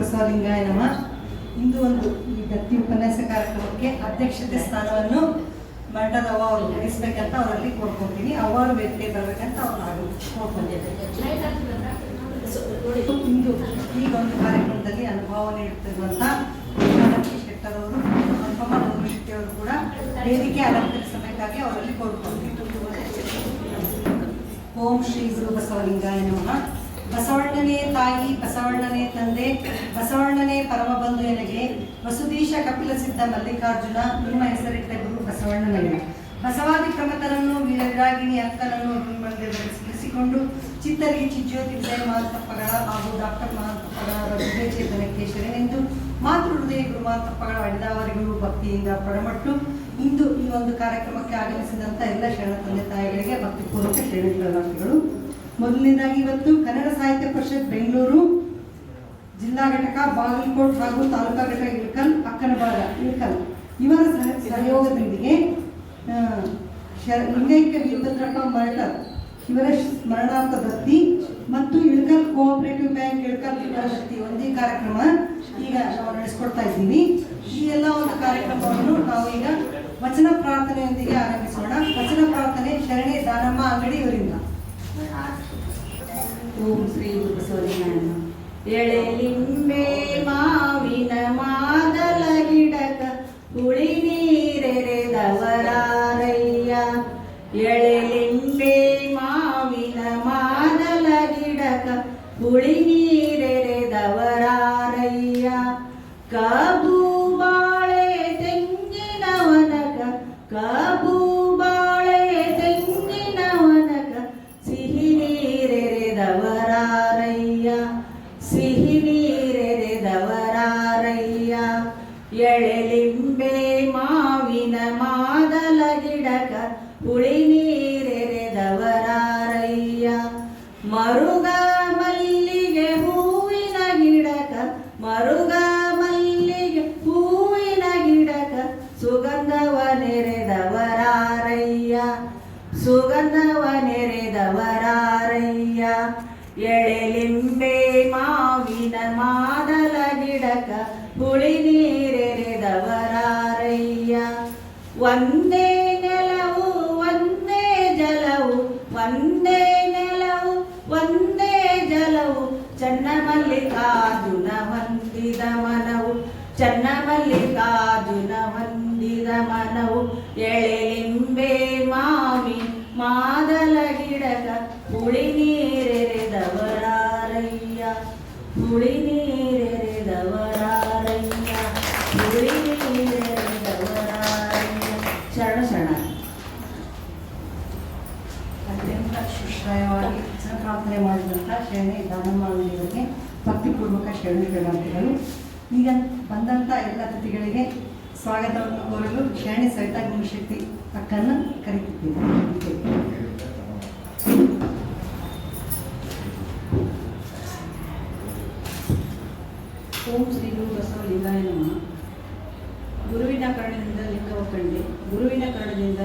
ಬಸವಲಿಂಗಾಯ ನಮಃ. ಇಂದು ಒಂದು ಈ ದತ್ತಿ ಉಪನ್ಯಾಸ ಕಾರ್ಯಕ್ರಮಕ್ಕೆ ಅಧ್ಯಕ್ಷತೆ ಸ್ಥಾನವನ್ನು ಮಠದ ಅವ್ವ ಅವರು ವಹಿಸ್ಬೇಕಂತ ಅವರಲ್ಲಿ ಕೋರ್ಕೊತೀನಿ. ಅವರು ವೇದಿಕೆ ಬರಬೇಕಂತ ಅವ್ರು ಇಂದು ಈ ಒಂದು ಕಾರ್ಯಕ್ರಮದಲ್ಲಿ ಅನುಭವ ನೀಡುತ್ತಿರುವಂಥ ಶೆಟ್ಟರ್ ಅವರು, ಅನುಪಮ ಶೆಟ್ಟಿ ಅವರು ಕೂಡ ವೇದಿಕೆ ಅಲಂಕರಿಸಬೇಕಾಗಿ ಅವರಲ್ಲಿ ಕೋರ್ಕೊಳ್ತೀನಿ. ಓಂ ಶ್ರೀ ಗುರು ಬಸವಲಿಂಗಾಯ ನಮಃ. ಬಸವಣ್ಣನೇ ತಾಯಿ, ಬಸವಣ್ಣನೇ ತಂದೆ, ಬಸವಣ್ಣನೇ ಪರಮಬಂಧು ಎನಗೆ ವಸುದೀಶ ಕಪಿಲ ಸಿದ್ಧ ಮಲ್ಲಿಕಾರ್ಜುನ, ನಿಮ್ಮ ಹೆಸರಿಟ್ಟ ಗುರು ಬಸವಣ್ಣನಯ್ಯ. ಬಸವಾದಿ ಪ್ರಮಥನನ್ನು ವೀರರಾಗಿಣಿ ಅಕ್ಕನನ್ನು ಅಭಿಮಂದಿಸಿಕೊಂಡು ಚಿತ್ತರಿಗೆ ಚಿಜ್ಯೋತಿ ವಿಜಯ ಮಹಾಂತಪ್ಪಗಳ ಹಾಗೂ ಡಾಕ್ಟರ್ ಮಹಾಂತಪ್ಪಗಳ ಹೃದಯ ಚೇತನಕ್ಕೆ ಶರಣೆಂದು ಮಾತೃ ಹೃದಯ ಗುರು ಮಹಾಂತಪ್ಪಗಳ ಅಡಿದಾವರಿಗಳು ಭಕ್ತಿಯಿಂದ ಪಡಮಟ್ಟು ಇಂದು ಈ ಒಂದು ಕಾರ್ಯಕ್ರಮಕ್ಕೆ ಆಗಮಿಸಿದಂಥ ಎಲ್ಲ ಶರಣ ತಂದೆ ತಾಯಿಗಳಿಗೆ ಭಕ್ತಿಪೂರ್ವಕ ಶರಣಾರ್ಥಿಗಳು. ಮೊದಲನೇದಾಗಿ ಇವತ್ತು ಕನ್ನಡ ಸಾಹಿತ್ಯ ಪರಿಷತ್ ಬೆಂಗಳೂರು ಜಿಲ್ಲಾ ಘಟಕ ಬಾಗಲಕೋಟ್ ಹಾಗೂ ತಾಲೂಕಾ ಘಟಕ ಇಳಕಲ್ ಅಕ್ಕನಬಾಗ ಇಳಕಲ್ ಇವರ ಸಹಯೋಗದೊಂದಿಗೆ ಲಿಂಗೈಕ್ಯ ವೀರಭದ್ರಪ್ಪ ಮರಟರ್ ಇವರ ಸ್ಮರಣಾರ್ಥ ದತ್ತಿ ಮತ್ತು ಇಳಕಲ್ ಕೋಆಪರೇಟಿವ್ ಬ್ಯಾಂಕ್ ಇಳಕಲ್ ಇವರ ದತ್ತಿ ಒಂದೇ ಕಾರ್ಯಕ್ರಮ ಈಗ ನಾವು ನಡೆಸ್ಕೊಡ್ತಾ ಇದ್ದೀವಿ. ಈ ಎಲ್ಲ ಒಂದು ಕಾರ್ಯಕ್ರಮವನ್ನು ನಾವು ಈಗ ವಚನ ಪ್ರಾರ್ಥನೆಯೊಂದಿಗೆ ಆರಂಭಿಸೋಣ. ವಚನ ಪ್ರಾರ್ಥನೆ ಶರಣೆ ದಾನಮ್ಮ ಅಂಗಡಿ ಇವರಿಂದ. ಓಂ ಶ್ರೀ ಬಸವಲಿಂಗಾಯ. ಎಳೆಲಿಂಬೆ ಮಾವಿನ ಮಾದಲ ಗಿಡಕ ಹುಳಿ ನೀರೆರೆದವರಾರಯ್ಯ. ಎಳೆಲಿಂಬೆ ಮಾವಿನ ಮಾದಲ ಗಿಡಕ ಹುಳಿ ನೀರೆರೆದವರಾರಯ್ಯ. ಕಬು ಬಾಳೆ ತೆಂಗಿನ ವನಕ, ಕಬು ಬಾಳೆ ತೆಂಗಿನ ವನಕ ಸಿಹಿ ನೀರೆರೆದವರಾರಯ್ಯ, ಸಿಹಿ ನೀರೆರೆದವರಾರಯ್ಯ. ಎಳೆಲಿಂಬೆ ಮಾವಿನ ಮಾದಲ ಗಿಡಕ ಹುಳಿ ನೀರೆರೆದವರಾರಯ್ಯ. ಮರುಗ ಮಲ್ಲಿಗೆ ಹೂವಿನ ಗಿಡಕ, ಮರುಗ ಮಲ್ಲಿಗೆ ಹೂವಿನ ಗಿಡಕ ಸುಗಂಧವ ನೆರೆದವರಾರಯ್ಯ, ಸುಗಂಧವ ನೆರೆದವರಾರಯ್ಯ. ಎಳೆಲಿಂಬೆ ಮಾವಿನ ಮಾದಲ ಗಿಡಕ ಹುಳಿ ನೀರೆರೆದವರಾರಯ್ಯ. ಒಂದೇ ನೆಲವು ಒಂದೇ ಜಲವು, ಒಂದೇ ನೆಲವು ಒಂದೇ ಜಲವು, ಚನ್ನ ಮಲ್ಲಿಕಾರ್ಜುನ ಹೊಂದಿದ ಮನವು, ಚನ್ನ ಮಲ್ಲಿಕಾರ್ಜುನ ಹೊಂದಿದ ಮನವು. ಎಳೆಲಿಂಬೆ ಮಾವಿ ಮಾದಲ ಗಿಡಕ ಹುಳಿ ನೀರೆರೆದವರಾರಯ್ಯ, ಹುಳಿ ನೀರೆರೆದವರಾರಯ್ಯ, ಹುಳಿ ನೀರೆರೆದವರಾರಯ್ಯ. ಶರಣ ಶರಣ. ಅತ್ಯಂತ ಸುಶ್ರಾಯವಾಗಿ ವಚನ ಪ್ರಾರ್ಥನೆ ಮಾಡಿದಂಥ ಶರಣೆ ದಾನಮ್ಮ ಅವರಿಗೆ ಭಕ್ತಿಪೂರ್ವಕ ಶರಣಾರ್ಥಿಗಳು. ಈಗ ಬಂದಂಥ ಎಲ್ಲ ಅತಿಥಿಗಳಿಗೆ ಸ್ವಾಗತವನ್ನು ಕೋರಲು ಶರಣೆ ಸವಿತಾ ಗುಣಶೆಟ್ಟಿ ಅಕ್ಕನ್ನು ಕರೆಯುತ್ತಿದ್ದೇವೆ. ಓಂ ಶ್ರೀ ಗುರು ಬಸವಲಿಂಗಾಯ ನಮಃ. ಗುರುವಿನ ಕರುಣದಿಂದ ಲಿಂಗವ ಕಂಡೆ, ಗುರುವಿನ ಕರುಣದಿಂದ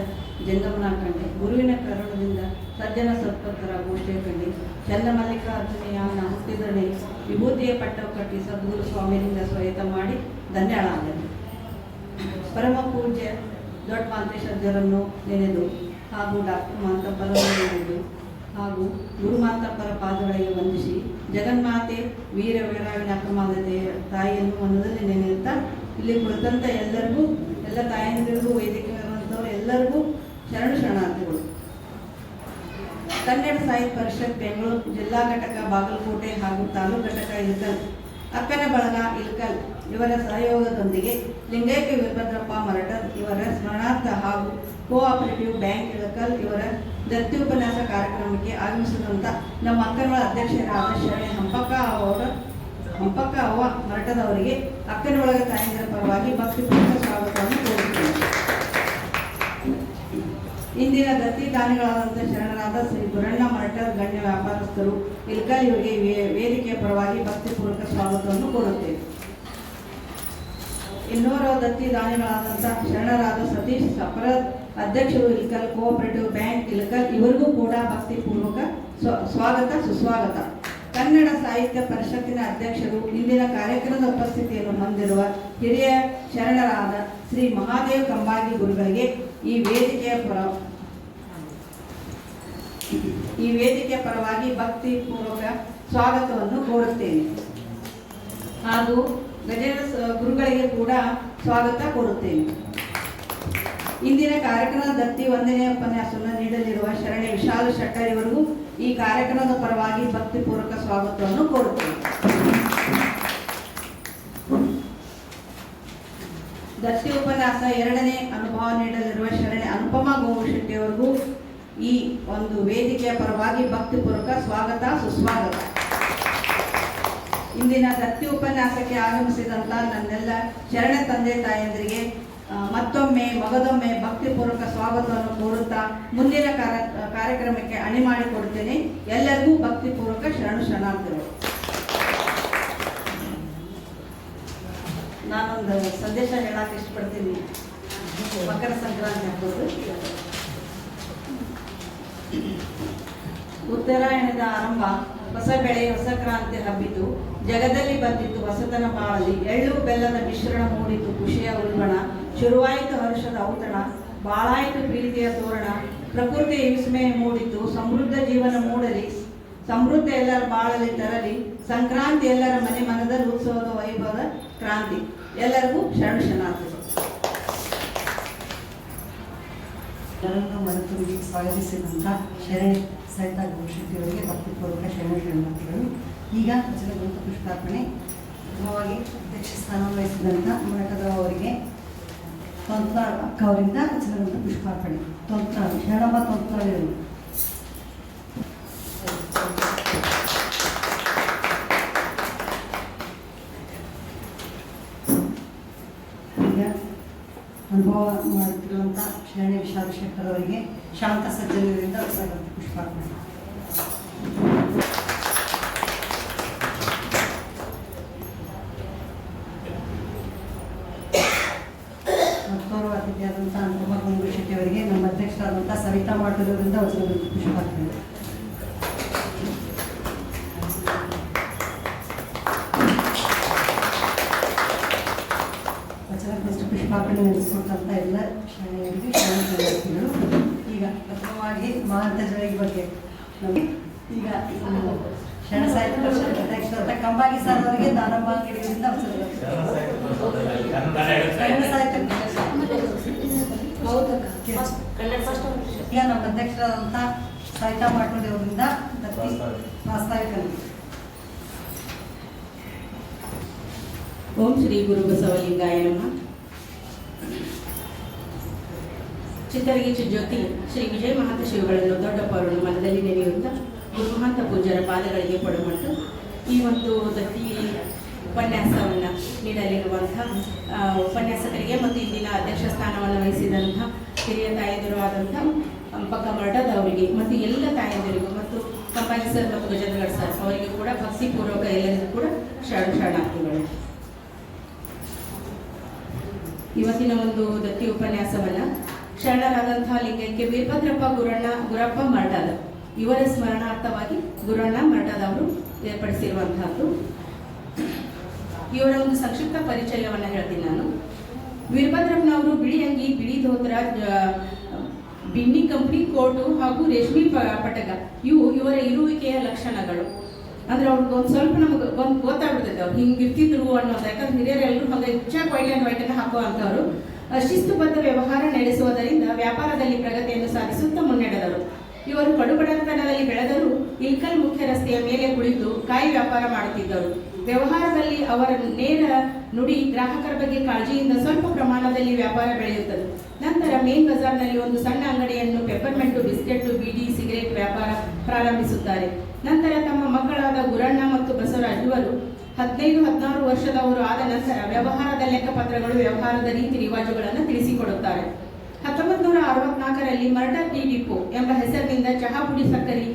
ಜಂಗಮನ ಕಂಡೆ, ಗುರುವಿನ ಕರುಣದಿಂದ ಸಜ್ಜನ ಸತ್ಪತ್ತರ ಗೋಷ್ಠಿಯ ಕಂಡೆ. ಚಂದ ಮಲ್ಲಿಕಾರ್ಜುನೆಯ ಹುಟ್ಟಿದೊಡನೆ ವಿಭೂತಿಯ ಪಟ್ಟವು ಕಟ್ಟಿ ಸದ್ಗುರು ಸ್ವಾಮಿಯಿಂದ ಸ್ವಯತ ಮಾಡಿ ಧನ್ಯಳಾದನು. ಪರಮ ಪೂಜ್ಯ ದೊಡ್ಡ ಮಾಂತೇಶ್ವರರನ್ನು ನೆನೆದು ಹಾಗೂ ಡಾಕ್ಟರ್ ಮಾಂತಪ್ಪರನ್ನು ನೆನೆದು ಹಾಗೂ ಗುರು ಮಾಂತಪ್ಪರ ಪಾದಗಳಿಗೆ ವಂದಿಸಿ ಜಗನ್ಮಾತೆ ವೀರ ವೀರಾವಿನ ಅಕ್ಕಮಾದತೆ ತಾಯಿಯನ್ನು ಮನದಲ್ಲಿ ನೆನೆಯುತ್ತಾ ಇಲ್ಲಿ ಕುಳಿತಂಥ ಎಲ್ಲರಿಗೂ, ಎಲ್ಲ ತಾಯಂದಿರಿಗೂ, ವೇದಿಕೆ ಇರುವಂಥವ್ರು ಎಲ್ಲರಿಗೂ ಶರಣು ಶರಣಾರ್ಥಿಗಳು. ಕನ್ನಡ ಸಾಹಿತ್ಯ ಪರಿಷತ್ ಬೆಂಗಳೂರು ಜಿಲ್ಲಾ ಘಟಕ ಬಾಗಲಕೋಟೆ ಹಾಗೂ ತಾಲೂಕು ಘಟಕ ಇಳಕಲ್ ಅಕ್ಕನ ಬಳಗ ಇಳಕಲ್ ಇವರ ಸಹಯೋಗದೊಂದಿಗೆ ಲಿಂಗೈಕ್ಯ ವೀರಭದ್ರಪ್ಪ ಮರಟರ್ ಇವರ ಸ್ಮರಣಾರ್ಥ ಹಾಗೂ ಕೋಆಪರೇಟಿವ್ ಬ್ಯಾಂಕ್ ಇಳಕಲ್ ಇವರ ದತ್ತಿ ಉಪನ್ಯಾಸ ಕಾರ್ಯಕ್ರಮಕ್ಕೆ ಆಗಮಿಸಿದಂಥ ನಮ್ಮ ಅಕ್ಕನಗಳ ಅಧ್ಯಕ್ಷರಾದ ಶರಣೆ ಹಂಪಕ್ಕ ಅವ್ವ ಮರಟದವರಿಗೆ ಅಕ್ಕನ ಒಳಗ ತಾಯಂದಿರ ಪರವಾಗಿ ಭಕ್ತಿಪೂರ್ವಕ ಸ್ವಾಗತವನ್ನು ಕೋರುತ್ತೇನೆ. ಇಂದಿನ ದತ್ತಿ ದಾನಿಗಳಾದಂಥ ಶರಣರಾದ ಶ್ರೀ ಗುರಣ್ಣ ಮರಟರ್ ಗಣ್ಯ ವ್ಯಾಪಾರಸ್ಥರು ಇಳಕಲ್ ಇವರಿಗೆ ವೇದಿಕೆಯ ಪರವಾಗಿ ಭಕ್ತಿಪೂರ್ವಕ ಸ್ವಾಗತವನ್ನು ಕೋರುತ್ತೇವೆ. ಇನ್ನೋರ್ವ ದತ್ತಿ ದಾನಿಗಳಾದಂಥ ಶರಣರಾದ ಸತೀಶ್ ಸಪರದ್ ಅಧ್ಯಕ್ಷರು ಇಳಕಲ್ ಕೋಆಪರೇಟಿವ್ ಬ್ಯಾಂಕ್ ಇಳಕಲ್ ಇವರಿಗೂ ಕೂಡ ಭಕ್ತಿಪೂರ್ವಕ ಸ್ವಾಗತ ಸುಸ್ವಾಗತ. ಕನ್ನಡ ಸಾಹಿತ್ಯ ಪರಿಷತ್ತಿನ ಅಧ್ಯಕ್ಷರು, ಇಂದಿನ ಕಾರ್ಯಕ್ರಮದ ಉಪಸ್ಥಿತಿಯನ್ನು ಹೊಂದಿರುವ ಹಿರಿಯ ಶರಣರಾದ ಶ್ರೀ ಮಹಾದೇವ ಕಂಬಾಗಿ ಗುರುಗಳಿಗೆ ಈ ವೇದಿಕೆಯ ಪರವಾಗಿ ಭಕ್ತಿಪೂರ್ವಕ ಸ್ವಾಗತವನ್ನು ಕೋರುತ್ತೇನೆ. ಹಾಗೂ ಗಜೇಂದ್ರ ಗುರುಗಳಿಗೆ ಕೂಡ ಸ್ವಾಗತ ಕೋರುತ್ತೇನೆ. ಇಂದಿನ ಕಾರ್ಯಕ್ರಮದ ದತ್ತಿ 1ನೇ ಉಪನ್ಯಾಸವನ್ನು ನೀಡಲಿರುವ ಶರಣೆ ವಿಶಾಲ ಶೆಟ್ಟರ್ ಇವರಿಗೂ ಈ ಕಾರ್ಯಕ್ರಮದ ಪರವಾಗಿ ಭಕ್ತಿಪೂರ್ವಕ ಸ್ವಾಗತವನ್ನು ಕೋರುತ್ತೇನೆ. ದತ್ತಿ ಉಪನ್ಯಾಸ 2ನೇ ಅನುಭವ ನೀಡಲಿರುವ ಶರಣೆ ಅನುಪಮಾ ಗೋಂಗುಶೆಟ್ಟಿ ಅವರಿಗೂ ಈ ಒಂದು ವೇದಿಕೆಯ ಪರವಾಗಿ ಭಕ್ತಿಪೂರ್ವಕ ಸ್ವಾಗತ, ಸುಸ್ವಾಗತ. ಇಂದಿನ ದತ್ತಿ ಉಪನ್ಯಾಸಕ್ಕೆ ಆಗಮಿಸಿದಂಥ ನನ್ನೆಲ್ಲ ಶರಣ ತಂದೆ ತಾಯಂದಿರಿಗೆ ಮತ್ತೊಮ್ಮೆ ಮಗದೊಮ್ಮೆ ಭಕ್ತಿಪೂರ್ವಕ ಸ್ವಾಗತವನ್ನು ಕೋರುತ್ತಾ ಮುಂದಿನ ಕಾರ್ಯಕ್ರಮಕ್ಕೆ ಅಣಿ ಮಾಡಿಕೊಡುತ್ತೇನೆ. ಎಲ್ಲರಿಗೂ ಭಕ್ತಿಪೂರ್ವಕ ಶರಣಾರ್ಥಿಗಳು. ನಾನೊಂದು ಸಂದೇಶ ಹೇಳಕ್ಕೆ ಇಷ್ಟಪಡ್ತೀನಿ. ಮಕರ ಸಂಕ್ರಾಂತಿ ಹಬ್ಬದ್ದು ಉತ್ತರಾಯಣದ ಆರಂಭ, ಹೊಸ ಬೆಳೆ ಹೊಸ ಕ್ರಾಂತಿ ಹಬ್ಬಿತು, ಜಗದಲ್ಲಿ ಬಂದಿತ್ತು ಹೊಸತನ ಬಾಳಲಿ, ಎಳ್ಳು ಬೆಲ್ಲದ ಮಿಶ್ರಣ ಮೂಡಿತು ಖುಷಿಯ ಉಲ್ಬಣ, ಶುರುವಾಯಿತು ಹರ್ಷದ ಔತಣ, ಬಾಳಾಯಿತು ಪ್ರೀತಿಯ ತೋರಣ, ಪ್ರಕೃತಿಯ ವಿಸ್ಮಯ ಮೂಡಿತು, ಸಮೃದ್ಧ ಜೀವನ ಮೂಡಲಿ, ಸಮೃದ್ಧ ಎಲ್ಲರ ಬಾಳಲಿ ತರಲಿ, ಸಂಕ್ರಾಂತಿ ಎಲ್ಲರ ಮನೆ ಮನದಲ್ಲಿ ಉತ್ಸವದ ವೈಭವದ ಕ್ರಾಂತಿ. ಎಲ್ಲರಿಗೂ ಶರಣಾರ್ಥಿಗಳು. ಎಲ್ಲರನ್ನೂ ಮನತುಂಬಿ ಸ್ವಾಗತಿಸಿದಂಥ ಶರಣೆ ಸಹಿತ ಗೋಂಗುಶೆಟ್ಟಿ ಅವರಿಗೆ ಭಕ್ತಿಪೂರ್ವಕ ಶರಣಾರ್ಥಿಗಳು. ಈಗ ವಚನಗ್ರಂಥ ಪುಷ್ಪಾರ್ಪಣೆ. ಪ್ರಥಮವಾಗಿ ಅಧ್ಯಕ್ಷ ಸ್ಥಾನ ವಹಿಸಿದಂಥ ಮಠದ ಅವರಿಗೆ ತೊಂತ್ನಾಳ್ ಅಕ್ಕ ಅವರಿಂದ ವಚನಗ್ರಂಥ ಪುಷ್ಪಾರ್ಪಣೆ. ತೊಂತ್ನಾಳ್ ಶರಣಮ್ಮ ತೊಂತ್ನಾಳ್ ಅವರು. ಈಗ ಅನುಭವ ಮಾಡುತ್ತಿರುವಂಥ ಶರಣೆ ವಿಶಾಲ ಶೆಟ್ಟರ್ ಅವರಿಗೆ ಶಾಂತ ಸಜ್ಜನರಿಂದ ವಚನಗ್ರಂಥ ಪುಷ್ಪಾರ್ಪಣೆ. ಮತ್ತೋರ್ವ ಅತಿಥಿಯಾದಂಥ ಅನುಪಮಾ ಗೋಂಗುಶೆಟ್ಟಿ ಅವರಿಗೆ ನಮ್ಮ ಅಧ್ಯಕ್ಷರಾದಂಥ ಸವಿತಾ ಮಾಟೂರ್ ಅವರಿಂದ ವಚನಗ್ರಂಥ ಪುಷ್ಪಾರ್ಪಣೆ. ವಚನಗ್ರಂಥ ಪುಷ್ಪಾರ್ಪಣೆ ನಡೆಸಿಕೊಟ್ಟಂಥ ಎಲ್ಲ ಶರಣೆಯರಿಗೆ ಶರಣಾರ್ಥಿಗಳು. ಈಗ ಪ್ರಥಮವಾಗಿ ಮಹಾಂತ ಜಳಗಿ ಬಗ್ಗೆ ಈಗ ಶರಣ ಸಾಹಿತ್ಯ ಪರಿಷತ್ ಅಧ್ಯಕ್ಷರಾದ ಕಂಬಾಗಿ ಸರ್ ಅವರಿಗೆ ದಾನಮ್ಮ ಅಂಗಡಿಯವರಿಂದ ಈಗ ನಮ್ಮ ಅಧ್ಯಕ್ಷರಾದಂಥ ಸವಿತಾ ಮಾಟೂರ್ ಅವರಿಂದ ದತ್ತಿ ಪ್ರಾಸ್ತಾವಿಕ. ಓಂ ಶ್ರೀ ಗುರು ಬಸವಲಿಂಗಾಯ ನಮಃ. ಚಿತ್ತರಗಿ ಜ್ಯೋತಿ ಶ್ರೀ ವಿಜಯ ಮಹಾಂತ ಶಿವಗಳನ್ನು ದೊಡ್ಡಪ್ಪ ಅವರನ್ನು ಮನದಲ್ಲಿ ನೆನೆಯುತ್ತಾ ಗುರು ಮಹಾಂತ ಪೂಜ್ಯರ ಪಾದಗಳಿಗೆ ಕೊಡಮಟ್ಟು ಈ ಒಂದು ದತ್ತಿ ಉಪನ್ಯಾಸವನ್ನು ನೀಡಲಿರುವಂಥ ಉಪನ್ಯಾಸಕರಿಗೆ ಮತ್ತು ಇಂದಿನ ಅಧ್ಯಕ್ಷ ಸ್ಥಾನವನ್ನು ವಹಿಸಿದಂಥ ಹಿರಿಯ ತಾಯಂದಿರು ಆದಂಥ ಪಕ್ಕ ಮಠದ ಅವರಿಗೆ ಮತ್ತು ಎಲ್ಲ ತಾಯಂದಿರಿಗೂ ಮತ್ತು ಕಂಬಾಗಿ ಸರ್ ಮತ್ತು ಗಜೇಂದ್ರ ಸರ್ ಅವರಿಗೆ ಕೂಡ ಭಕ್ತಿಪೂರ್ವಕ ಎಲ್ಲರಿಗೂ ಕೂಡ ಶರಣಾರ್ಥಿಗಳು. ಇವತ್ತಿನ ಒಂದು ದತ್ತಿ ಉಪನ್ಯಾಸವನ್ನು ಶರಣರಾದಂಥ ಲಿಂಗಕ್ಕೆ ವೀರಭದ್ರಪ್ಪ ಗುರಪ್ಪ ಮಠದ ಇವರ ಸ್ಮರಣಾರ್ಥವಾಗಿ ಗುರಣ್ಣ ಮಠದವರು ಏರ್ಪಡಿಸಿರುವಂತಹದ್ದು. ಇವರ ಒಂದು ಸಂಕ್ಷಿಪ್ತ ಪರಿಚಯವನ್ನು ಹೇಳ್ತೀನಿ ನಾನು. ವೀರಭದ್ರಪ್ಪನವರು ಬಿಳಿ ಅಂಗಿ, ಬಿಳಿ ಧೋತ್ರ, ಬಿನ್ನಿ ಕಂಪ್ನಿ ಕೋಟು ಹಾಗೂ ರೇಷ್ಮೆ ಪಟಕ ಇವರ ಇರುವಿಕೆಯ ಲಕ್ಷಣಗಳು. ಅಂದ್ರೆ ಅವ್ರಿಗೆ ಒಂದು ಸ್ವಲ್ಪ ನಮ್ಗೆ ಒಂದು ಗೊತ್ತಾಗ್ಬಿಡ್ತೈತೆ ಅವ್ರು ಹಿಂಗೆ ಇರ್ತಿದ್ರು ಅನ್ನೋದು. ಯಾಕಂದ್ರೆ ಹಿರಿಯರೆಲ್ಲರೂ ಹಾಗೆ ಹೆಚ್ಚಾಗಿ ವೈಟ್ ಆ್ಯಂಡ್ ವೈಟನ್ನು ಹಾಕುವಂಥವ್ರು. ಶಿಸ್ತುಬದ್ಧ ವ್ಯವಹಾರ ನಡೆಸುವುದರಿಂದ ವ್ಯಾಪಾರದಲ್ಲಿ ಪ್ರಗತಿಯನ್ನು ಸಾಧಿಸುತ್ತಾ ಮುನ್ನಡೆದರು. ಇವರು ಕಡುಬಡತನದಲ್ಲಿ ಬೆಳೆದರೂ ಇಲ್ಕಲ್ ಮುಖ್ಯ ರಸ್ತೆಯ ಮೇಲೆ ಕುಳಿತು ಕಾಯಿ ವ್ಯಾಪಾರ ಮಾಡುತ್ತಿದ್ದರು. ವ್ಯವಹಾರದಲ್ಲಿ ಅವರ ನೇರ ನುಡಿ ಗ್ರಾಹಕರ ಬಗ್ಗೆ ಕಾಳಜಿಯಿಂದ ಸ್ವಲ್ಪ ಪ್ರಮಾಣದಲ್ಲಿ ವ್ಯಾಪಾರ ಬೆಳೆಯುತ್ತದೆ. ನಂತರ ಮೇನ್ ಬಜಾರ್ನಲ್ಲಿ ಒಂದು ಸಣ್ಣ ಅಂಗಡಿಯನ್ನು ಪೆಪ್ಪರ್ಮೆಂಟು, ಬಿಸ್ಕೆಟ್, ಬೀಡಿ, ಸಿಗರೇಟ್ ವ್ಯಾಪಾರ ಪ್ರಾರಂಭಿಸುತ್ತಾರೆ. ನಂತರ ತಮ್ಮ ಮಕ್ಕಳಾದ ಗುರಣ್ಣ ಮತ್ತು ಬಸವರಾಜ್ ಇವರು 15-16 ವರ್ಷದವರು ಆದ ನಂತರ ವ್ಯವಹಾರದ ಲೆಕ್ಕಪತ್ರಗಳು, ವ್ಯವಹಾರದ ರೀತಿ ರಿವಾಜುಗಳನ್ನು ತಿಳಿಸಿಕೊಡುತ್ತಾರೆ. 1964ರಲ್ಲಿ ಮರ್ಡರ್ ಟೀ ಡಿಪೋ ಎಂಬ ಹೆಸರಿನಿಂದ ಚಹಾ ಪುಡಿ, ಸಕ್ಕರೆ,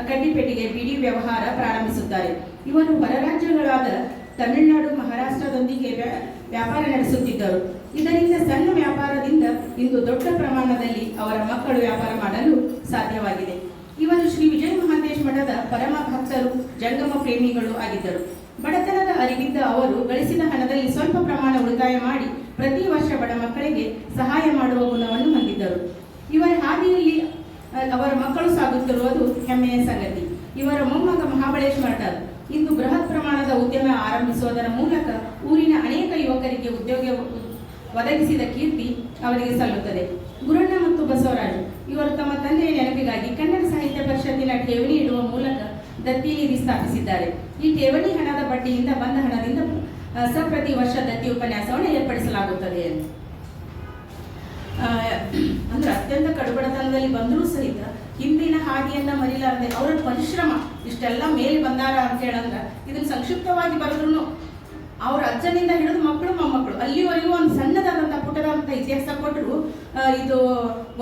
ಕಡ್ಡಿಪೆಟ್ಟಿಗೆ, ಬಿಡಿ ವ್ಯವಹಾರ ಪ್ರಾರಂಭಿಸುತ್ತಾರೆ. ಇವರು ಹೊರರಾಜ್ಯಗಳಾದ ತಮಿಳುನಾಡು, ಮಹಾರಾಷ್ಟ್ರದೊಂದಿಗೆ ವ್ಯಾಪಾರ ನಡೆಸುತ್ತಿದ್ದರು. ಇದರಿಂದ ಸಣ್ಣ ವ್ಯಾಪಾರದಿಂದ ಇಂದು ದೊಡ್ಡ ಪ್ರಮಾಣದಲ್ಲಿ ಅವರ ಮಕ್ಕಳು ವ್ಯಾಪಾರ ಮಾಡಲು ಸಾಧ್ಯವಾಗಿದೆ. ಇವರು ಶ್ರೀ ವಿಜಯ ಮಹಾಂತೇಶ್ವರ ಮಹಾಬಲೇಶ್ ಮಠದ ಪರಮ ಭಕ್ತರು, ಜಂಗಮ ಪ್ರೇಮಿಗಳು ಆಗಿದ್ದರು. ಬಡತನದ ಅರಿವಿದ್ದ ಅವರು ಗಳಿಸಿದ ಹಣದಲ್ಲಿ ಸ್ವಲ್ಪ ಪ್ರಮಾಣ ಉಳಿತಾಯ ಮಾಡಿ ಪ್ರತಿ ವರ್ಷ ಬಡ ಮಕ್ಕಳಿಗೆ ಸಹಾಯ ಮಾಡುವ ಗುಣವನ್ನು ಹೊಂದಿದ್ದರು. ಇವರ ಹಾದಿಯಲ್ಲಿ ಅವರ ಮಕ್ಕಳು ಸಾಗುತ್ತಿರುವುದು ಹೆಮ್ಮೆಯ ಸಂಗತಿ. ಇವರ ಮೊಮ್ಮಗ ಮಹಾಬಲೇಶ್ ಮಠದ್ ಇಂದು ಬೃಹತ್ ಪ್ರಮಾಣದ ಉದ್ಯಮ ಆರಂಭಿಸುವುದರ ಮೂಲಕ ಊರಿನ ಅನೇಕ ಯುವಕರಿಗೆ ಉದ್ಯೋಗ ಒದಗಿಸಿದ ಕೀರ್ತಿ ಅವರಿಗೆ ಸಲ್ಲುತ್ತದೆ. ಗುರಣ್ಣ ಮತ್ತು ಬಸವರಾಜು ಇವರು ತಮ್ಮ ತಂದೆಯ ನೆನಪಿಗಾಗಿ ಕನ್ನಡ ಸಾಹಿತ್ಯ ಪರಿಷತ್ತಿನ ಠೇವಣಿ ಇಡುವ ಮೂಲಕ ದತ್ತಿ ನಿಧಿ ಸ್ಥಾಪಿಸಿದ್ದಾರೆ. ಈ ಠೇವಣಿ ಹಣದ ಬಡ್ಡಿಯಿಂದ ಬಂದ ಹಣದಿಂದ ಪ್ರತಿ ವರ್ಷ ದತ್ತಿ ಉಪನ್ಯಾಸವನ್ನು ಏರ್ಪಡಿಸಲಾಗುತ್ತದೆ. ಅಂದ್ರೆ ಅತ್ಯಂತ ಕಡುಬಡತನದಲ್ಲಿ ಬಂದರೂ ಸಹಿತ ಹಿಂದಿನ ಹಾದಿಯನ್ನ ಮರಿಲಾರದೆ ಅವರ ಪರಿಶ್ರಮ ಇಷ್ಟೆಲ್ಲ ಮೇಲೆ ಬಂದಾರ ಅಂತ ಹೇಳಂದ್ರೆ ಇದನ್ನು ಸಂಕ್ಷಿಪ್ತವಾಗಿ ಬರೆದ್ರು ಅವ್ರ ಅಜ್ಜನಿಂದ ಹಿಡಿದು ಮಕ್ಕಳು ಮೊಮ್ಮಕ್ಕಳು ಅಲ್ಲಿವರೆಗೂ ಒಂದು ಸಣ್ಣದಾದಂಥ ಪುಟ್ಟದಂಥ ಇತಿಹಾಸ ಕೊಟ್ಟರು ಇದು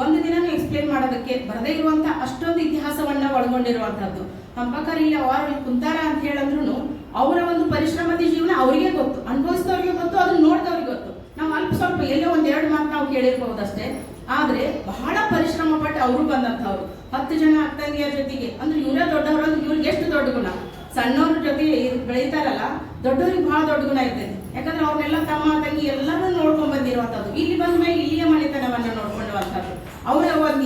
ಒಂದು ದಿನನೂ ಎಕ್ಸ್ಪ್ಲೇನ್ ಮಾಡೋದಕ್ಕೆ ಬರದೇ ಇರುವಂಥ ಅಷ್ಟೊಂದು ಇತಿಹಾಸವನ್ನ ಒಳಗೊಂಡಿರುವಂಥದ್ದು. ಹಂಪಕರ್ ಇಲ್ಲಿ ಅವರು ಕುಂತಾರ ಅಂತ ಹೇಳಂದ್ರು ಅವರ ಒಂದು ಪರಿಶ್ರಮದ ಜೀವನ ಅವರಿಗೆ ಗೊತ್ತು, ಅನುಭವಿಸಿದವ್ರಿಗೆ ಗೊತ್ತು, ಅದನ್ನ ನೋಡಿದವ್ರಿಗೆ ಗೊತ್ತು. ನಾವು ಅಲ್ಪ ಸ್ವಲ್ಪ ಎಲ್ಲೋ ಒಂದೆರಡು ಮಾತು ನಾವು ಕೇಳಿರ್ಬಹುದಷ್ಟೇ. ಆದ್ರೆ ಬಹಳ ಪರಿಶ್ರಮ ಪಟ್ಟು ಅವರು ಬಂದಂಥವ್ರು 10 ಜನ ಅಕ್ಕಂಗಿಯರ ಜೊತೆಗೆ ಅಂದ್ರೆ ಇವರೇ ದೊಡ್ಡವರು ಅಂದ್ರೆ ಇವ್ರಿಗೆ ಎಷ್ಟು ದೊಡ್ಡ ಗುಣ. ಸಣ್ಣವ್ರ ಜೊತೆಗೆ ಬೆಳೀತಾರಲ್ಲ ದೊಡ್ಡವ್ರಿಗೆ ಬಹಳ ದೊಡ್ಡ ಗುಣ ಇರ್ತೈತಿ. ಯಾಕಂದ್ರೆ ಅವ್ರನ್ನೆಲ್ಲ ತಮ್ಮ ತಂಗಿ ಎಲ್ಲರೂ ನೋಡ್ಕೊಂಡ್ ಬಂದಿರುವಂಥದ್ದು. ಇಲ್ಲಿ ಬಂದ ಮೇಲೆ ಇಲ್ಲಿಯ ಮನೆತನವನ್ನ ನೋಡ್ಕೊಳ್ಳುವಂಥದ್ದು. ಅವರ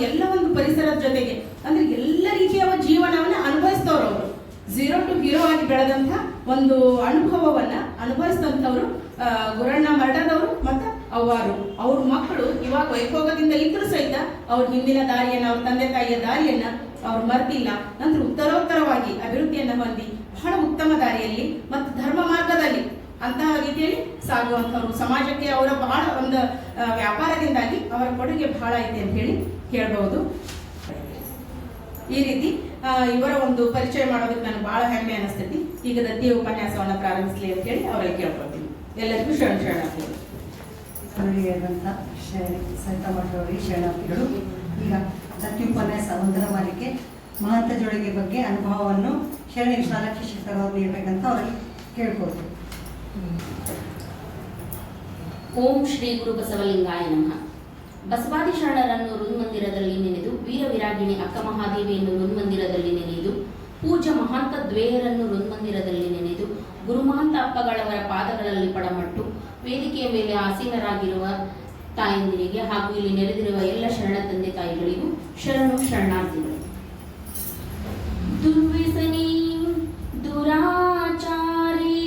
ಎಲ್ಲ ಒಂದು ಪರಿಸರದ ಜೊತೆಗೆ ಅಂದ್ರೆ ಎಲ್ಲ ರೀತಿಯ ಜೀವನವನ್ನ ಅನುಭವಿಸ್ತವ್ರು. ಅವರು 0 to hero ಆಗಿ ಬೆಳೆದಂತ ಒಂದು ಅನುಭವವನ್ನ ಅನುಭವಿಸಿದಂಥವ್ರು ಗುರಣ್ಣ ಮಠದವರು ಮತ್ತು ಅವ್ರ ಮಕ್ಕಳು ಇವಾಗ ವೈಭೋಗದಿಂದ ಇದ್ರೂ ಸಹಿತ ಅವ್ರ ಹಿಂದಿನ ದಾರಿಯನ್ನ ಅವ್ರ ತಂದೆ ತಾಯಿಯ ದಾರಿಯನ್ನ ಅವ್ರು ಮರ್ತಿಲ್ಲ. ನಂತರ ಉತ್ತರೋತ್ತರವಾಗಿ ಅಭಿವೃದ್ಧಿಯನ್ನ ಹೊಂದಿ ಬಹಳ ಉತ್ತಮ ದಾರಿಯಲ್ಲಿ ಮತ್ತು ಧರ್ಮ ಮಾರ್ಗದಲ್ಲಿ ಅಂತಹ ರೀತಿಯಲ್ಲಿ ಸಾಗುವಂಥವ್ರು. ಸಮಾಜಕ್ಕೆ ಅವರ ಬಹಳ ಒಂದು ವ್ಯಾಪಾರದಿಂದಾಗಿ ಅವರ ಕೊಡುಗೆ ಬಹಳ ಐತೆ ಅಂತ ಹೇಳಿ ಹೇಳ್ಬಹುದು. ಈ ರೀತಿ ಇವರ ಒಂದು ಪರಿಚಯ ಮಾಡೋದಕ್ಕೆ ನನಗೆ ಬಹಳ ಹೆಮ್ಮೆ ಅನಿಸ್ತೈತಿ. ಈಗ ದತ್ತಿಯ ಉಪನ್ಯಾಸವನ್ನು ಪ್ರಾರಂಭಿಸಲಿ ಅಂತ ಹೇಳಿ ಅವರಲ್ಲಿ ಕೇಳ್ಕೊಳ್ತೀನಿ. ಎಲ್ಲರಿಗೂ ಶರಣಾರ್ಥಿಗಳು. ಸಹಿತಮಠದವರಿಗೆ ಶರಣಾರ್ಥಿಗಳು. ಈಗ ದತ್ತಿ ಉಪನ್ಯಾಸ 1ರ ಮಾಲಿಕೆ ಮಹಂತ ಜೋಳಿಗೆ ಬಗ್ಗೆ ಅನುಭವವನ್ನು ಶರಣ ವಿಶಾಲಾಕ್ಷಿ ಶಿಕ್ಷಕರು ಅವರು ನೀಡಬೇಕಂತ ಅವರಲ್ಲಿ ಕೇಳ್ಬೋದು. ಓಂ ಶ್ರೀ ಗುರು ಬಸವಲಿಂಗಾಯ ನಮಃ. ಬಸವಾದಿ ಶರಣರನ್ನು ಋನ್ಮಂದಿರದಲ್ಲಿ ನೆನೆದು, ವೀರ ವಿರಾಗಿಣಿ ಅಕ್ಕ ಮಹಾದೇವಿಯನ್ನು ಋನ್ಮಂದಿರದಲ್ಲಿ ನೆನೆದು, ಪೂಜ್ಯ ಮಹಾಂತ ದ್ವೇಯರನ್ನು ಋನ್ಮಂದಿರದಲ್ಲಿ ನೆನೆದು, ಗುರುಮಹಾಂತ ಅಪ್ಪಗಳವರ ಪಾದಗಳಲ್ಲಿ ಪಡಮಟ್ಟು, ವೇದಿಕೆಯ ಮೇಲೆ ಆಸೀನರಾಗಿರುವ ತಾಯಂದಿರಿಗೆ ಹಾಗೂ ಇಲ್ಲಿ ನೆರೆದಿರುವ ಎಲ್ಲ ಶರಣ ತಂದೆ ತಾಯಿಗಳಿಗೂ ಶರಣು ಶರಣಾರ್ಥಿಗಳು. ದುರ್ವ್ಯಸನಿ ದುರಾಚಾರಿ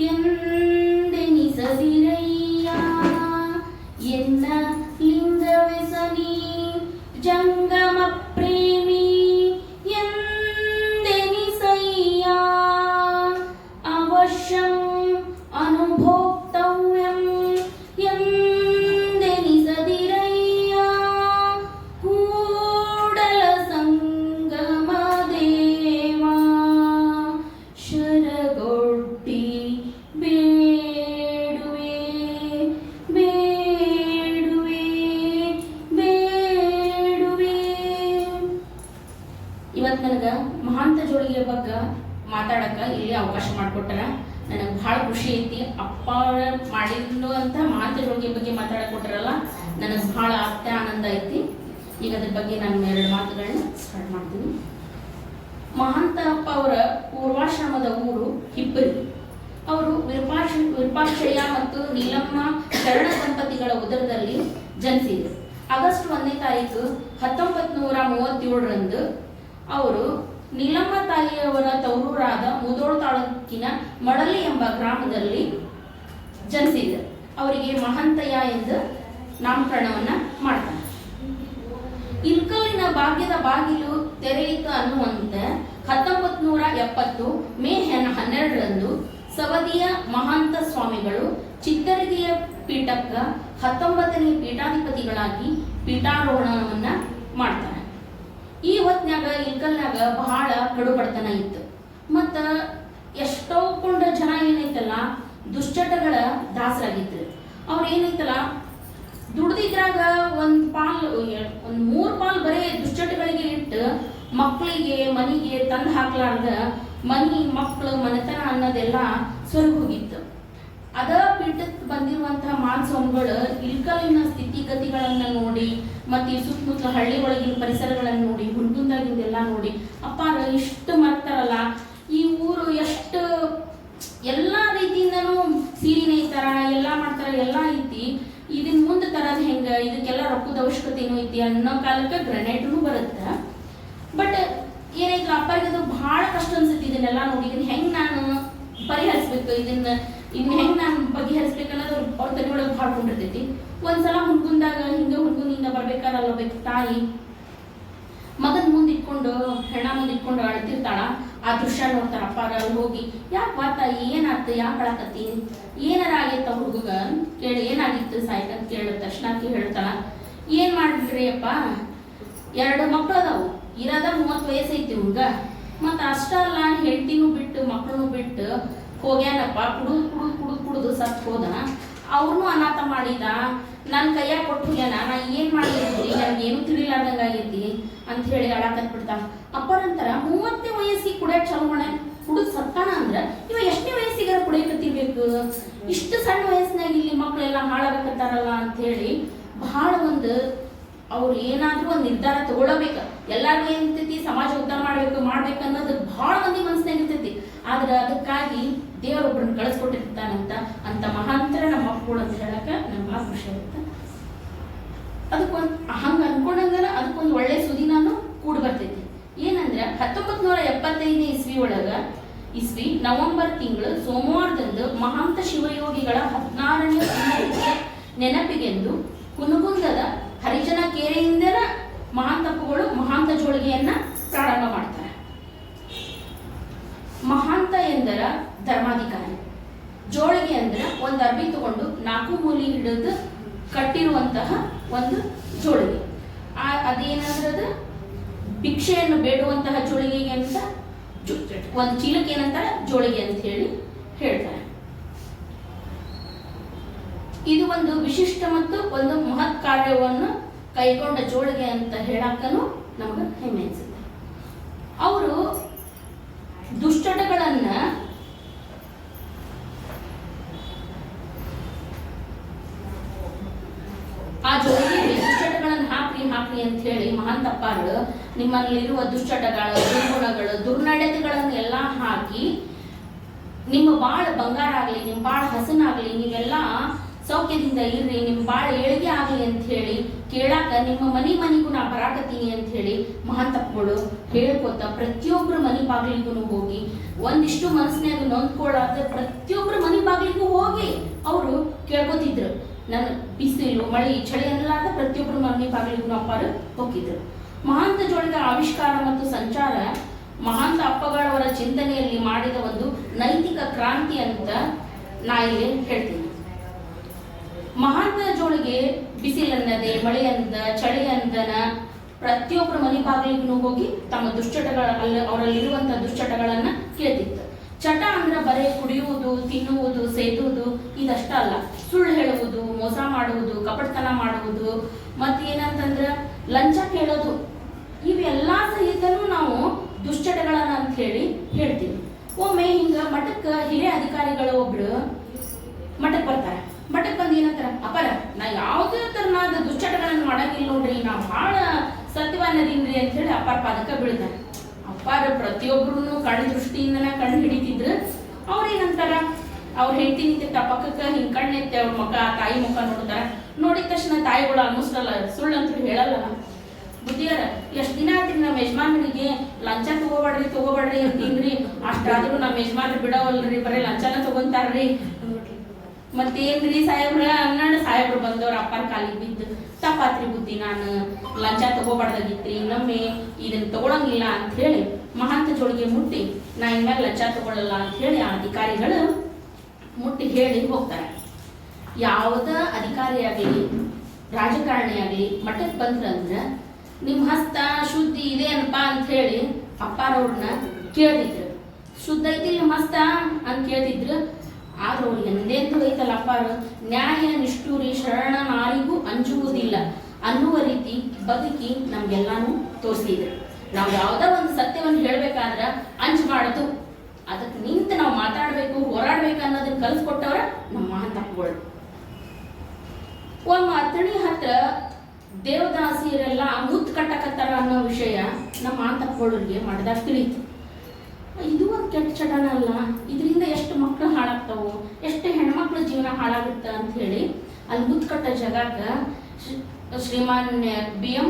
ಎಂದೆನಿಸದಿರಯ್ಯ, ಎನ್ನ ಲಿಂಗವ್ಯಸನಿ ಜಂಗಮ ಪ್ರೇಮಿ ಎಂದೆನಿಸಯ್ಯ, ಅವಶ್ಯಂ ಅನುಭೋಕ್ತವ್ಯಂ ಎಂದೆನಿಸದಿರಯ್ಯ, ಕೂಡಲ ಸಂಗಮ ದೇವ ಶರಗೊಡ್ಡಿ ಬೇಡುವೆ ಬೇಡುವೆ ಬೇಡುವೆ. ಇವತ್ತು ನನಗೆ ಮಹಾಂತ ಜೋಳಿಗೆ ಬಗ್ಗೆ ಮಾತಾಡಕ್ಕೆ ಇಲ್ಲಿ ಅವಕಾಶ ಮಾಡಿಕೊಟ್ಟಾರ. ನನಗೆ ಭಾಳ ಖುಷಿ ಐತಿ. ಅಪ್ಪ ಮಾಡಿದ್ರು ಅಂತ ಮಹಾಂತ ಜೋಳಿಗೆ ಬಗ್ಗೆ ಮಾತಾಡಕ್ಕೆ ಕೊಟ್ಟರಲ್ಲ, ನನಗೆ ಭಾಳ ಆನಂದ ಐತಿ. ಈಗ ಅದ್ರ ಬಗ್ಗೆ ನಾನು 2 ಮಾತುಗಳನ್ನ ಸ್ಟಾರ್ಟ್ ಮಾಡ್ತೀನಿ. ಮಹಾಂತ ಅಪ್ಪ ಅವರ ಪೂರ್ವಾಶ್ರಮದ ಊರು ಹಿಪ್ಪರಿ. ಅವರು ವಿರೂಪಾಕ್ಷಯ್ಯ ಮತ್ತು ನೀಲಮ್ಮ ಶರಣ ದಂಪತಿಗಳ ಉದರದಲ್ಲಿ ಜನಿಸಿದರು. ಆಗಸ್ಟ್ 1ನೇ ತಾರೀಕು 1937ರಂದು ಅವರು ನೀಲಮ್ಮ ತಾಯಿಯವರ ತವರೂರಾದ ಮುಧೋಳ ತಾಲೂಕಿನ ಮಡಲಿ ಎಂಬ ಗ್ರಾಮದಲ್ಲಿ ಜನಿಸಿದರು. ಅವರಿಗೆ ಮಹಂತಯ್ಯ ಎಂದು ನಾಮಕರಣವನ್ನ ಮಾಡ್ತಾರೆ. ಇಲ್ಕಲ್ಲಿನ ಭಾಗ್ಯದ ಬಾಗಿಲು ತೆರೆಯಿತು ಅನ್ನುವಂತೆ 1970 ಮೇ 12ರಂದು ಸವದಿಯ ಮಹಾಂತ ಸ್ವಾಮಿಗಳು ಚಿತ್ತರಿಗೆಯ ಪೀಠಕ್ಕೆ 19ನೇ ಪೀಠಾಧಿಪತಿಗಳಾಗಿ ಪೀಠಾರೋಹಣವನ್ನ ಮಾಡ್ತಾರೆ. ಈ ಹೊತ್ನ್ಯಾಗ ಇಲ್ಕಲ್ನಾಗ ಬಹಳ ಕಡುಬಡತನ ಇತ್ತು. ಮತ್ತು ಎಷ್ಟೋ ಕೊಂಡ ಜನ ಏನೈತಲ್ಲ ದುಶ್ಚಟಗಳ ದಾಸರಾಗಿದ್ರು. ಅವ್ರು ಏನೈತಲ್ಲ ದುಡ್ದಿದ್ರಾಗ ಒಂದು 3 ಪಾಲ್ ಬರೀ ದುಶ್ಚಟಗಳಿಗೆ ಇಟ್ಟು ಮಕ್ಕಳಿಗೆ ಮನೆಗೆ ತಂದು ಹಾಕ್ಲಾರ್ದ ಮನಿ ಮಕ್ಕಳು ಮನೆತನ ಅನ್ನೋದೆಲ್ಲ ಸೊರಗಿ ಹೋಗಿತ್ತು. ಅದ ಪೀಠಕ್ಕೆ ಬಂದಿರುವಂತಹ ಸ್ವಾಮಿಗಳು ಇಲ್ಕಲಿನ ಸ್ಥಿತಿಗತಿಗಳನ್ನ ನೋಡಿ ಮತ್ತೆ ಈ ಸುತ್ತಮುತ್ತಲ ಹಳ್ಳಿ ಒಳಗಿನ ಪರಿಸರಗಳನ್ನ ನೋಡಿ ಹುಣ್ಗುಂದಾಗಿಂದೆಲ್ಲ ನೋಡಿ ಅಪ್ಪಾರ ಇಷ್ಟು ಮಾಡ್ತಾರಲ್ಲ, ಈ ಊರು ಎಷ್ಟು ಎಲ್ಲ ರೀತಿಯಿಂದನೂ ಸೀರೆ ನೇಯ್ತಾರ, ಎಲ್ಲ ಮಾಡ್ತಾರ, ಎಲ್ಲ ಐತಿ. ಇದನ್ ಮುಂದೆ ತರದ್ ಹೆಂಗ, ಇದಕ್ಕೆಲ್ಲ ರೊಕ್ಕದ ಅವಶ್ಯಕತೆ ಏನೋ ಐತಿ ಅನ್ನೋ ಕಾಲಕ್ಕೆ ಗ್ರನೇಟ್ನು ಬರುತ್ತೆ. ಬಟ್ ಏನೈತಿ ಅಪ್ಪರಿಗೆ ಅದು ಭಾಳ ಕಷ್ಟ ಅನ್ಸುತ್ತೆ. ಇದನ್ನೆಲ್ಲ ನೋಡಿ ಇದನ್ನ ಹೆಂಗ್ ನಾನು ಪರಿಹರಿಸ್ಬೇಕು, ಇನ್ನ ಹೆಂಗ್ ನಾನು ಬಗೆಹರಿಸ್ಬೇಕು ಅನ್ನೋದು ಅವ್ರ ತಲೆ ಒಳಗೆ ಭಾಳ್ಕೊಂಡಿರ್ತೈತಿ. ಒಂದ್ಸಲ ಹುಣ್ಗುಂದಾಗ ಹಿಂಗೆ ಹುಣ್ಗುಂದಿಂದ ಬರ್ಬೇಕಾರಲ್ಲ ಬೇಕು ತಾಯಿ ಮಗನ್ ಮುಂದೆ ಇಟ್ಕೊಂಡು ಹೆಣ್ಣ ಮುಂದೆ ಇಟ್ಕೊಂಡು ಅಳ್ತಿರ್ತಾಳ. ಆ ದೃಶ್ಯ ನೋಡ್ತಾರ ಅಪ್ಪಾರ. ಅಲ್ಲಿ ಹೋಗಿ ಯಾಕೆ ತಾಯಿ ಏನಾಯ್ತು, ಯಾಕೆ ಅಳಕತ್ತಿ, ಏನಾರ ಆಗೈತ ಹುಡುಗ ಕೇಳಿ, ಏನಾಗಿತ್ತು ಸಾಯ್ತ ಅಂತ ಕೇಳಿದ ತಕ್ಷಣ ಹೇಳ್ತಾಳ, ಏನ್ ಮಾಡ್ಬಿಟ್ರಿ ಅಪ್ಪ, 2 ಮಕ್ಳು ಅದಾವು, ಇರೋದ 30 ವಯಸ್ಸೈತಿ ಹುಡುಗ, ಮತ್ತ ಅಷ್ಟ ಅಲ್ಲ ಹೆಂಡತಿನೂ ಬಿಟ್ಟು ಮಕ್ಕಳನ್ನು ಬಿಟ್ಟು ಹೋಗ್ಯಾನಪ್ಪ, ಕುಡುದು ಸತ್ ಹೋದ, ಅವ್ರನ್ನೂ ಅನಾಥ ಮಾಡಿದ, ನನ್ನ ಕೈಯಾಗ ಕೊಟ್ಟು ಹೋಗ್ಯಾನ, ನಾ ಏನ್ ಮಾಡಿದ್ರಿ, ನನಗೇನು ತಿಳಿಲಾರ್ದಂಗ ಆಗೈತಿ ಅಂತ ಹೇಳಿ ಅಳಾಕತ್ ಬಿಡ್ತಾನ. ಅಪ್ಪರಂತಾರ 30 ವಯಸ್ಸಿಗೆ ಕುಡಿಯಕ್ ಚಾಲು ಮಾಡ ಕುಡಿದ್ ಸತ್ತಾನ ಅಂದ್ರ ಇವ ಎಷ್ಟನೇ ವಯಸ್ಸಿಗಾರ ಕುಡಿಯಕತ್ತಿರ್ಬೇಕು, ಇಷ್ಟು ಸಣ್ಣ ವಯಸ್ಸಿನಾಗ ಇಲ್ಲಿ ಮಕ್ಕಳೆಲ್ಲ ಹಾಳಾಗಕತ್ತಾರಲ್ಲ ಅಂತ ಹೇಳಿ ಬಹಳ ಒಂದು ಅವ್ರು ಏನಾದ್ರೂ ಒಂದು ನಿರ್ಧಾರ ತಗೊಳ್ಳಬೇಕು. ಎಲ್ಲಾರ್ಗು ಏನಿರ್ತೈತಿ, ಸಮಾಜ ಉದ್ಧಾರ ಮಾಡ್ಬೇಕು ಅನ್ನೋದು ಬಹಳ ಮಂದಿ ಮನಸ್ಸಿನಾಗ ಇರ್ತೈತಿ. ಆದ್ರೆ ಅದಕ್ಕಾಗಿ ದೇವರೊಬ್ಬರನ್ನ ಕಳಿಸ್ಕೊಟ್ಟಿರ್ತಾನಂತ ಅಂತ ಮಹಾಂತರ ನಮ್ಮ ಮಕ್ಕಳು ಅಂತ ಹೇಳಕ ನಮ್ಗೆ ಭಾಳ ಖುಷಿ ಆಗುತ್ತೆ. ಅದಕ್ಕೊಂದು ಹಂಗ ಅನ್ಕೊಂಡಂಗನ ಅದಕ್ಕೊಂದು ಒಳ್ಳೆ ಸುದ್ದಿ ನಾನು ಕೂಡಿ ಬರ್ತೈತಿ. ಏನಂದ್ರೆ 1975 ಇಸ್ವಿ ನವೆಂಬರ್ ತಿಂಗಳು ಸೋಮವಾರದಂದು ಮಹಾಂತ ಶಿವಯೋಗಿಗಳ 16ನೇ ನೆನಪಿಗೆಂದು ಕುನಗುಂದದ ಹರಿಜನ ಕೇರೆಯಿಂದ ಮಹಾಂತಪ್ಪಗಳು ಮಹಾಂತ ಜೋಳಿಗೆಯನ್ನ ಪ್ರಾರಂಭ ಮಾಡ್ತಾರೆ. ಮಹಾಂತ ಎಂದರ ಧರ್ಮಾಧಿಕಾರಿ, ಜೋಳಿಗೆ ಅಂದ್ರೆ ಒಂದು ಅರ್ಬಿ ತಗೊಂಡು 4 ಮೂಲಿ ಹಿಡಿದು ಕಟ್ಟಿರುವಂತಹ ಒಂದು ಜೋಳಿಗೆ. ಅದೇನಂದ್ರೆ ಭಿಕ್ಷೆಯನ್ನು ಬೇಡುವಂತಹ ಜೋಳಿಗೆಗೆ ಅಂತ ಒಂದು ಚೀಲಕ್ಕೆ ಏನಂತಾರೆ ಜೋಳಿಗೆ ಅಂತ ಹೇಳಿ ಹೇಳ್ತಾರೆ. ಇದು ಒಂದು ವಿಶಿಷ್ಟ ಮತ್ತು ಒಂದು ಮಹತ್ ಕಾರ್ಯವನ್ನು ಕೈಗೊಂಡ ಜೋಳಿಗೆ ಅಂತ ಹೇಳಕ್ಕನು ನಮ್ಗೆ ಹೆಮ್ಮೆ ಅನ್ಸುತ್ತೆ. ಅವರು ದುಶ್ಚಟಗಳನ್ನ ಆ ಜೋಳಿಗೆ ದುಶ್ಚಟಗಳನ್ನು ಹಾಕ್ರಿ ಅಂತ ಹೇಳಿ ಮಹಾಂತಪ್ಪಾರು ನಿಮ್ಮಲ್ಲಿರುವ ದುಶ್ಚಟಗಳು, ದುರ್ಗುಣಗಳು, ದುರ್ನಡತೆಗಳನ್ನು ಎಲ್ಲ ಹಾಕಿ ನಿಮ್ಮ ಬಾಳ ಬಂಗಾರ ಆಗ್ಲಿ, ನಿಮ್ಮ ಬಾಳ ಹಸನಾಗ್ಲಿ, ನೀವೆಲ್ಲ ಸೌಖ್ಯದಿಂದ ಇರ್ರಿ, ನಿಮ್ಮ ಬಾಳ ಏಳಿಗೆ ಆಗ್ಲಿ ಅಂತ ಹೇಳಿ ಕೇಳಾಕ ನಿಮ್ಮ ಮನಿಗೂ ನಾ ಬರಾಕತ್ತೀನಿ ಅಂತ ಹೇಳಿ ಮಹಾಂತಪ್ಪಗಳು ಹೇಳ್ಕೊತ ಪ್ರತಿಯೊಬ್ರು ಮನಿ ಬಾಗಿಲಿಗೂ ಹೋಗಿ ಒಂದಿಷ್ಟು ಮನಸ್ಸಿನಾಗ ನೊಂದ್ಕೊಳ್ಳಾದ ಪ್ರತಿಯೊಬ್ರು ಮನಿ ಬಾಗಿಲಿಗೂ ಹೋಗಿ ಅವರು ಕೇಳ್ಕೊತಿದ್ರು. ನನ್ನ ಬಿಸಿಲು ಮಳಿ ಚಳಿ ಅನ್ನಲಾದ ಪ್ರತಿಯೊಬ್ರು ಮನಿ ಬಾಗಿಲಿಗೂ ಅಪ್ಪಾರು ಹೋಗಿದ್ರು. ಮಹಾಂತ ಜೋಳಿಗೆ ಆವಿಷ್ಕಾರ ಮತ್ತು ಸಂಚಾರ ಮಹಾಂತ ಅಪ್ಪಗಳವರ ಚಿಂತನೆಯಲ್ಲಿ ಮಾಡಿದ ಒಂದು ನೈತಿಕ ಕ್ರಾಂತಿ ಅಂತ ನಾ ಇಲ್ಲಿ ಹೇಳ್ತೀನಿ. ಮಹಾಂತ ಜೋಳಿಗೆ ಬಿಸಿಲನ್ನದೆ, ಮಳೆ ಅಂದ, ಚಳಿ ಅಂದನ ಪ್ರತಿಯೊಬ್ಬರ ಮನೆ ಬಾಗಿಲಿಗೂ ಹೋಗಿ ತಮ್ಮ ಅವರಲ್ಲಿರುವಂತಹ ದುಶ್ಚಟಗಳನ್ನ ಕೇಳ್ತಿತ್ತು. ಚಟ ಅಂದ್ರೆ ಬರೀ ಕುಡಿಯುವುದು, ತಿನ್ನುವುದು, ಸೇದುವುದು ಇದಷ್ಟ ಅಲ್ಲ. ಸುಳ್ಳು ಹೇಳುವುದು, ಮೋಸ ಮಾಡುವುದು, ಕಪಟತನ ಮಾಡುವುದು, ಮತ್ತೇನಂತಂದ್ರ ಲಂಚ ಕೇಳೋದು, ಇವೆಲ್ಲಾ ಸಹಿತನೂ ನಾವು ದುಶ್ಚಟಗಳನ್ನ ಅಂತ ಹೇಳಿ ಹೇಳ್ತೀವಿ. ಒಮ್ಮೆ ಹಿಂಗ ಮಠಕ್ಕೆ ಹಿರಿಯ ಅಧಿಕಾರಿಗಳು ಒಬ್ರು ಮಠಕ್ಕೆ ಬರ್ತಾರೆ. ಮಠಕ್ಕೆ ಬಂದು ಏನಂತಾರ, ಅಪ್ಪಾರ ನಾ ಯಾವುದೇ ತರನಾದ ದುಶ್ಚಟಗಳನ್ನ ಮಾಡಂಗಿಲ್ಲ ನೋಡ್ರಿ, ನಾ ಬಹಳ ಸತ್ಯವಾನದೀನ್ರಿ ಅಂತ ಹೇಳಿ ಅಪ್ಪಾರ ಪಾದಕ್ಕೆ ಬೀಳ್ತಾರೆ. ಅಪ್ಪಾರ ಪ್ರತಿಯೊಬ್ರು ಕಣ್ಣು ದೃಷ್ಟಿಯಿಂದನ ಕಣ್ಣು ಹಿಡಿತಿದ್ರು. ಅವ್ರೇನಂತಾರ, ಅವ್ರ ಹೆಂಡತಿ ನಿಂತಿರ್ತ ಪಕ್ಕಕ್ಕೆ ಹಿಂಗ್ ಕಣ್ಣೆತ್ತಿ ಅವ್ರ ಮುಖ, ತಾಯಿ ಮುಖ ನೋಡ್ತಾರ. ನೋಡಿದ ತಕ್ಷಣ ತಾಯಿಗಳು ಅನ್ನಿಸ್ತಲ್ಲ, ಸುಳ್ಳಂತೂ ಹೇಳಲ್ಲ. ಬುದ್ಧಿಯಾರ ಎಷ್ಟ್ ದಿನ ಆಯ್ತು ನಮ್ಮ ಯಜಮಾನ್ರಿಗೆ ಲಂಚ ತಗೋಬೇಡ್ರಿ ಅಂತೀನ್ರಿ, ಅಷ್ಟಾದ್ರೂ ನಮ್ಮ ಯಜಮಾನ್ರು ಬಿಡವಲ್ರಿ, ಬರೀ ಲಂಚನ ತಗೊಂತಾರ್ರಿ. ಮತ್ತೇನ್ರಿ ಸಾಹೇಬ್ರ ಅನ್ನಣ್ಣ ಸಾಹೇಬ್ರು ಬಂದವ್ರ ಅಪ್ಪನ ಕಾಲಿಗೆ ಬಿದ್ದು, ತಪ್ಪಾತ್ರಿ ಬುದ್ಧಿ, ನಾನು ಲಂಚ ತಗೋಬಾರ್ದಾಗಿತ್ರಿ, ಇನ್ನೊಮ್ಮೆ ಇದನ್ನ ತಗೊಳಂಗಿಲ್ಲ ಅಂತ ಹೇಳಿ ಮಹಾಂತ ಜೋಳಿಗೆ ಮುಟ್ಟಿ ನಾ ಇನ್ಮೇಲೆ ಲಂಚ ತಗೊಳ್ಳಲ್ಲ ಅಂತ ಹೇಳಿ ಆ ಅಧಿಕಾರಿಗಳು ಮುಟ್ಟಿ ಹೇಳಿ ಹೋಗ್ತಾರೆ. ಯಾವುದ ಅಧಿಕಾರಿ ಆಗಲಿ, ರಾಜಕಾರಣಿ ಆಗಲಿ ಮಠಕ್ಕೆ ಬಂದ್ರಂದ್ರ ನಿಮ್ಮ ಹಸ್ತ ಶುದ್ಧಿ ಇದೆ ಅನ್ಪಾ ಅಂತ ಹೇಳಿ ಅಪ್ಪಾರವ್ರನ್ನ ಕೇಳ್ತಿದ್ರು. ಶುದ್ಧ ಐತಿ ನಿಮ್ಮ ಹಸ್ತ ಅಂತ ಕೇಳ್ತಿದ್ರು. ಆದ್ರೆ ಅವ್ರು ಎಂದೆಂದು ಐತಲ್ಲ ಅಪ್ಪಾರು, ನ್ಯಾಯ ನಿಷ್ಠೂರಿ ಶರಣನಾರಿಗೂ ಅಂಜುವುದಿಲ್ಲ ಅನ್ನುವ ರೀತಿ ಬದುಕಿ ನಮ್ಗೆಲ್ಲಾನು ತೋರಿಸಿದ್ರು. ನಾವು ಯಾವ್ದೋ ಒಂದು ಸತ್ಯವನ್ನು ಹೇಳ್ಬೇಕಾದ್ರ ಅಂಜು ಮಾಡೋದು, ಅದಕ್ಕೆ ನಿಂತು ನಾವು ಮಾತಾಡ್ಬೇಕು, ಹೋರಾಡ್ಬೇಕು ಅನ್ನೋದನ್ನ ಕಲಿಸ್ಕೊಟ್ಟವ್ರ ನಮ್ಮ ಮಹಾಂತಪ್ಪಗಳು. ಒಮ್ಮೆ ಅಥಣಿ ಹತ್ರ ದೇವದಾಸಿಯರೆಲ್ಲ ಮುತ್ತು ಕಟ್ಟಕತ್ತಾರ ಅನ್ನೋ ವಿಷಯ ನಮ್ಮ ಅಂತಪ್ಪಗಳಿಗೆ ಮಾಡಿದಾಗ ತಿಳಿತು. ಇದು ಒಂದು ಕೆಟ್ಟ ಚಟನ ಅಲ್ಲ, ಇದರಿಂದ ಎಷ್ಟು ಮಕ್ಕಳು ಹಾಳಾಗ್ತಾವು, ಎಷ್ಟು ಹೆಣ್ಮಕ್ಳ ಜೀವನ ಹಾಳಾಗುತ್ತೆ ಅಂತ ಹೇಳಿ ಅಲ್ಲಿ ಮುತ್ತು ಕಟ್ಟ ಜಾಗಕ್ಕೆ ಶ್ರೀಮಾನ್ BM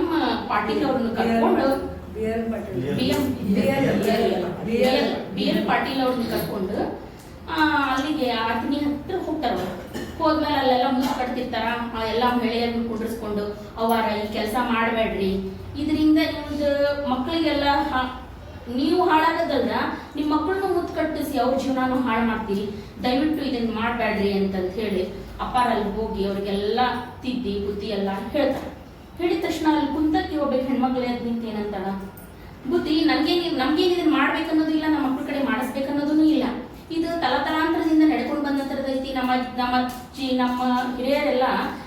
ಪಾಟೀಲ್ ಅವ್ರನ್ನ ಕರ್ಕೊಂಡು BL ಪಾಟೀಲ್ ಅವ್ರನ್ನ ಕರ್ಕೊಂಡು ಅಲ್ಲಿಗೆ ಅಥಣಿ ಹತ್ರ ಹೋಗ್ತಾರ. ಹೋದ್ಮೇಲೆ ಅಲ್ಲೆಲ್ಲ ಮುತ್ತು ಕಟ್ತಿರ್ತಾರ. ಎಲ್ಲ ಮಹಿಳೆಯರನ್ನ ಕುಂಡ್ರಿಸ್ಕೊಂಡು ಅವರ ಈ ಕೆಲಸ ಮಾಡಬೇಡ್ರಿ, ಇದರಿಂದ ನಿಮ್ದು ಮಕ್ಕಳಿಗೆಲ್ಲ ನೀವು ಹಾಳಾಗೋದಲ್ಲ, ನಿಮ್ಮ ಮಕ್ಕಳನ್ನು ಮುತ್ತು ಕಟ್ಟಿಸಿ ಅವ್ರ ಜೀವನನೂ ಹಾಳು ಮಾಡ್ತೀರಿ, ದಯವಿಟ್ಟು ಇದನ್ನ ಮಾಡಬೇಡ್ರಿ ಅಂತಂತ ಹೇಳಿ ಅಪ್ಪಾರ ಅಲ್ಲಿ ಹೋಗಿ ಅವ್ರಿಗೆಲ್ಲ ತಿದ್ದಿ ಬುದ್ಧಿ ಎಲ್ಲ ಹೇಳ್ತಾರೆ. ಹೇಳಿದ ತಕ್ಷಣ ಅಲ್ಲಿ ಕುಂತಕ್ಕೆ ಒಬ್ಬ ಹೆಣ್ಮಕ್ಳು ಎದ್ದು ನಿಂತು ಏನಂತಾಳ, ಬುದ್ಧಿ ನಮ್ಗೇನು ಇದನ್ನ ಮಾಡ್ಬೇಕನ್ನೋದು ಇಲ್ಲ, ನಮ್ಮ ಮಕ್ಕಳ ಕಡೆ ಮಾಡಿಸ್ಬೇಕನ್ನೋದೂ ಇಲ್ಲ, ಇದು ತಲಾಂತರದಿಂದ ನಡ್ಕೊಂಡು ಬಂದಂಥದ್ದೈತಿ. ನಮ್ಮ ಹಿರಿಯರೆಲ್ಲ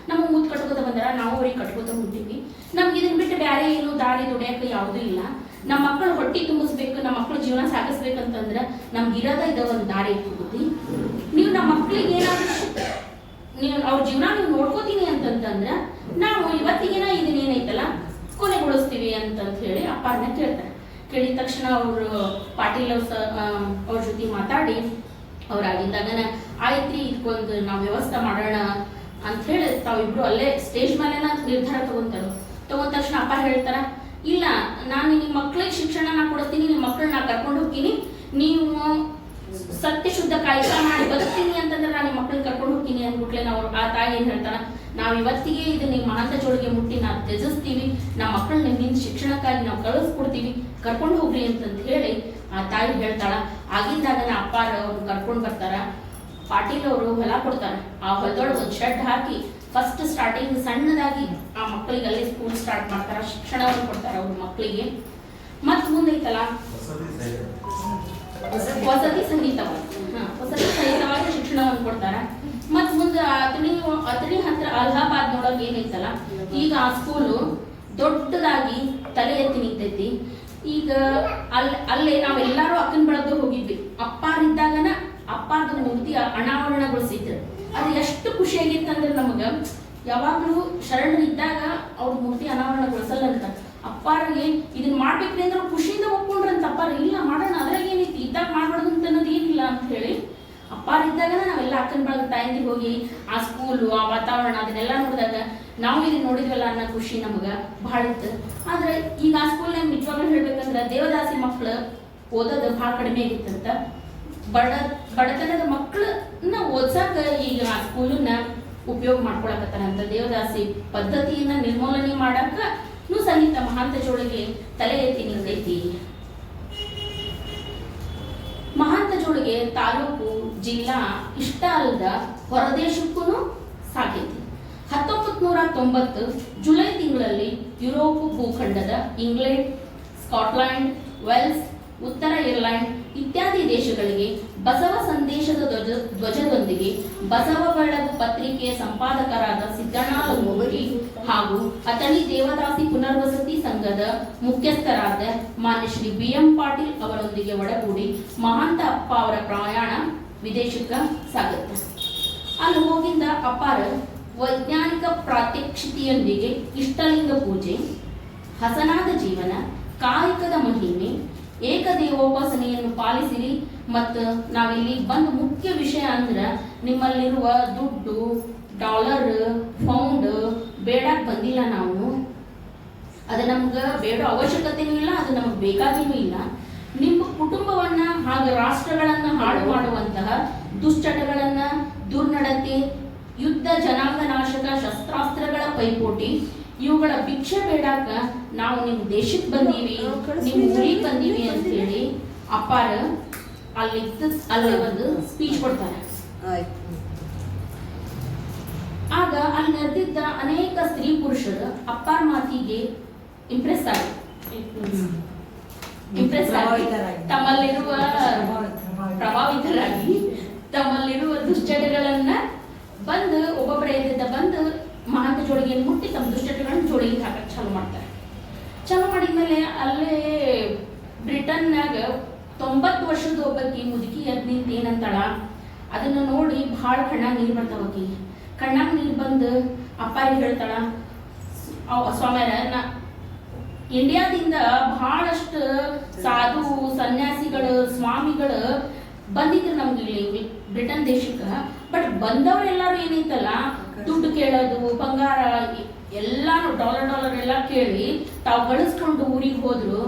ನಮ್ಮ ಮುತ್ತು ಕಟ್ಕೋತ ಬಂದಾರ, ನಾವು ಅವ್ರಿಗೆ ಕಟ್ಕೋತ ಹೊಂಟೀವಿ. ನಮ್ಗೆ ಇದನ್ನ ಬಿಟ್ಟು ಬೇರೆ ಏನು ದಾರಿ ದುಡಿಯೋಕೆ ಯಾವುದೂ ಇಲ್ಲ. ನಮ್ಮ ಮಕ್ಕಳು ಹೊಟ್ಟೆ ತುಂಬಿಸ್ಬೇಕು, ನಮ್ಮ ಮಕ್ಕಳು ಜೀವನ ಸಾಗಿಸ್ಬೇಕಂತಂದ್ರೆ ನಮ್ಗಿರೋದ ಇದ ಒಂದು ದಾರಿ ಇಟ್ಕೋತಿ. ನೀವು ನಮ್ಮ ಮಕ್ಕಳಿಗೆ ಏನಾದ್ರು ನೀವು ಅವ್ರ ಜೀವನ ನೀವು ನೋಡ್ಕೋತೀನಿ ಅಂತಂತಂದ್ರೆ ನಾವು ಇವತ್ತಿಗೇನ ಇದನ್ನೇನೈತಲ್ಲ ಕೊನೆಗೊಳಿಸ್ತೀವಿ ಅಂತಂತ ಹೇಳಿ ಅಪ್ಪಾರನ್ನ ಕೇಳ್ತಾರೆ. ಕೇಳಿದ ತಕ್ಷಣ ಅವರು ಪಾಟೀಲ್ ಅವ್ರ ಜೊತೆ ಮಾತಾಡಿ ಅವ್ರಾಗಿದ್ದಾಗನ ಆಯ್ತ್ರಿ ಇದಕ್ಕೊಂದು ನಾವು ವ್ಯವಸ್ಥೆ ಮಾಡೋಣ ಅಂತ ಹೇಳಿ ತಾವಿಬ್ರು ಅಲ್ಲೇ ಸ್ಟೇಜ್ ಮೇಲೆನ ನಿರ್ಧಾರ ತಗೊಂಡ ತಕ್ಷಣ ಅಪ್ಪ ಹೇಳ್ತಾರ, ಇಲ್ಲ ನಾನು ನಿಮ್ಮ ಮಕ್ಕಳಿಗೆ ಶಿಕ್ಷಣ ಕೊಡ್ತೀನಿ, ನಿಮ್ಮ ಮಕ್ಕಳನ್ನ ಕರ್ಕೊಂಡು ಹೋಗ್ತೀನಿ, ನೀವು ಸತ್ಯ ಶುದ್ಧ ಕಾಯ್ದ ಮಾಡಿ ಬದುಕ್ತೀನಿ ಅಂತಂದ್ರೆ ನಾನು ನಿಮ್ಮ ಮಕ್ಕಳನ್ನ ಕರ್ಕೊಂಡು ಹೋಗ್ತೀನಿ ಅಂದ್ಬಿಟ್ಲೆ ನಾವು ಆ ತಾಯಿ ಏನ್ ಹೇಳ್ತಾರ, ನಾವು ಇವತ್ತಿಗೆ ಇದು ನಿಮ್ಮ ಮಹಾಂತ ಜೋಳಿಗೆ ಮುಟ್ಟಿ ನಾವು ತ್ಯಜಿಸ್ತೀವಿ, ನಮ್ಮ ಮಕ್ಕಳನ್ನ ನಿಮ್ಮಿಂದ ಶಿಕ್ಷಣಕ್ಕಾಗಿ ನಾವು ಕಳಿಸ್ಕೊಡ್ತೀವಿ, ಕರ್ಕೊಂಡು ಹೋಗ್ರಿ ಅಂತಂತ ಹೇಳಿ ಆ ತಾಯಿ ಹೇಳ್ತಾಳ. ಆಗಿಂದಾಗನ ಅಪ್ಪಾರ ಅವ್ರು ಕರ್ಕೊಂಡು ಬರ್ತಾರ. ಪಾಟೀಲ್ ಅವರು ಹೊಲ ಕೊಡ್ತಾರ. ಆ ಹೊಲದೊಳಗೆ ಒಂದು ಶೆಡ್ ಹಾಕಿ ಫಸ್ಟ್ ಸ್ಟಾರ್ಟಿಂಗ್ ಸಣ್ಣದಾಗಿ ಆ ಮಕ್ಕಳಿಗೆ ಅಲ್ಲಿ ಸ್ಕೂಲ್ ಸ್ಟಾರ್ಟ್ ಮಾಡ್ತಾರ, ಶಿಕ್ಷಣವನ್ನು ಕೊಡ್ತಾರ ಅವ್ರ ಮಕ್ಕಳಿಗೆ. ಮತ್ ಮುಂದೈತಲ್ಲ ವಸತಿ ಸಹಿತವಾಗಿ ಶಿಕ್ಷಣವನ್ನು ಕೊಡ್ತಾರ. ಮತ್ ಮುಂದೆ ಅಥಣಿ ಹತ್ರ ಅಲಹಾಬಾದ್ ನೋಡೋಕೆ ಏನೈತಲ್ಲ, ಈಗ ಆ ಸ್ಕೂಲು ದೊಡ್ಡದಾಗಿ ತಲೆ ಎತ್ತಿ ನಿಂತೈತಿ. ಈಗ ಅಲ್ಲೇ ನಾವೆಲ್ಲರೂ ಅಕ್ಕನ ಬೆಳಗ್ಗೆ ಹೋಗಿದ್ವಿ. ಅಪ್ಪಾರಿದ್ದಾಗನ ಅಪ್ಪಾರ್ದ ಮೂರ್ತಿ ಅನಾವರಣಗೊಳಿಸಿದ್ರು. ಅದು ಎಷ್ಟು ಖುಷಿಯಾಗಿತ್ತಂದ್ರೆ ನಮಗ, ಯಾವಾಗಲೂ ಶರಣರಿದ್ದಾಗ ಅವ್ರ ಮೂರ್ತಿ ಅನಾವರಣಗೊಳಿಸಲ್ಲ ಅಂತ ಅಪ್ಪಾರಿಗೆ ಇದನ್ನ ಮಾಡ್ಬೇಕ್ರಿ ಅಂದ್ರೆ ಖುಷಿಯಿಂದ ಒಪ್ಕೊಂಡ್ರಂತ ಅಪ್ಪಾರ ಇಲ್ಲ ಮಾಡೋಣ, ಅದ್ರಾಗ ಏನೈತಿ, ಇದ್ದಾಗ ಮಾಡ್ಬಾರ್ದು ಅಂತ ಅನ್ನೋದು ಏನಿಲ್ಲ ಅಂತ ಹೇಳಿ ಅಪ್ಪಾರಿದ್ದಾಗ ನಾವೆಲ್ಲ ಅಕ್ಕನ ಬಳಗ ತಾಯಂದಿಗೆ ಹೋಗಿ ಆ ಸ್ಕೂಲು ಆ ವಾತಾವರಣ ಅದನ್ನೆಲ್ಲ ನೋಡಿದಾಗ ನಾವು ಇದನ್ನ ನೋಡಿದ್ವಲ್ಲ ಅನ್ನೋ ಖುಷಿ ನಮಗ ಬಹಳ ಇತ್ತು. ಆದ್ರೆ ಈಗ ಆ ಸ್ಕೂಲ್ನಾಗ ನಿಜವಾಗ್ಲೂ ಹೇಳ್ಬೇಕಂದ್ರೆ ದೇವದಾಸಿ ಮಕ್ಕಳು ಓದೋದು ಬಹಳ ಕಡಿಮೆ ಆಗಿತ್ತಂತ. ಬಡತನದ ಮಕ್ಕಳನ್ನ ಓದ್ಸಾಕ ಈಗ ಆ ಸ್ಕೂಲನ್ನ ಉಪಯೋಗ ಮಾಡ್ಕೊಳಕತ್ತಾರಂತ. ದೇವದಾಸಿ ಪದ್ಧತಿಯನ್ನ ನಿರ್ಮೂಲನೆ ಮಾಡಾಕ ಸಹಿತ ಮಹಾಂತ ಜೋಳಿಗೆ ತಲೆ ಎತ್ತಿ ನಿಂತೈತಿ. ಮಹಾಂತ ಜೋಳಿಗೆ ತಾಲೂಕು ಜಿಲ್ಲಾ ಇಷ್ಟ ಅಲ್ಲದ ಹೊರದೇಶಕ್ಕೂ ಸಾಗೈತಿ. 1990 ಜುಲೈ ತಿಂಗಳಲ್ಲಿ ಯುರೋಪ್ ಭೂಖಂಡದ ಇಂಗ್ಲೆಂಡ್, ಸ್ಕಾಟ್ಲೆಂಡ್, ವೆಲ್ಸ್, ಉತ್ತರ ಐರ್ಲೆಂಡ್ ಇತ್ಯಾದಿ ದೇಶಗಳಿಗೆ ಬಸವ ಸಂದೇಶದ ಧ್ವಜದೊಂದಿಗೆ ಬಸವ ಬೆಳಗು ಪತ್ರಿಕೆಯ ಸಂಪಾದಕರಾದ ಸಿದ್ದಣ್ಣಾಲಮೂರ್ತಿ ಹಾಗೂ ಅಥಣಿ ದೇವದಾಸಿ ಪುನರ್ವಸತಿ ಸಂಘದ ಮುಖ್ಯಸ್ಥರಾದ ಮಾನ್ಯ ಶ್ರೀ BM ಪಾಟೀಲ್ ಅವರೊಂದಿಗೆ ಒಡಗೂಡಿ ಮಹಾಂತ ಅಪ್ಪ ಅವರ ಪ್ರಯಾಣ ವಿದೇಶಕ್ಕೆ ಸಾಗುತ್ತೆ. ಅಲ್ಲಿ ಹೋಗಿಂದ ಅಪ್ಪಾರ ವೈಜ್ಞಾನಿಕ ಪ್ರಾತ್ಯಕ್ಷಿತೆಯೊಂದಿಗೆ ಇಷ್ಟಲಿಂಗ ಪೂಜೆ, ಹಸನಾದ ಜೀವನ, ಕಾಯಕದ ಮಹಿಮೆ, ಏಕದೇವೋಪಾಸನೆಯನ್ನು ಪಾಲಿಸಿರಿ. ಮತ್ತು ನಾವಿಲ್ಲಿ ಬಂದು ಮುಖ್ಯ ವಿಷಯ ಅಂದ್ರೆ ನಿಮ್ಮಲ್ಲಿರುವ ದುಡ್ಡು, ಡಾಲರ್, ಪೌಂಡ್ ಬೇಡಕ್ಕೆ ಬಂದಿಲ್ಲ. ನಾವು ಅದು ನಮ್ಗೆ ಬೇಡ ಅವಶ್ಯಕತೆನೂ ಇಲ್ಲ, ಅದು ನಮಗೆ ಬೇಕಾಗಿಯೂ ಇಲ್ಲ. ನಿಮ್ಮ ಕುಟುಂಬವನ್ನ ಹಾಗೂ ರಾಷ್ಟ್ರಗಳನ್ನ ಹಾಳು ಮಾಡುವಂತಹ ದುಶ್ಚಟಗಳನ್ನ, ದುರ್ನಡತೆ, ಯುದ್ಧ, ಜನಾಂಗ ನಾಶಕ ಶಸ್ತ್ರಾಸ್ತ್ರಗಳ ಪೈಪೋಟಿ ಇವುಗಳ ಭಿಕ್ಷೆ ಬೇಡಾಕ ನಾವು ನಿಮ್ ದೇಶಕ್ಕೆ ಬಂದೀವಿ, ನಿಮ್ ಊರಿಗೆ ಬಂದೀವಿ ಅಂತ ಹೇಳಿ ಅಪ್ಪಾರ ಅಲ್ಲಿ ಒಂದು ಸ್ಪೀಚ್ ಕೊಡ್ತಾರೆ. ಆಗ ಅಲ್ಲಿ ನಡೆದಿದ್ದ ಅನೇಕ ಸ್ತ್ರೀ ಪುರುಷರು ಅಪ್ಪಾರ ಮಾತಿಗೆ ಇಂಪ್ರೆಸ್ ಆಗಿ ತಮ್ಮಲ್ಲಿರುವ ಪ್ರಭಾವಿತರಾಗಿ ತಮ್ಮಲ್ಲಿರುವ ದುಶ್ಚಟಗಳನ್ನ ಬಂದು ಒಬ್ಬೊಬ್ಬರ ಎದ್ದ ಬಂದು ಮಹಾಂತ ಜೋಳಿಗೆಯನ್ನು ಮುಟ್ಟಿ ತಮ್ಮ ದುಶ್ಚಟಗಳನ್ನ ಜೋಳಿಗೆ ಹಾಕಕ್ಕೆ ಚಾಲು ಮಾಡ್ತಾರೆ. ಚಾಲು ಮಾಡಿದ್ಮೇಲೆ ಅಲ್ಲೇ ಬ್ರಿಟನ್ನಾಗ 90 ವರ್ಷದ ಒಬ್ಬಕಿ ಮುದುಕಿ ಎದ್ದು ನಿಂತು ಏನಂತಾಳ, ಅದನ್ನ ನೋಡಿ ಭಾಳ ಕಣ್ಣ ನೀರು ಬರ್ತಾವಕಿ. ಕಣ್ಣಾಗ ನೀರು ಬಂದು ಅಪ್ಪಾರಿಗೆ ಹೇಳ್ತಾಳ, ಸ್ವಾಮ್ಯಾರ ಇಂಡಿಯಾದಿಂದ ಬಹಳಷ್ಟು ಸಾಧು ಸನ್ಯಾಸಿಗಳು ಸ್ವಾಮಿಗಳು ಬಂದಿದ್ರು ನಮ್ಗೆ ಇಲ್ಲಿ ಬ್ರಿಟನ್ ದೇಶಕ್ಕೆ. ಬಟ್ ಬಂದವರೆಲ್ಲರೂ ಏನೈತಲ್ಲ ದುಡ್ಡು ಕೇಳೋದು, ಬಂಗಾರ ಎಲ್ಲಾನು ಡಾಲರ್ ಎಲ್ಲ ಕೇಳಿ ತಾವು ಗಳಿಸ್ಕೊಂಡು ಊರಿಗೆ ಹೋದ್ರು.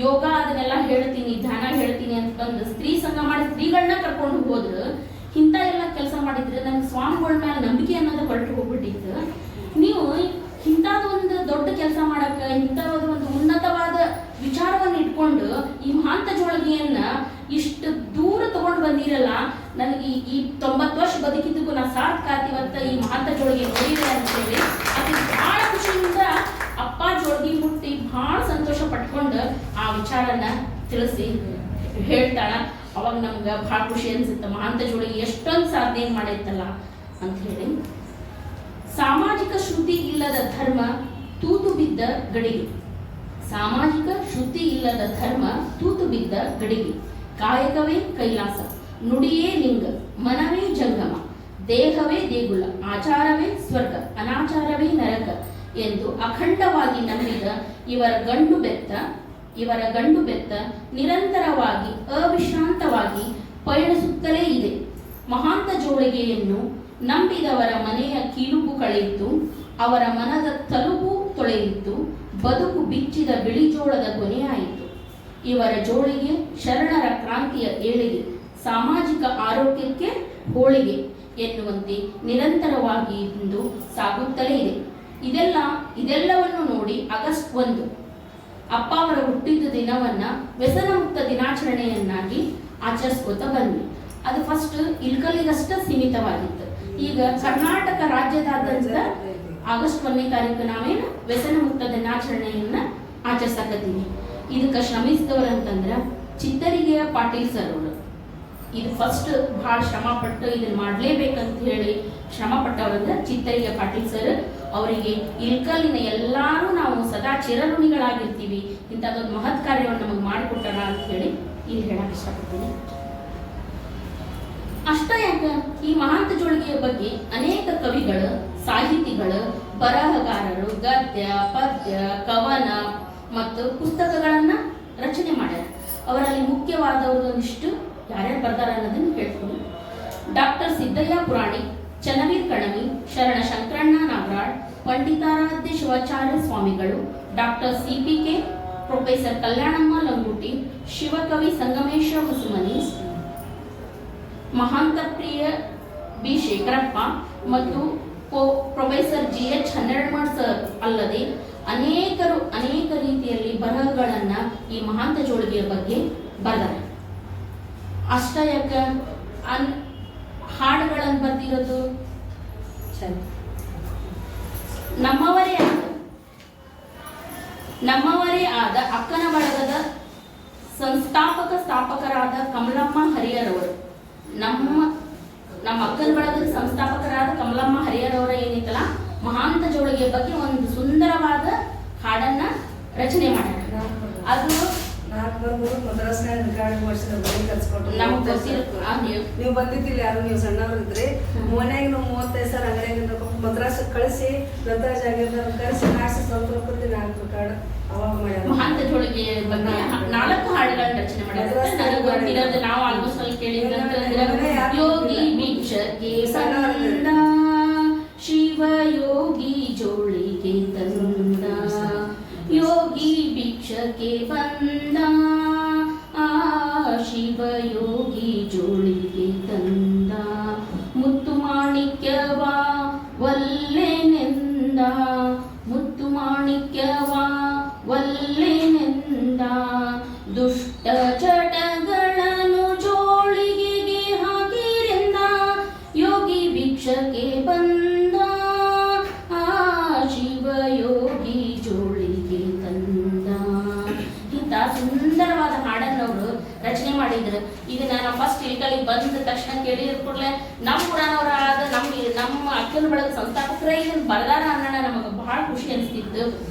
ಯೋಗ ಅದನ್ನೆಲ್ಲ ಹೇಳ್ತೀನಿ, ಧ್ಯಾನ ಹೇಳ್ತೀನಿ ಅಂತ ಬಂದು ಸ್ತ್ರೀ ಸಂಘ ಮಾಡಿ ಸ್ತ್ರೀಗಳನ್ನ ಕರ್ಕೊಂಡು ಹೋದ್ರು. ಇಂಥ ಎಲ್ಲ ಕೆಲಸ ಮಾಡಿದ್ರೆ ನಮ್ಗೆ ಸ್ವಾಮಿಗಳ ಮೇಲೆ ನಂಬಿಕೆ ಅನ್ನೋದು ಹೊರಟು ಹೋಗ್ಬಿಟ್ಟಿತ್ತು. ನೀವು ಇಂಥದ್ದು ಒಂದು ದೊಡ್ಡ ಕೆಲಸ ಮಾಡಕ್ಕೆ, ಇಂಥದ್ದು ಒಂದು ಉನ್ನತವಾದ ವಿಚಾರವನ್ನು ಇಟ್ಕೊಂಡು ಈ ಮಹಾಂತ ಜೋಳಿಗೆಯನ್ನ ಇಷ್ಟು ದೂರ ತಗೊಂಡು ಬಂದಿರಲ್ಲ. ನನಗೆ ಈ 90 ವರ್ಷ ಬದುಕಿದ್ದಕ್ಕೂ ನಾ ಸಾರ್ಥಕ ಇವತ್ತ ಈ ಮಹಾಂತ ಜೋಳಿಗೆ ನೋಡಿದೆ ಅಂತೇಳಿ ಅದು ಬಹಳ ಖುಷಿಯಿಂದ ಅಪ್ಪ ಜೋಳಿಗೆ ಮುಟ್ಟಿ ಬಹಳ ಸಂತೋಷ ಪಟ್ಕೊಂಡು ಆ ವಿಚಾರನ ತಿಳಿಸಿ ಹೇಳ್ತಾಳ. ಅವಾಗ ನಮ್ಗೆ ಬಹಳ ಖುಷಿ ಅನ್ಸುತ್ತೆ, ಮಹಾಂತ ಜೋಳಿಗೆ ಎಷ್ಟೊಂದು ಸಾಧನೆ ಮಾಡೈತಲ್ಲ ಅಂತ ಹೇಳಿ. ಸಾಮಾಜಿಕ ಶ್ರುತಿ ಇಲ್ಲದ ಧರ್ಮ ತೂತು ಬಿದ್ದ ಗಡಿಗೆ. ಸಾಮಾಜಿಕ ಶ್ರುತಿ ಇಲ್ಲದ ಧರ್ಮ ತೂತು ಬಿದ್ದ ಗಡಿಗೆ. ಕಾಯಕವೇ ಕೈಲಾಸ, ನುಡಿಯೇ ಲಿಂಗ, ಮನವೇ ಜಂಗಮ, ದೇಹವೇ ದೇಗುಲ, ಆಚಾರವೇ ಸ್ವರ್ಗ, ಅನಾಚಾರವೇ ನರಕ ಎಂದು ಅಖಂಡವಾಗಿ ನಂಬಿದ ಇವರ ಗಂಡು ಬೆತ್ತ ನಿರಂತರವಾಗಿ ಅವಿಶ್ರಾಂತವಾಗಿ ಪಯಣಿಸುತ್ತಲೇ ಇದೆ. ಮಹಾಂತ ಜೋಳಿಗೆಯನ್ನು ನಂಬಿದವರ ಮನೆಯ ಕಿಲುಬು ಕಳೆಯಿತು, ಅವರ ಮನದ ತಲುಪು ತೊಳೆಯಿತು, ಬದುಕು ಬಿಚ್ಚಿದ ಬಿಳಿಜೋಳದ ಕೊನೆಯಾಯಿತು. ಇವರ ಜೋಳಿಗೆ ಶರಣರ ಕ್ರಾಂತಿಯ ಏಳಿಗೆ, ಸಾಮಾಜಿಕ ಆರೋಗ್ಯಕ್ಕೆ ಹೋಳಿಗೆ ಎನ್ನುವಂತೆ ನಿರಂತರವಾಗಿ ಇಂದು ಸಾಗುತ್ತಲೇ ಇದೆ. ಇದೆಲ್ಲವನ್ನು ನೋಡಿ ಆಗಸ್ಟ್ 1 ಅಪ್ಪ ಅವರ ಹುಟ್ಟಿದ ದಿನವನ್ನ ವ್ಯಸನ ಮುಕ್ತ ದಿನಾಚರಣೆಯನ್ನಾಗಿ ಆಚರಿಸ್ಕೊತ ಬಂದ್ವಿ. ಅದು ಫಸ್ಟ್ ಇಲ್ಕಲ್ಲಿಗಷ್ಟ ಸೀಮಿತವಾಗಿತ್ತು. ಈಗ ಕರ್ನಾಟಕ ರಾಜ್ಯದಾದ್ಯಂತ ಆಗಸ್ಟ್ 1ನೇ ತಾರೀಕು ನಾವೇನು ವ್ಯಸನ ಮುಕ್ತ ದಿನಾಚರಣೆಯನ್ನ ಆಚರಿಸಕತ್ತೀವಿ. ಇದಕ್ಕೆ ಶ್ರಮಿಸಿದವರಂತಂದ್ರ ಚಿತ್ತರಿಗೆಯ ಪಾಟೀಲ್ ಸರ್ ಅವರು. ಇದು ಫಸ್ಟ್ ಬಹಳ ಶ್ರಮ ಪಟ್ಟು ಇದನ್ನ ಮಾಡ್ಲೇಬೇಕಂತ ಹೇಳಿ ಶ್ರಮ ಪಟ್ಟವರಂದ್ರೆ ಚಿತ್ತರಿಗೆಯ ಪಾಟೀಲ್ ಸರ್ ಅವರಿಗೆ ಇಲ್ಕಲ್ಲಿನ ಎಲ್ಲಾರು ನಾವು ಸದಾ ಚಿರಋಣಿಗಳಾಗಿರ್ತೀವಿ. ಇಂಥದ್ದೊಂದು ಮಹತ್ ಕಾರ್ಯವನ್ನು ನಮಗೆ ಮಾಡಿಕೊಟ್ಟಾರ ಅಂತ ಹೇಳಿ ಇಲ್ಲಿ ಹೇಳಕ್ ಇಷ್ಟಪಡ್ತೀನಿ. ಅಷ್ಟ ಯಾಕ ಈ ಮಹಾಂತ ಜೋಳಿಗೆಯ ಬಗ್ಗೆ ಅನೇಕ ಕವಿಗಳು, ಸಾಹಿತಿಗಳು, ಬರಹಗಾರರು ಗದ್ಯ, ಪದ್ಯ, ಕವನ ಮತ್ತು ಪುಸ್ತಕಗಳನ್ನ ರಚನೆ ಮಾಡ್ಯಾರ. ಅವರಲ್ಲಿ ಮುಖ್ಯವಾದವರೊಂದಿಷ್ಟು ಯಾರ್ಯಾರು ಬರ್ದಾರ ಅನ್ನೋದನ್ನು ಹೇಳ್ತೀನಿ. ಡಾಕ್ಟರ್ ಸಿದ್ದಯ್ಯ ಪುರಾಣಿಕ್, ಚನ್ನವೀರ್ ಕಣವಿ, ಶರಣ ಶಂಕರಣ್ಣ ನಾಗರಾಳ್, ಪಂಡಿತಾರಾಧ್ಯ ಶಿವಾಚಾರ್ಯ ಸ್ವಾಮಿಗಳು, doctor CPK, professor Kalyanamma Languti, Shivakavi Sangamesha Musumani, Mahanta Priya B. Shekharappa ಮತ್ತು ಪ್ರೊಫೆಸರ್ GH ಹನ್ನೆರಡ್ಮಠ್ ಸರ್ ಅಲ್ಲದೆ ಅನೇಕ ರೀತಿಯಲ್ಲಿ ಬರಹಗಳನ್ನ ಈ ಮಹಾಂತ ಜೋಳಿಗೆಯ ಬಗ್ಗೆ ಬರೆದಾರೆ. ಅಷ್ಟ ಯಾಕ ಹಾಡುಗಳನ್ನು ಬರ್ದಿರೋದು ನಮ್ಮವರೇ ಆದ ಅಕ್ಕನ ಬಳಗದ ಸ್ಥಾಪಕರಾದ ಕಮಲಮ್ಮ ಹರಿಯರವರು. ನಮ್ಮ ಅಕ್ಕನ ಬಳಗದ ಸಂಸ್ಥಾಪಕರಾದ ಕಮಲಮ್ಮ ಹರಿಯರವರ ಏನೈತಲ್ಲ ಮಹಾಂತ ಜೋಳಿಗೆಯ ಬಗ್ಗೆ ಒಂದು ಸುಂದರವಾದ ಹಾಡನ್ನ ರಚನೆ ಮಾಡ್ಯಾರ. ಅದು ನಮ್ಗೆ ನೀವು ಬಂದಿದ್ದಿಲ್ಲ, ಯಾರು ನೀವು ಸಣ್ಣವ್ರಿದ್ರಿ. ಮನ್ಯಾಗ ನಾವು 35 ಸಾವಿರ ಅಂಗಡಿಯಾಗ ಮದ್ರಾಸ್ ಕಳಿಸಿ ದತ್ತಾಜ್ ಆಗಿರ್ತಾರ ಕಳಿಸಿ ನಾಡ್ಸಿ ಸ್ವಲ್ಪ ನಾಲ್ಕು ಕಾರ್ಡ್ ಅವಾಗ ಮಾಡ್ಯಾರ. ಮಹಾಂತ ಜೋಳಿಗೆ ಬಗ್ಗೆ 4 ಹಾಡುಗಳನ್ನ ರಚನೆ ಮಾಡ್ಯಾರ. ನಾವು ಆಲ್ಮೋಸ್ಟ್ ಅಲ್ಲಿ ಕೇಳಿದ್ರೆ ಯೋಗಿ ಭಿಕ್ಷಕ್ಕೆ ಸಂದ, ಶಿವ ಯೋಗಿ ಜೋಳಿಗೆ ತಂದ, ಯೋಗಿ ಭಿಕ್ಷಕ್ಕೆ ಬಂದ, ಶಿವ ಯೋಗಿ ಜೋಳಿಗೆ ತಂದ, ಮುತ್ತು ಮಾಣಿಕ್ಯವ ವಲ್ಲೆನೆಂದ, ಮುತ್ತು ಮಾಣಿಕ್ಯವ ವಲ್ಲೆನೆಂದ, ದುಷ್ಟ ಚಟಗಳನ್ನು ಜೋಳಿಗೆಗೆ ಹಾಕಿರೆಂದ, ಯೋಗಿ ಭಿಕ್ಷಕ್ಕೆ ಬಂದ, ಶಿವ ಯೋಗಿ ಜೋಳಿಗೆ ತಂದ. ಇಂಥ ಸುಂದರವಾದ ಹಾಡನ್ನವರು ರಚನೆ ಮಾಡಿದ್ರು. ಇದನ್ನ ನಾವು ಫಸ್ಟ್ ಇಲ್ಕಲ್ಲಿಗೆ ಬಂದ ತಕ್ಷಣ ಕೇಳಿದ ಕೂಡಲೇ ನಮ್ಮ ಊರನವರಾದ ನಮ್ಮ ಅಕ್ಕನ ಬಳಗ ಸಂಸ್ಥಾಪಕರೇ ಇದನ್ನ ಬರದಾರ ಅನ್ನೋಣ ನಮಗೆ ಬಹಳ ಖುಷಿ ಅನಿಸ್ತಿತ್ತು.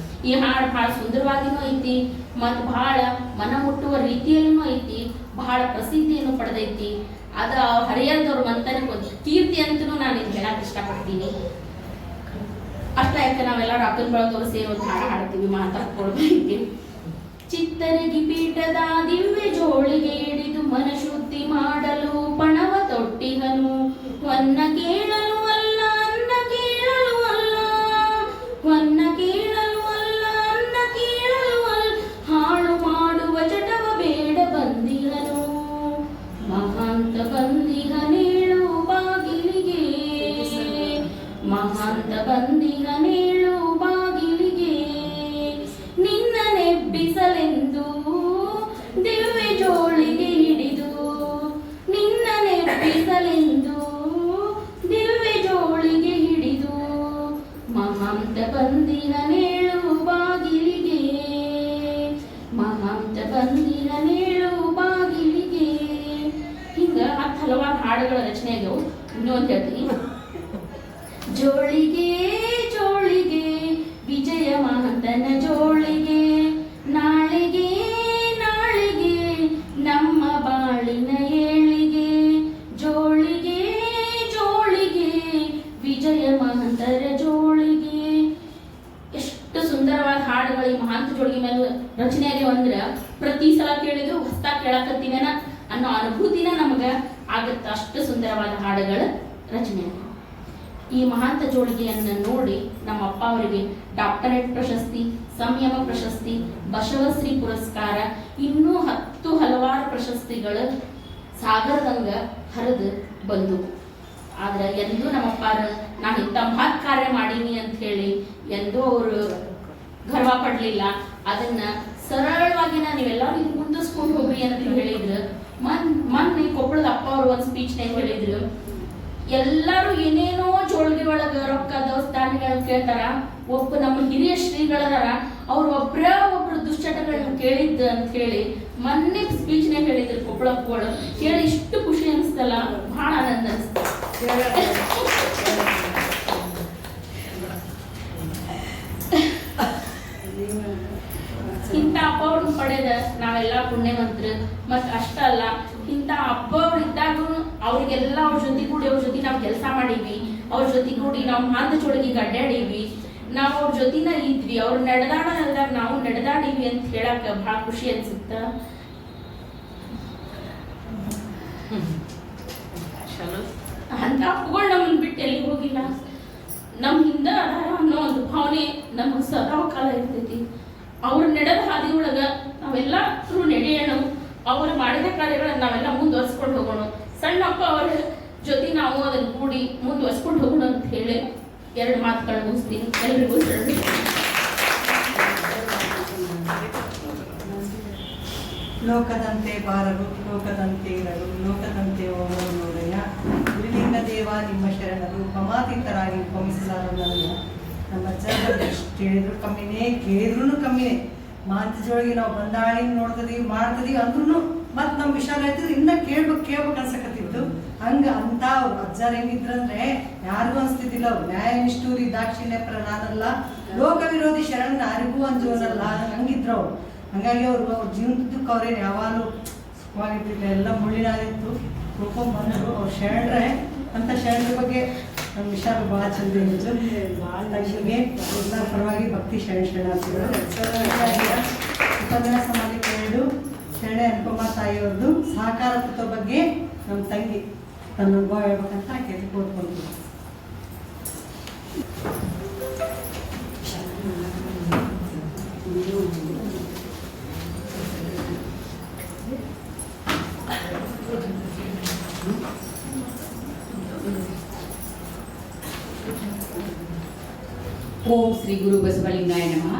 ಈ ಹಾಡು ಬಹಳ ಸುಂದರವಾಗಿನೂ ಐತಿ ಮತ್ತು ಬಹಳ ಮನ ಮುಟ್ಟುವ ರೀತಿಯಲ್ಲೂ ಐತಿ, ಬಹಳ ಪ್ರಸಿದ್ಧಿಯನ್ನು ಪಡೆದೈತಿ. ಅದು ಹರಿಯರದವ್ರ ಮಂತನಕ್ಕೆ ಒಂದು ಕೀರ್ತಿ ಅಂತಲೂ ನಾನು ಇದು ಹೇಳಕ್ ಇಷ್ಟಪಡ್ತೀನಿ. ಹಾಡ್ತೀನಿ. ಅಷ್ಟ ಯಾಕೆ ನಾವೆಲ್ಲ ರಾಕನ್ ಬಳದವರು ಸೇರಿ ಒಂದು ಹಾಡು ಹಾಡ್ತೀವಿ ಮಾತಾಡ್ಕೊಳ್ಬೇಕು. ಚಿತ್ತರಗಿ ಪೀಠದ ದಿವ್ಯ ಜೋಳಿಗೆ ಹಿಡಿದು ಮನಶುದ್ಧಿ ಮಾಡಲು ಪಣವ ತೊಟ್ಟಿಗನು. ಹೊನ್ನ ಕೇಳಲು ಅಲ್ಲ ಅನ್ನ ಕೇಳಲು ಅಲ್ಲ, ಹೊನ್ನ ಕೇಳಲು ಅಲ್ಲ ಅನ್ನ ಕೇಳಲು ಅಲ್ಲ, ಹಾಳು ಮಾಡುವ ಚಟವ ಬೇಡ ಬಂದಿಗನು. ಮಹಾಂತ ಬಂದಿಗನೇಳು ಬಾಗಿಲಿಗೆ, ಮಹಾಂತ ಬಂದಿಗನೇಳು ಬಾಗಿಲಿಗೆ, ನಿನ್ನ ನೆಬ್ಬಿಸಲೆಂದು ದಿವ್ಯ ಜೋಳಿಗೆ ಹಿಡಿದು, ನಿನ್ನ ನೆಬ್ಬಿಸಲೆಂದು ದಿವ್ಯ ಜೋಳಿಗೆ ಹಿಡಿದು, ಮಹಾಂತ ಬಂದಿಗನೇಳು ಬಾಗಿಲಿಗೆ, ಮಹಾಂತ ಬಂದಿಗನೇಳು ಬಾಗಿಲಿಗೆ. ಹಿಂಗ ಹಲವಾರು ಹಾಡುಗಳ ರಚನೆ ಆಗ್ಯಾವು. ಇನ್ನೊಂದು ಹೇಳ್ತೀನಿ. ಜೋಳಿಗೆ ಜೋಳಿಗೆ ವಿಜಯ ಮಹಂತನ ಜೋಳಿಗೆ, ನಾಳೆಗೆ ನಾಳೆಗೆ ನಮ್ಮ ಬಾಳಿನ ಏಳಿಗೆ. ಜೋಳಿಗೆ ಜೋಳಿಗೆ ವಿಜಯ ಮಹಂತರ ಜೋಳಿಗೆ. ಎಷ್ಟು ಸುಂದರವಾದ ಹಾಡುಗಳು ಈ ಮಹಾಂತ ಜೋಳಿಗೆ ಮೇಲೆ ರಚನೆ ಆಗ್ಯಾವ ಅಂದ್ರ ಪ್ರತಿ ಸಲ ಕೇಳಿದ್ರು ಹೊಸ ಕೇಳಕತ್ತೀವೇನ ಅನ್ನೋ ಅನುಭೂತಿನ ನಮಗ ಆಗತ್ತ. ಅಷ್ಟು ಸುಂದರವಾದ ಹಾಡುಗಳ ರಚನೆ. ಈ ಮಹಾಂತ ಜೋಳಿಗೆಯನ್ನು ನೋಡಿ ನಮ್ಮ ಅಪ್ಪ ಅವರಿಗೆ ಡಾಕ್ಟರೇಟ್ ಪ್ರಶಸ್ತಿ, ಸಂಯಮ ಪ್ರಶಸ್ತಿ, ಬಸವಶ್ರೀ ಪುರಸ್ಕಾರ, ಇನ್ನೂ ಹಲವಾರು ಪ್ರಶಸ್ತಿಗಳು ಸಾಗರದಂಗ ಹರಿದು ಬಂದು. ಆದ್ರೆ ಎಂದೂ ನಮ್ಮಪ್ಪಾರ ನಾನು ಇಂಥ ಮಹತ್ ಕಾರ್ಯ ಮಾಡೀನಿ ಅಂತ ಹೇಳಿ ಎಂದೂ ಅವರು ಗರ್ವ ಪಡಲಿಲ್ಲ. ಅದನ್ನ ಸರಳವಾಗಿ ನೀವೆಲ್ಲರೂ ಹಿಂಗೆ ಮುಂದಿಸ್ಕೊಂಡು ಹೋಗ್ರಿ ಅಂತ ಹೇಳಿದ್ರು. ಮೊನ್ನೆ ಕೊಪ್ಪಳದ ಅಪ್ಪ ಅವರು ಒಂದು ಸ್ಪೀಚ್ನಾಗ ಹೇಳಿದ್ರು, ಎಲ್ಲರೂ ಏನೇನೋ ಜೋಳಿಗೆ ಒಳಗ ರೊಕ್ಕ ದೇವಸ್ಥಾನಗಳು ಕೇಳ್ತಾರ, ಒಬ್ಬ ನಮ್ಮ ಹಿರಿಯ ಶ್ರೀಗಳದಾರ ಅವ್ರು ಒಬ್ರು ದುಶ್ಚಟಗಳನ್ನ ಕೇಳಿದ್ದು ಅಂತ ಹೇಳಿ ಮೊನ್ನೆ ಸ್ಪೀಚ್ನಾಗ ಹೇಳಿದ್ರು ಕೊಪ್ಪಳಪ್ಪಗಳು. ಕೇಳಿ ಇಷ್ಟು ಖುಷಿ ಅನಿಸ್ತಲ್ಲ, ಬಹಳ ಆನಂದ ಅನಿಸ್ತ. ಇಂಥ ಅಪ್ಪ ಅವ್ರನ್ನ ಪಡೆದ ನಾವೆಲ್ಲ ಪುಣ್ಯವಂತರು. ಮತ್ ಅಷ್ಟ ಅಲ್ಲ, ಇಂಥ ಅಪ್ಪ ಅವ್ರು ಇದ್ದಾಗ ಅವ್ರಿಗೆಲ್ಲ ಅವ್ರ ಜೊತೆ ಕೂಡಿ ಅವ್ರ ಜೊತೆ ನಾವು ಕೆಲಸ ಮಾಡೀವಿ, ಅವ್ರ ಜೊತೆ ಕೂಡಿ ನಾವು ಮಹಾಂತ ಜೋಳಿಗೆ ಅಡ್ಡಾಡೀವಿ, ನಾವು ಅವ್ರ ಜೊತೆನ ಇದ್ವಿ, ಅವ್ರು ನಡೆದಾಡೋದಾಗ ನಾವು ನಡೆದಾಡೀವಿ ಅಂತ ಹೇಳಕ್ ಬಹಳ ಖುಷಿ ಅನ್ಸುತ್ತ. ಅಂತ ಅಪ್ಪಗಳು ನಮ್ಮನ್ನ ಬಿಟ್ಟು ಎಲ್ಲಿ ಹೋಗಿಲ್ಲ, ನಮ್ ಹಿಂದ ಅದಾರ ಅನ್ನೋ ಒಂದು ಭಾವನೆ ನಮ್ಗೆ ಸದಾ ಕಾಲ ಇರ್ತೈತಿ. ಅವ್ರು ನಡೆದ ಹಾದಿ ಒಳಗ ನಾವೆಲ್ಲರೂ ನಡೆಯೋಣ, ಅವ್ರು ಮಾಡಿದ ಕಾರ್ಯಗಳನ್ನ ನಾವೆಲ್ಲ ಮುಂದುವರ್ಸ್ಕೊಂಡು ಹೋಗೋಣ. ಸಣ್ಣಪ್ಪ ಅವರ ಜೊತೆ ನಾವು ಅದನ್ನ ಕೂಡಿ ಮುಂದುವರ್ಸ್ಕೊಂಡು ಹೋಗೋಣ ಅಂತ ಹೇಳಿ ಎರಡು ಮಾತುಗಳು ಮುಗಿಸ್ತೀನಿ. ಎಲ್ರಿಗೂ ಶರಣು. ಲೋಕದಂತೆ ಬಾರರು, ಲೋಕದಂತೆ ಇರರು, ಲೋಕದಂತೆ ಹೋಗೋ ನೋಡಯ್ಯ, ಗುರುಲಿಂಗ ದೇವ ನಿಮ್ಮ ಶರಣರು ಪಮಾತೀತರಾಗಿ ಪಮಿಸಲಾರಲ್ಲ. ನಮ್ಮ ಅಜ್ಜ ಎಷ್ಟು ಹೇಳಿದ್ರು ಕಮ್ಮಿನೇ, ಕೇಳಿದ್ರು ಕಮ್ಮಿನೇ. ಮಹಾಂತ ಜೋಳಿಗೆ ನಾವು ಬಂದಾಳಿ ನೋಡ್ತದೀವಿ ಮಾಡ್ತದೀವಿ ಅಂದ್ರೂ ಮತ್ತೆ ನಮ್ಮ ವಿಚಾರ ಆಯ್ತಿದ್ರು ಇನ್ನ ಕೇಳ್ಬೇಕು ಅನ್ಸಕತ್ತಿತ್ತು. ಹಂಗ ಅಂತ ಅವ್ರು ಅಜ್ಜಾರ್ ಹೆಂಗಿದ್ರಂದ್ರೆ ಯಾರಿಗೂ ಅನ್ಸ್ತಿದ್ದಿಲ್ಲ. ಅವ್ರು ನ್ಯಾಯ ನಿಷ್ಠೂರಿ ದಾಕ್ಷಿಣ್ಯಪರ ನಾನಲ್ಲ, ಲೋಕ ವಿರೋಧಿ ಶರಣ ಯಾರಿಗೂ ಅಂಜೋನಲ್ಲ, ಹಂಗಿದ್ರು ಅವ್ರು. ಹಂಗಾಗಿ ಅವ್ರು ಅವ್ರ ಜೀವನದಕ್ಕೆ ಅವ್ರೇನು ಯಾವಾಗಲೂ ಸುಖವಾಗಿರ್ತಿಲ್ಲ, ಎಲ್ಲ ಮುಳ್ಳಿನಾದಿತ್ತು ತಿಳ್ಕೊಂಡ್ಬಂದ್ರು. ಅವ್ರು ಶರಣರೇ ಅಂತ ಶರಣರ ಬಗ್ಗೆ ನಮ್ಮ ವಿಚಾರ ಭಾಳ ಚಂದ ಇತ್ತು. ನಿಮಗೆ ಎಲ್ಲ ಪರವಾಗಿ ಭಕ್ತಿ ಶರಣಾರ್ಥಿಗಳು. ಉಪನ್ಯಾಸ ಮಾಡಿಕೊಂಡು ಶರಣೆ ಅನುಪಮಾ ತಾಯಿಯವ್ರದ್ದು ಸಹಕಾರತ್ವ ಬಗ್ಗೆ ನಮ್ಮ ತಂಗಿ ತನ್ನ ಅನುಭವ ಹೇಳ್ಬೇಕಂತ ಕೇಳಿ ಕೋರ್ಕೊಂಡು. ಓಂ ಶ್ರೀ ಗುರು ಬಸವಲಿಂಗಾಯ ನಮಃ.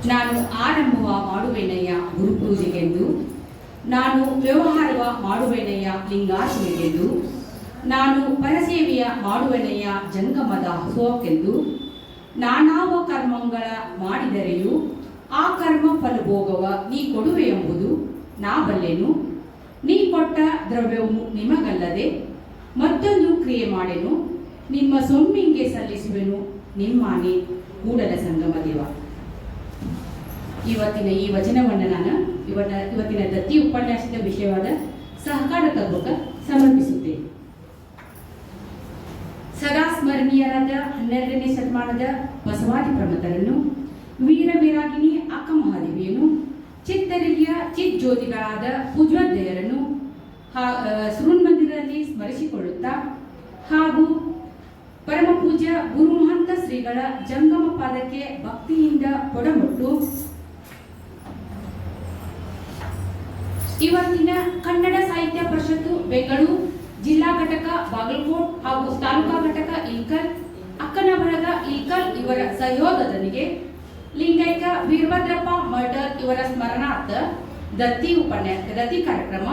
ನಾನು ಆರಂಭವ ಮಾಡುವೆನಯ್ಯ ಗುರುಪೂಜೆಗೆಂದು, ನಾನು ವ್ಯವಹಾರವ ಮಾಡುವೆನಯ್ಯ ಲಿಂಗಾರ್ಚನೆಗೆಂದು, ನಾನು ಪರಸೇವೆಯ ಮಾಡುವೆನಯ್ಯ ಜಂಗಮದ ಸೋಕೆಂದು. ನಾನಾವ ಕರ್ಮಗಳ ಮಾಡಿದರೆಯೂ ಆ ಕರ್ಮ ಫಲಭೋಗವ ನೀ ಕೊಡುವೆ ಎಂಬುದು ನಾ ಬಲ್ಲೆನು. ನೀ ಕೊಟ್ಟ ದ್ರವ್ಯವು ನಿಮಗಲ್ಲದೆ ಮತ್ತೊಂದು ಕ್ರಿಯೆ ಮಾಡೆನು, ನಿಮ್ಮ ಸೊಮ್ಮಿಂಗೆ ಸಲ್ಲಿಸುವೆನು ನಿಮ್ಮಾನೆ ಕೂಡಲ ಸಂಗಮ ದೇವ. ಇವತ್ತಿನ ಈ ವಚನವನ್ನು ನಾನು ಇವತ್ತಿನ ದತ್ತಿ ಉಪನ್ಯಾಸದ ವಿಷಯವಾದ ಸಹಕಾರ ತತ್ವಕ್ಕೆ ಸಮರ್ಪಿಸುತ್ತೇನೆ. ಸ್ಮರಣೀಯರಾದ 12ನೇ ಶತಮಾನದ ಬಸವಾದಿ ಪ್ರಮಥರನ್ನು, ವೀರ ವೀರಾಗಿನಿ ಅಕ್ಕ ಮಹಾದೇವಿಯನ್ನು, ಚಿತ್ತರಿಗೆಯ ಚಿಜ್ಯೋತಿಗಳಾದ ಪೂಜ್ಯೋದಯರನ್ನು ಮಂದಿರದಲ್ಲಿ ಸ್ಮರಿಸಿಕೊಳ್ಳುತ್ತಾ ಹಾಗೂ ಪರಮ ಪೂಜ್ಯ ಗುರು ಮಹಂತ ಶ್ರೀಗಳ ಜಂಗಮ ಪಾದಕ್ಕೆ ಭಕ್ತಿಯಿಂದ ಕೊಡಮುಟ್ಟು ಇವತ್ತಿನ ಕನ್ನಡ ಸಾಹಿತ್ಯ ಪರಿಷತ್ತು ಬೆಂಗಳೂರು ಜಿಲ್ಲಾ ಘಟಕ ಬಾಗಲಕೋಟ್ ಹಾಗೂ ತಾಲೂಕಾ ಘಟಕ ಇಲ್ಕಲ್, ಅಕ್ಕನ ಬಳಗ ಇಲ್ಕಲ್ ಇವರ ಸಹಯೋಗದೊಂದಿಗೆ ಲಿಂಗೈಕ್ಯ ವೀರಭದ್ರಪ್ಪ ಮಠದ್ ಇವರ ಸ್ಮರಣಾರ್ಥ ದತ್ತಿ ಕಾರ್ಯಕ್ರಮ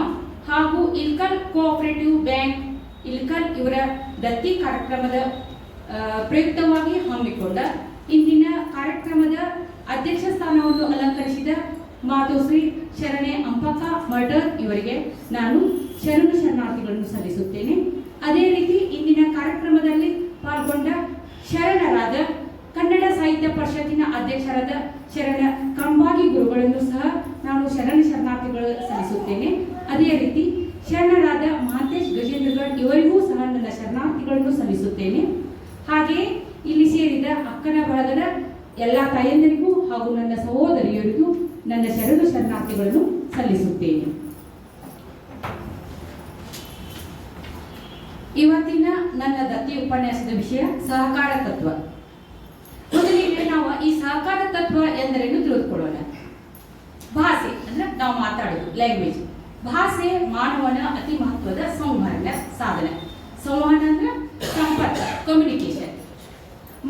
ಹಾಗೂ ಇಲ್ಕಲ್ ಕೋಆಪರೇಟಿವ್ ಬ್ಯಾಂಕ್ ಇಲ್ಕಲ್ ಇವರ ದತ್ತಿ ಕಾರ್ಯಕ್ರಮದ ಪ್ರಯುಕ್ತವಾಗಿ ಹಮ್ಮಿಕೊಂಡ ಇಂದಿನ ಕಾರ್ಯಕ್ರಮದ ಅಧ್ಯಕ್ಷ ಸ್ಥಾನವನ್ನು ಅಲಂಕರಿಸಿದ ಮಾತೋಶ್ರೀ ಶರಣೆ ಅಂಪಕ್ಕ ಮಠದ್ ಇವರಿಗೆ ನಾನು ಶರಣಾರ್ಥಿಗಳನ್ನು ಸಲ್ಲಿಸುತ್ತೇನೆ. ಅದೇ ರೀತಿ ಇಂದಿನ ಕಾರ್ಯಕ್ರಮದಲ್ಲಿ ಪಾಲ್ಗೊಂಡ ಶರಣರಾದ ಕನ್ನಡ ಸಾಹಿತ್ಯ ಪರಿಷತ್ತಿನ ಅಧ್ಯಕ್ಷರಾದ ಶರಣ ಕಂಬಾಗಿ ಗುರುಗಳನ್ನು ಸಹ ನಾನು ಶರಣಾರ್ಥಿಗಳು ಸಲ್ಲಿಸುತ್ತೇನೆ. ಅದೇ ರೀತಿ ಶರಣರಾದ ಮಹಾಂತೇಶ್ ಗಜೇಂದ್ರಗಢ್ ಇವರಿಗೂ ಸಹ ನನ್ನ ಶರಣಾರ್ಥಿಗಳನ್ನು ಸಲ್ಲಿಸುತ್ತೇನೆ. ಹಾಗೆಯೇ ಇಲ್ಲಿ ಸೇರಿದ ಅಕ್ಕನ ಬಳಗದ ಎಲ್ಲ ತಾಯಂದರಿಗೂ ಹಾಗೂ ನನ್ನ ಸಹೋದರಿಯರಿಗೂ ನನ್ನ ಶರಣಾರ್ಥಿಗಳನ್ನು ಸಲ್ಲಿಸುತ್ತೇನೆ. ಇವತ್ತಿನ ನನ್ನ ದತ್ತಿ ಉಪನ್ಯಾಸದ ವಿಷಯ ಸಹಕಾರ ತತ್ವ. ಮೊದಲಿಗೆ ನಾವು ಈ ಸಹಕಾರ ತತ್ವ ಎಂದರೇನು ತಿಳಿದುಕೊಳ್ಳೋಣ. ಭಾಷೆ ಅಂದ್ರೆ ನಾವು ಮಾತಾಡೋದು, ಲ್ಯಾಂಗ್ವೇಜ್. ಭಾಷೆ ಮಾನವನ ಅತಿ ಮಹತ್ವದ ಸಂವಹನ ಸಾಧನ. ಸಂವಹನ ಅಂದ್ರೆ ಸಂಪರ್ಕ, ಕಮ್ಯುನಿಕೇಶನ್.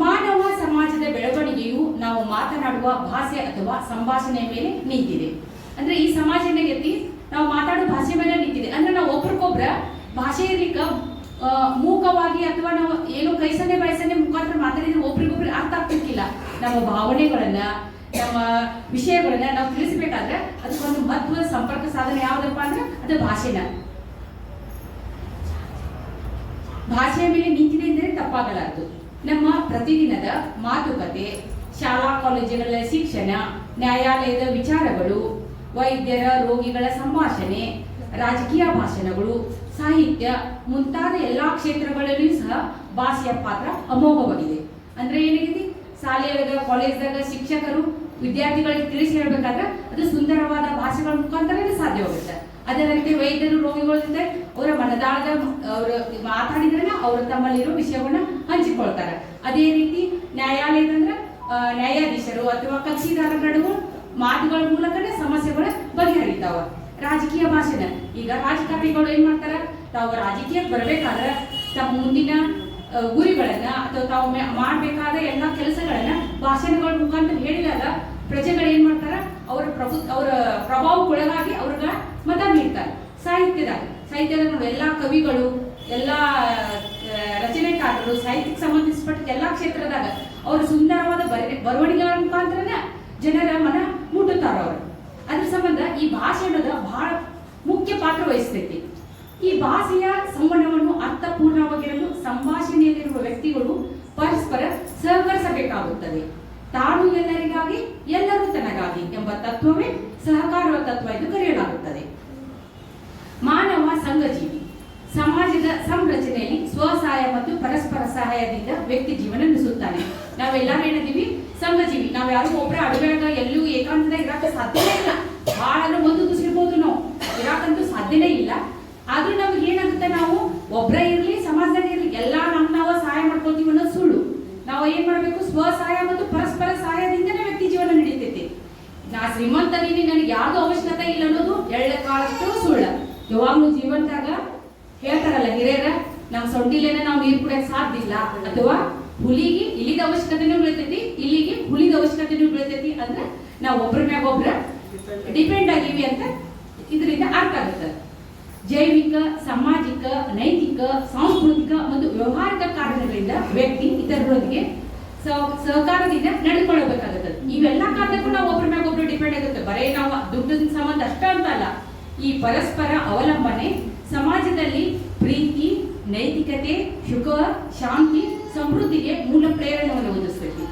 ಮಾನವ ಸಮಾಜದ ಬೆಳವಣಿಗೆಯು ನಾವು ಮಾತನಾಡುವ ಭಾಷೆ ಅಥವಾ ಸಂಭಾಷಣೆಯ ಮೇಲೆ ನಿಂತಿದೆ. ಅಂದ್ರೆ ಈ ಸಮಾಜದಲ್ಲಿ ನಾವು ಮಾತಾಡೋ ಭಾಷೆ ಮೇಲೆ ನಿಂತಿದೆ. ಅಂದ್ರೆ ನಾವು ಒಬ್ರಿಗೊಬ್ರ ಭಾಷೆ ಇರ್ಲಿಕ್ಕ ಮೂಕವಾಗಿ ಅಥವಾ ನಾವು ಏನು ಕೈಸನ್ನೆ ಬಾಯಿಸನ್ನೆ ಮುಖಾಂತರ ಮಾತಾಡಿದ್ರೆ ಒಬ್ರಿಗೊಬ್ರಿಗೆ ಅರ್ಥ ಆಗ್ತಿರ್ಲಿಲ್ಲ. ನಮ್ಮ ಭಾವನೆಗಳನ್ನ, ನಮ್ಮ ವಿಷಯಗಳನ್ನ ನಾವು ತಿಳಿಸಬೇಕಾದ್ರೆ ಅದಕ್ಕೊಂದು ಮಹತ್ವದ ಸಂಪರ್ಕ ಸಾಧನ ಯಾವ್ದಪ್ಪ ಅಂದ್ರೆ ಅದು ಭಾಷೆನ. ಭಾಷೆಯ ಮೇಲೆ ನಿಂತಿದೆ ಎಂದರೆ ತಪ್ಪಾಗಲಾರದು. ನಮ್ಮ ಪ್ರತಿದಿನದ ಮಾತುಕತೆ, ಶಾಲಾ ಕಾಲೇಜುಗಳ ಶಿಕ್ಷಣ, ನ್ಯಾಯಾಲಯದ ವಿಚಾರಗಳು, ವೈದ್ಯರ ರೋಗಿಗಳ ಸಂಭಾಷಣೆ, ರಾಜಕೀಯ ಭಾಷಣಗಳು, ಸಾಹಿತ್ಯ ಮುಂತಾದ ಎಲ್ಲಾ ಕ್ಷೇತ್ರಗಳಲ್ಲಿಯೂ ಸಹ ಭಾಷೆಯ ಪಾತ್ರ ಅಮೋಘವಾಗಿದೆ. ಅಂದ್ರೆ ಏನಾಗಿದೆ, ಶಾಲೆಯೊಳಗ ಕಾಲೇಜ್ದಾಗ ಶಿಕ್ಷಕರು ವಿದ್ಯಾರ್ಥಿಗಳಿಗೆ ತಿಳಿಸಿ ಹೇಳ್ಬೇಕಾದ್ರೆ ಅದು ಸುಂದರವಾದ ಭಾಷೆಗಳ ಮುಖಾಂತರನೇ ಸಾಧ್ಯವಾಗುತ್ತೆ. ಅದೇ ರೀತಿ ವೈದ್ಯರು ರೋಗಿಗಳ ಜೊತೆ ಅವರ ಮನದಾಳದ ಅವರು ಮಾತಾಡಿದ್ರೆ ಅವರು ತಮ್ಮಲ್ಲಿರೋ ವಿಷಯಗಳನ್ನ ಹಂಚಿಕೊಳ್ತಾರೆ. ಅದೇ ರೀತಿ ನ್ಯಾಯಾಲಯದಂದ್ರೆ ನ್ಯಾಯಾಧೀಶರು ಅಥವಾ ಕಕ್ಷಿದಾರರ ನಡುವೆ ಮಾತುಗಳ ಮೂಲಕನೇ ಸಮಸ್ಯೆಗಳು ಬಗೆಹರಿತಾವ. ರಾಜಕೀಯ ಭಾಷಣ, ಈಗ ರಾಜಕಾರಣಿಗಳು ಏನ್ ಮಾಡ್ತಾರ, ತಾವು ರಾಜಕೀಯಕ್ಕೆ ಬರ್ಬೇಕಾದ್ರೆ ತಮ್ಮ ಮುಂದಿನ ಗುರಿಗಳನ್ನ ಅಥವಾ ತಾವು ಮಾಡ್ಬೇಕಾದ ಎಲ್ಲಾ ಕೆಲಸಗಳನ್ನ ಭಾಷಣಗಳ ಮುಖಾಂತರ ಹೇಳಿದಾಗ ಪ್ರಜೆಗಳು ಏನ್ ಮಾಡ್ತಾರ, ಅವರ ಪ್ರಭಾವಕ್ಕೊಳಗಾಗಿ ಅವ್ರಿಗೆ ಮತ ನೀಡ್ತಾರೆ. ಸಾಹಿತ್ಯದಾಗ ನೋಡಿ, ಎಲ್ಲಾ ಕವಿಗಳು, ಎಲ್ಲಾ ರಚನೆಕಾರರು, ಸಾಹಿತ್ಯಕ್ಕೆ ಸಂಬಂಧಿಸಿಪಟ್ಟ ಎಲ್ಲಾ ಕ್ಷೇತ್ರದಾಗ ಅವರು ಸುಂದರವಾದ ಬರವಣಿಗೆಗಳ ಮುಖಾಂತರನ ಜನರ ಮನ ಮುಟ್ಟುತ್ತಾರ. ಅವರು ಅದ್ರ ಸಂಬಂಧ ಈ ಭಾಷೆ ಅನ್ನೋದು ಬಹಳ ಮುಖ್ಯ ಪಾತ್ರ ವಹಿಸ್ತೈತಿ. ಈ ಭಾಷೆಯ ಸಂವಹನವನ್ನು ಅರ್ಥಪೂರ್ಣವಾಗಿರಲು ಸಂಭಾಷಣೆಯಲ್ಲಿರುವ ವ್ಯಕ್ತಿಗಳು ಪರಸ್ಪರ ಸಹಕರಿಸಬೇಕಾಗುತ್ತದೆ. ತಾನು ಎಲ್ಲರಿಗಾಗಿ, ಎಲ್ಲರೂ ತನಗಾಗಿ ಎಂಬ ತತ್ವವೇ ಸಹಕಾರ ತತ್ವ ಎಂದು ಕರೆಯಲಾಗುತ್ತದೆ. ಮಾನವ ಸಂಘಜೀವಿ. ಸಮಾಜದ ಸಂರಚನೆಯಲ್ಲಿ ಸ್ವಸಹಾಯ ಮತ್ತು ಪರಸ್ಪರ ಸಹಾಯದಿಂದ ವ್ಯಕ್ತಿ ಜೀವನ ನಡೆಸುತ್ತಾನೆ. ನಾವೆಲ್ಲರೂ ಏನಿದೀವಿ, ಸಂಘಜೀವಿ. ನಾವ್ ಯಾರು ಒಬ್ಬರ ಅಡುಗೆಯಾಗ ಎಲ್ಲೂ ಏಕಾಂತದ ಇರಾಕ ಸಾಧ್ಯನೇ ಇಲ್ಲ. ಬಹಳ ಒಂದು ತುಸಿರ್ಬೋದು, ನಾವು ಇರಾಕಂತೂ ಸಾಧ್ಯನೇ ಇಲ್ಲ. ಆದ್ರೂ ನಮ್ಗೆ ಏನಾಗುತ್ತೆ, ನಾವು ಒಬ್ಬರೇ ಇರ್ಲಿ, ಸಮಾಜದಾಗ ಇರ್ಲಿ, ಎಲ್ಲಾ ನಾವು ಸಹಾಯ ಮಾಡ್ಕೊಳ್ತೀವಿ ಅನ್ನೋದು ಸುಳ್ಳು. ನಾವು ಏನ್ ಮಾಡ್ಬೇಕು, ಸ್ವಸಹಾಯ ಮತ್ತು ಪರಸ್ಪರ ಸಹಾಯದಿಂದನೇ ವ್ಯಕ್ತಿ ಜೀವನ ನಡೀತೈತಿ. ನಾ ಶ್ರೀಮಂತದೀನಿ, ನನಗೆ ಯಾವ್ದು ಅವಶ್ಯಕತೆ ಇಲ್ಲ ಅನ್ನೋದು ಎಳ್ಳ ಕಾಲಷ್ಟು ಸುಳ್ಳ. ಯಾವಾಗ್ಲೂ ಜೀವನದಾಗ ಹೇಳ್ತಾರಲ್ಲ ಹಿರಿಯರ, ನಮ್ ಸೊಂಡಿಲೇನ ನಾವು ನೀರು ಕುಡಿಯಕ್ ಸಾಧ್ಯ ಇಲ್ಲ, ಅಥವಾ ಹುಲಿಗೆ ಇಲಿದ ಅವಶ್ಯಕತೆನೂ ಬೀಳ್ತೈತಿ, ಇಲ್ಲಿಗೆ ಹುಲಿದ ಅವಶ್ಯಕತೆನೂ ಬೀಳ್ತೈತಿ. ಅಂದ್ರೆ ನಾವು ಒಬ್ರ ಮ್ಯಾಗ ಒಬ್ರ ಡಿಪೆಂಡ್ ಆಗಿವಿ ಅಂತ ಇದರಿಂದ ಅರ್ಥ ಆಗುತ್ತೆ. ಜೈವಿಕ, ಸಾಮಾಜಿಕ, ನೈತಿಕ, ಸಾಂಸ್ಕೃತಿಕ ಮತ್ತು ವ್ಯವಹಾರಿಕ ಕಾರಣಗಳಿಂದ ವ್ಯಕ್ತಿ ಇತರರೊಂದಿಗೆ ಸಹಕಾರದಿಂದ ನಡೆದುಕೊಳ್ಳಬೇಕಾಗುತ್ತದೆ. ಇವೆಲ್ಲ ಕಾರಣಕ್ಕೂ ನಾವು ಒಬ್ರ ಮ್ಯಾಗ ಒಬ್ರು ಡಿಪೆಂಡ್ ಆಗುತ್ತೆ. ಬರೇ ನಾವು ದುಡ್ಡಿನ ಸಂಬಂಧ ಅಷ್ಟ ಅಂತ ಅಲ್ಲ. ಈ ಪರಸ್ಪರ ಅವಲಂಬನೆ ಸಮಾಜದಲ್ಲಿ ಪ್ರೀತಿ, ನೈತಿಕತೆ, ಸುಖ, ಶಾಂತಿ, ಸಮೃದ್ಧಿಗೆ ಮೂಲ ಪ್ರೇರಣೆಯನ್ನು ಒದಗಿಸ್ತೈತಿ.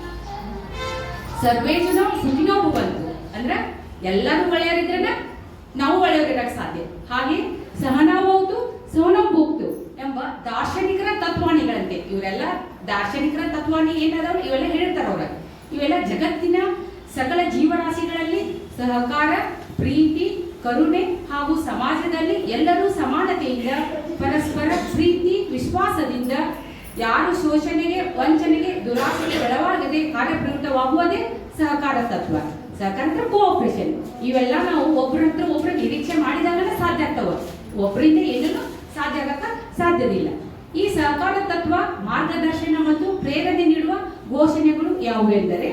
ಸರ್ವೇ ಜನ ಸುಖಿನೋ ಭವಂತು ಅಂದ್ರೆ ಎಲ್ಲರೂ ಒಳ್ಳೆಯವರಿದ್ರೆ ನಾವು ಒಳ್ಳೆಯವರಿರಕ್ಕೆ ಸಾಧ್ಯ. ಹಾಗೆ ಸಹನಾವೌತು ಸಹನಂ ಭೋಕ್ತು ಎಂಬ ದಾರ್ಶನಿಕರ ತತ್ವಾಣಿಗಳಂತೆ ಇವರ ಇವರೆಲ್ಲ ದಾರ್ಶನಿಕರ ತತ್ವನೇ ಏನದಾವ ಇವೆಲ್ಲ ಹೇಳಿರ್ತಾರ ಅವ್ರ. ಇವೆಲ್ಲ ಜಗತ್ತಿನ ಸಕಲ ಜೀವರಾಶಿಗಳಲ್ಲಿ ಸಹಕಾರ, ಪ್ರೀತಿ, ಕರುಣೆ ಹಾಗೂ ಸಮಾಜದಲ್ಲಿ ಎಲ್ಲರೂ ಸಮಾನತೆಯಿಂದ ಪರಸ್ಪರ ಪ್ರೀತಿ ವಿಶ್ವಾಸದಿಂದ ಯಾರು ಶೋಷಣೆಗೆ, ವಂಚನೆಗೆ, ದುರಾಸೆಗೆ ಒಳವಾಗದೆ ಕಾರ್ಯಪ್ರವೃತ್ತವಾಗುವುದೇ ಸಹಕಾರ ತತ್ವ. ಸಹಕಾರ ಅಂದ್ರೆ ಕೋಆಪರೇಷನ್. ಇವೆಲ್ಲ ನಾವು ಒಬ್ಬರ ಹತ್ರ ಒಬ್ರು ನಿರೀಕ್ಷೆ ಮಾಡಿದಾಗಲೇ ಸಾಧ್ಯ ಆಗ್ತಾವ. ಒಬ್ಬರಿಂದ ಏನನ್ನು ಸಾಧ್ಯ ಆಗಕ್ಕ ಸಾಧ್ಯವಿಲ್ಲ. ಈ ಸಹಕಾರ ತತ್ವ ಮಾರ್ಗದರ್ಶನ ಮತ್ತು ಪ್ರೇರಣೆ ನೀಡುವ ಘೋಷಣೆಗಳು ಯಾವುವು ಎಂದರೆ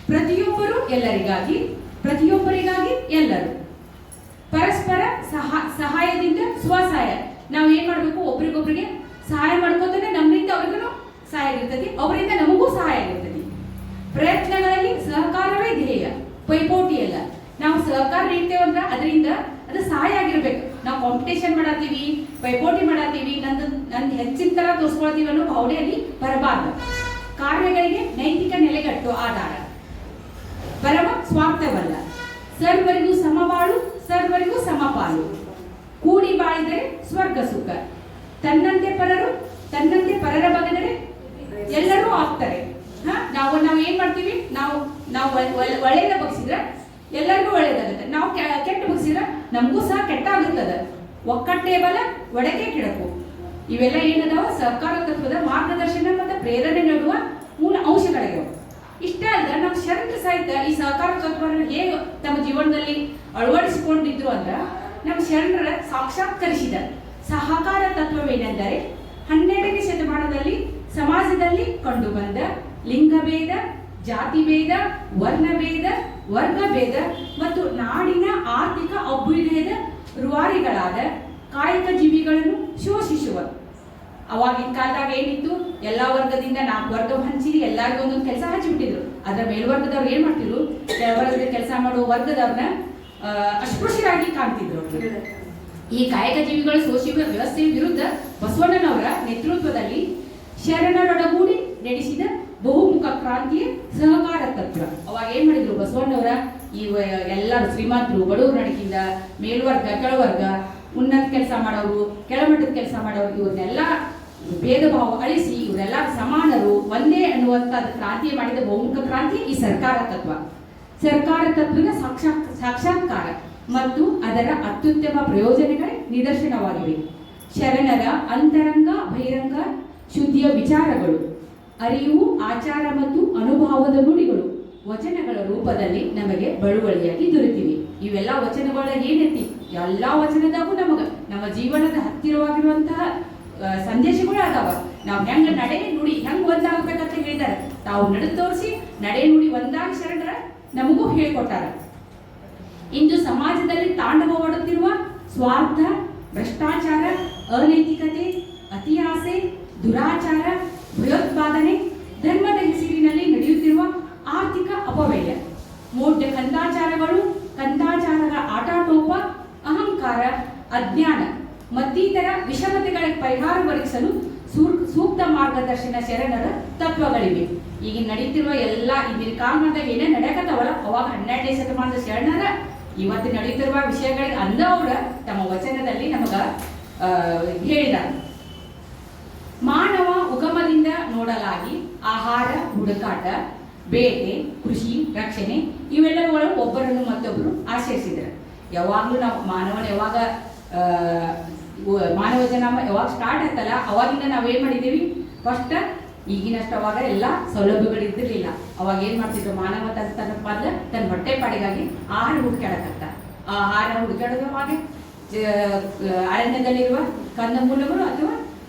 ಪ್ರತಿಯೊಬ್ಬರು ಎಲ್ಲರಿಗಾಗಿ, ಪ್ರತಿಯೊಬ್ಬರಿಗಾಗಿ ಎಲ್ಲರೂ, ಪರಸ್ಪರ ಸಹಾಯದಿಂದ ಸ್ವಸಹಾಯ. ನಾವು ಏನ್ ಮಾಡ್ಬೇಕು, ಒಬ್ರಿಗೊಬ್ರಿಗೆ ಸಹಾಯ ಮಾಡ್ಕೋತಾನೆ ನಮ್ಮಿಂದ ಅವ್ರಿಗೂ ಸಹಾಯ ಇರ್ತದೆ, ಅವರಿಂದ ನಮಗೂ ಸಹಾಯ ಇರ್ತದೆ. ಪ್ರಯತ್ನಗಳಲ್ಲಿ ಸಹಕಾರವೇ ಧ್ಯೇಯ, ಪೈಪೋಟಿ ಅಲ್ಲ. ನಾವು ಸಹಕಾರ ನೀಡ್ತೇವಂದ್ರ ಅದರಿಂದ ಅದು ಸಹಾಯ ಆಗಿರ್ಬೇಕು. ನಾವು ಕಾಂಪಿಟೇಷನ್ ಮಾಡತ್ತೀವಿ, ಪೈಪೋಟಿ ಮಾಡತ್ತೀವಿ, ನಂದು ಹೆಚ್ಚಿನ ತರ ತೋರಿಸ್ಕೊಳ್ತೀವಿ ಅನ್ನೋ ಭಾವನೆಯಲ್ಲಿ ಬರಬಾರ್ದು. ಕಾರ್ಯಗಳಿಗೆ ನೈತಿಕ ನೆಲೆಗಟ್ಟು ಆಧಾರ, ಪರಮ ಸ್ವಾರ್ಥವಲ್ಲ. ಸರ್ವರಿಗೂ ಸಮಬಾಳು, ಸರ್ವರಿಗೂ ಸಮಪಾಲು. ಕೂಡಿ ಬಾಳಿದರೆ ಸ್ವರ್ಗ ಸುಖ. ತನ್ನಂತೆ ಪರರು, ತನ್ನಂತೆ ಪರರ ಬಗೆದರೆ ಎಲ್ಲರೂ ಆಗ್ತಾರೆ. ನಾವು ಏನ್ ಮಾಡ್ತೀವಿ, ನಾವು ಒಳ್ಳೆಯದ ಬಗ್ಸಿದ್ರೆ ಎಲ್ಲರಿಗೂ ಒಳ್ಳೇದಾಗುತ್ತೆ. ನಾವು ಕೆಟ್ಟ ಬಗ್ಸಿದ್ರೆ ನಮಗೂ ಸಹ ಕೆಟ್ಟ ಆಗುತ್ತದೆ. ಒಕ್ಕಟ್ಟೆ ಬಲ, ಒಡಕೆ ಕಿಡಕು. ಇವೆಲ್ಲ ಏನದಾವ ಸಹಕಾರ ತತ್ವದ ಮಾರ್ಗದರ್ಶನ ಮತ್ತು ಪ್ರೇರಣೆ ನೀಡುವ ಮೂಲ ಅಂಶಗಳಿವೆ. ಇಷ್ಟ ಅಲ್ಲ, ನಮ್ಮ ಶರಣರು ಸಹಿತ ಈ ಸಹಕಾರ ತತ್ವವನ್ನು ಹೇಗೆ ತಮ್ಮ ಜೀವನದಲ್ಲಿ ಅಳವಡಿಸಿಕೊಂಡಿದ್ರು ಅಂದ್ರ ನಮ್ಮ ಶರಣರ ಸಾಕ್ಷಾತ್ಕರಿಸಿದ ಸಹಕಾರ ತತ್ವವೇನೆಂದರೆ 12ನೇ ಶತಮಾನದಲ್ಲಿ ಸಮಾಜದಲ್ಲಿ ಕಂಡುಬಂದ ಲಿಂಗಭೇದ, ಜಾತಿಭೇದ, ವರ್ಣಭೇದ, ವರ್ಗಭೇದ ಮತ್ತು ನಾಡಿನ ಆರ್ಥಿಕ ಅಭ್ಯುದಯದ ರೂವಾರಿಗಳಾದ ಕಾಯಕ ಜೀವಿಗಳನ್ನು ಶೋಷಿಸುವ. ಅವಾಗಿನ ಕಾಲದಾಗ ಏನಿತ್ತು, ಎಲ್ಲಾ ವರ್ಗದಿಂದ 4 ವರ್ಗ ಹಂಚಿರಿ, ಎಲ್ಲರಿಗೂ ಒಂದೊಂದು ಕೆಲಸ ಹಂಚಿಬಿಟ್ಟಿದ್ರು. ಅದರ ಮೇಲ್ವರ್ಗದವ್ರು ಏನ್ ಮಾಡ್ತಿದ್ರು, ಕೆಳವರ್ಗದ ಕೆಲಸ ಮಾಡುವ ವರ್ಗದವ್ರನ್ನ ಅಸ್ಪೃಶ್ಯರಾಗಿ ಕಾಣ್ತಿದ್ರು. ಈ ಕಾಯಕ ಜೀವಿಗಳು ಶೋಷಿಸುವ ವ್ಯವಸ್ಥೆಯ ವಿರುದ್ಧ ಬಸವಣ್ಣನವರ ನೇತೃತ್ವದಲ್ಲಿ ಶರಣರೊಡಗೂಡಿ ನಡೆಸಿದ ಬಹುಮುಖ ಕ್ರಾಂತಿಯ ಸಹಕಾರ ತತ್ವ. ಅವಾಗ ಏನ್ ಮಾಡಿದ್ರು ಬಸವಣ್ಣವರ, ಈ ಎಲ್ಲರೂ ಶ್ರೀಮಂತರು, ಬಡವರು ನಡಕಿಂದ ಮೇಲ್ವರ್ಗ, ಕೆಳವರ್ಗ, ಉನ್ನತ ಕೆಲಸ ಮಾಡೋರು, ಕೆಳಮಟ್ಟದ ಕೆಲಸ ಮಾಡೋರು, ಇವ್ರನ್ನೆಲ್ಲ ಭೇದ ಭಾವ ಅಳಿಸಿ ಇವರೆಲ್ಲ ಸಮಾನರು ಒಂದೇ ಅನ್ನುವಂಥದ್ದು ಕ್ರಾಂತಿ ಮಾಡಿದ ಬಹುಮುಖ ಕ್ರಾಂತಿ ಈ ಸರ್ಕಾರ ತತ್ವ. ಸರ್ಕಾರ ತತ್ವದ ಸಾಕ್ಷಾತ್ಕಾರ ಮತ್ತು ಅದರ ಅತ್ಯುತ್ತಮ ಪ್ರಯೋಜನಗಳೇ ನಿದರ್ಶನವಾಗಿವೆ. ಶರಣರ ಅಂತರಂಗ ಬಹಿರಂಗ ಶುದ್ಧಿಯ ವಿಚಾರಗಳು, ಅರಿವು, ಆಚಾರ ಮತ್ತು ಅನುಭವದ ನುಡಿಗಳು ವಚನಗಳ ರೂಪದಲ್ಲಿ ನಮಗೆ ಬಳುವಳಿಯಾಗಿ ದೊರೆತಿವೆ. ಇವೆಲ್ಲ ವಚನಗಳ ಏನೈತಿ, ಎಲ್ಲಾ ವಚನದಾಗೂ ನಮ್ಮ ಜೀವನದ ಹತ್ತಿರವಾಗಿರುವಂತಹ ಸಂದೇಶಗಳು ಅದಾವ. ನಾವು ಹೆಂಗ ನಡೆ ನುಡಿ ಹೆಂಗ್ ಒಂದಾಗಬೇಕಂತ ಹೇಳಿದಾರೆ. ತಾವು ನಡೆ ತೋರಿಸಿ ನಡೆ ನುಡಿ ಒಂದಾಗಿ ಶರಣರ ನಮಗೂ ಹೇಳಿಕೊಟ್ಟಾರ. ಇಂದು ಸಮಾಜದಲ್ಲಿ ತಾಂಡವವಾಡುತ್ತಿರುವ ಸ್ವಾರ್ಥ, ಭ್ರಷ್ಟಾಚಾರ, ಅನೈತಿಕತೆ, ಅತಿ ಆಸೆ, ದುರಾಚಾರ, ಭಯೋತ್ಪಾದನೆ, ಧರ್ಮದ ಹೆಸರಿನಲ್ಲಿ ನಡೆಯುತ್ತಿರುವ ಆರ್ಥಿಕ ಅಪವ್ಯಯ, ಮೋಢ್ಯ ಕಂದಾಚಾರಗಳು, ಕಂದಾಚಾರಗಳ ಆಟಾಟೋಪ, ಅಹಂಕಾರ, ಅಜ್ಞಾನ ಮತ್ತಿತರ ವಿಷಮತೆಗಳಿಗೆ ಪರಿಹಾರ ಒದಗಿಸಲು ಸೂಕ್ತ ಮಾರ್ಗದರ್ಶನ ಶರಣರ ತತ್ವಗಳಿವೆ. ಈಗ ನಡೀತಿರುವ ಎಲ್ಲ ಇಂದಿನ ಕಾಲದಾಗ ಏನೇ ನಡೆಯಕತ್ತವಲ್ಲ, ಅವಾಗ 12ನೇ ಶತಮಾನದ ಶರಣರ ಇವತ್ತು ನಡೀತಿರುವ ವಿಷಯಗಳಿಗೆ ಅಂದವರ ತಮ್ಮ ವಚನದಲ್ಲಿ ನಮಗ ಹೇಳಿದ್ದಾರೆ. ಮಾನವ ಉಗಮದಿಂದ ನೋಡಲಾಗಿ ಆಹಾರ ಹುಡುಕಾಟ, ಬೇಟೆ, ಕೃಷಿ, ರಕ್ಷಣೆ ಇವೆಲ್ಲವುಗಳು ಒಬ್ಬರನ್ನು ಮತ್ತೊಬ್ಬರು ಆಶ್ರಯಿಸಿದರು. ಯಾವಾಗಲೂ ನಾವು ಮಾನವ ಜನಾಮ ಯಾವಾಗ ಸ್ಟಾರ್ಟ್ ಆಯ್ತಲ್ಲ ಅವಾಗಿಂದ ನಾವೇನ್ ಮಾಡಿದ್ದೀವಿ, ಫಸ್ಟ್ ಈಗಿನಷ್ಟು ಅವಾಗ ಎಲ್ಲ ಸೌಲಭ್ಯಗಳು ಇದ್ದಿರ್ಲಿಲ್ಲ. ಅವಾಗ ಏನ್ ಮಾಡ್ತಿದ್ರು, ಮಾನವ ತನ್ನ ಹೊಟ್ಟೆ ಪಾಡಿಗಾಗಿ ಆಹಾರ ಹುಡುಕಾಡಕತ್ತ. ಆಹಾರ ಹುಡುಕಾಡೋದವಾಗ ಅರಣ್ಯದಲ್ಲಿರುವ ಕಂದಮೂಲಗಳು ಅಥವಾ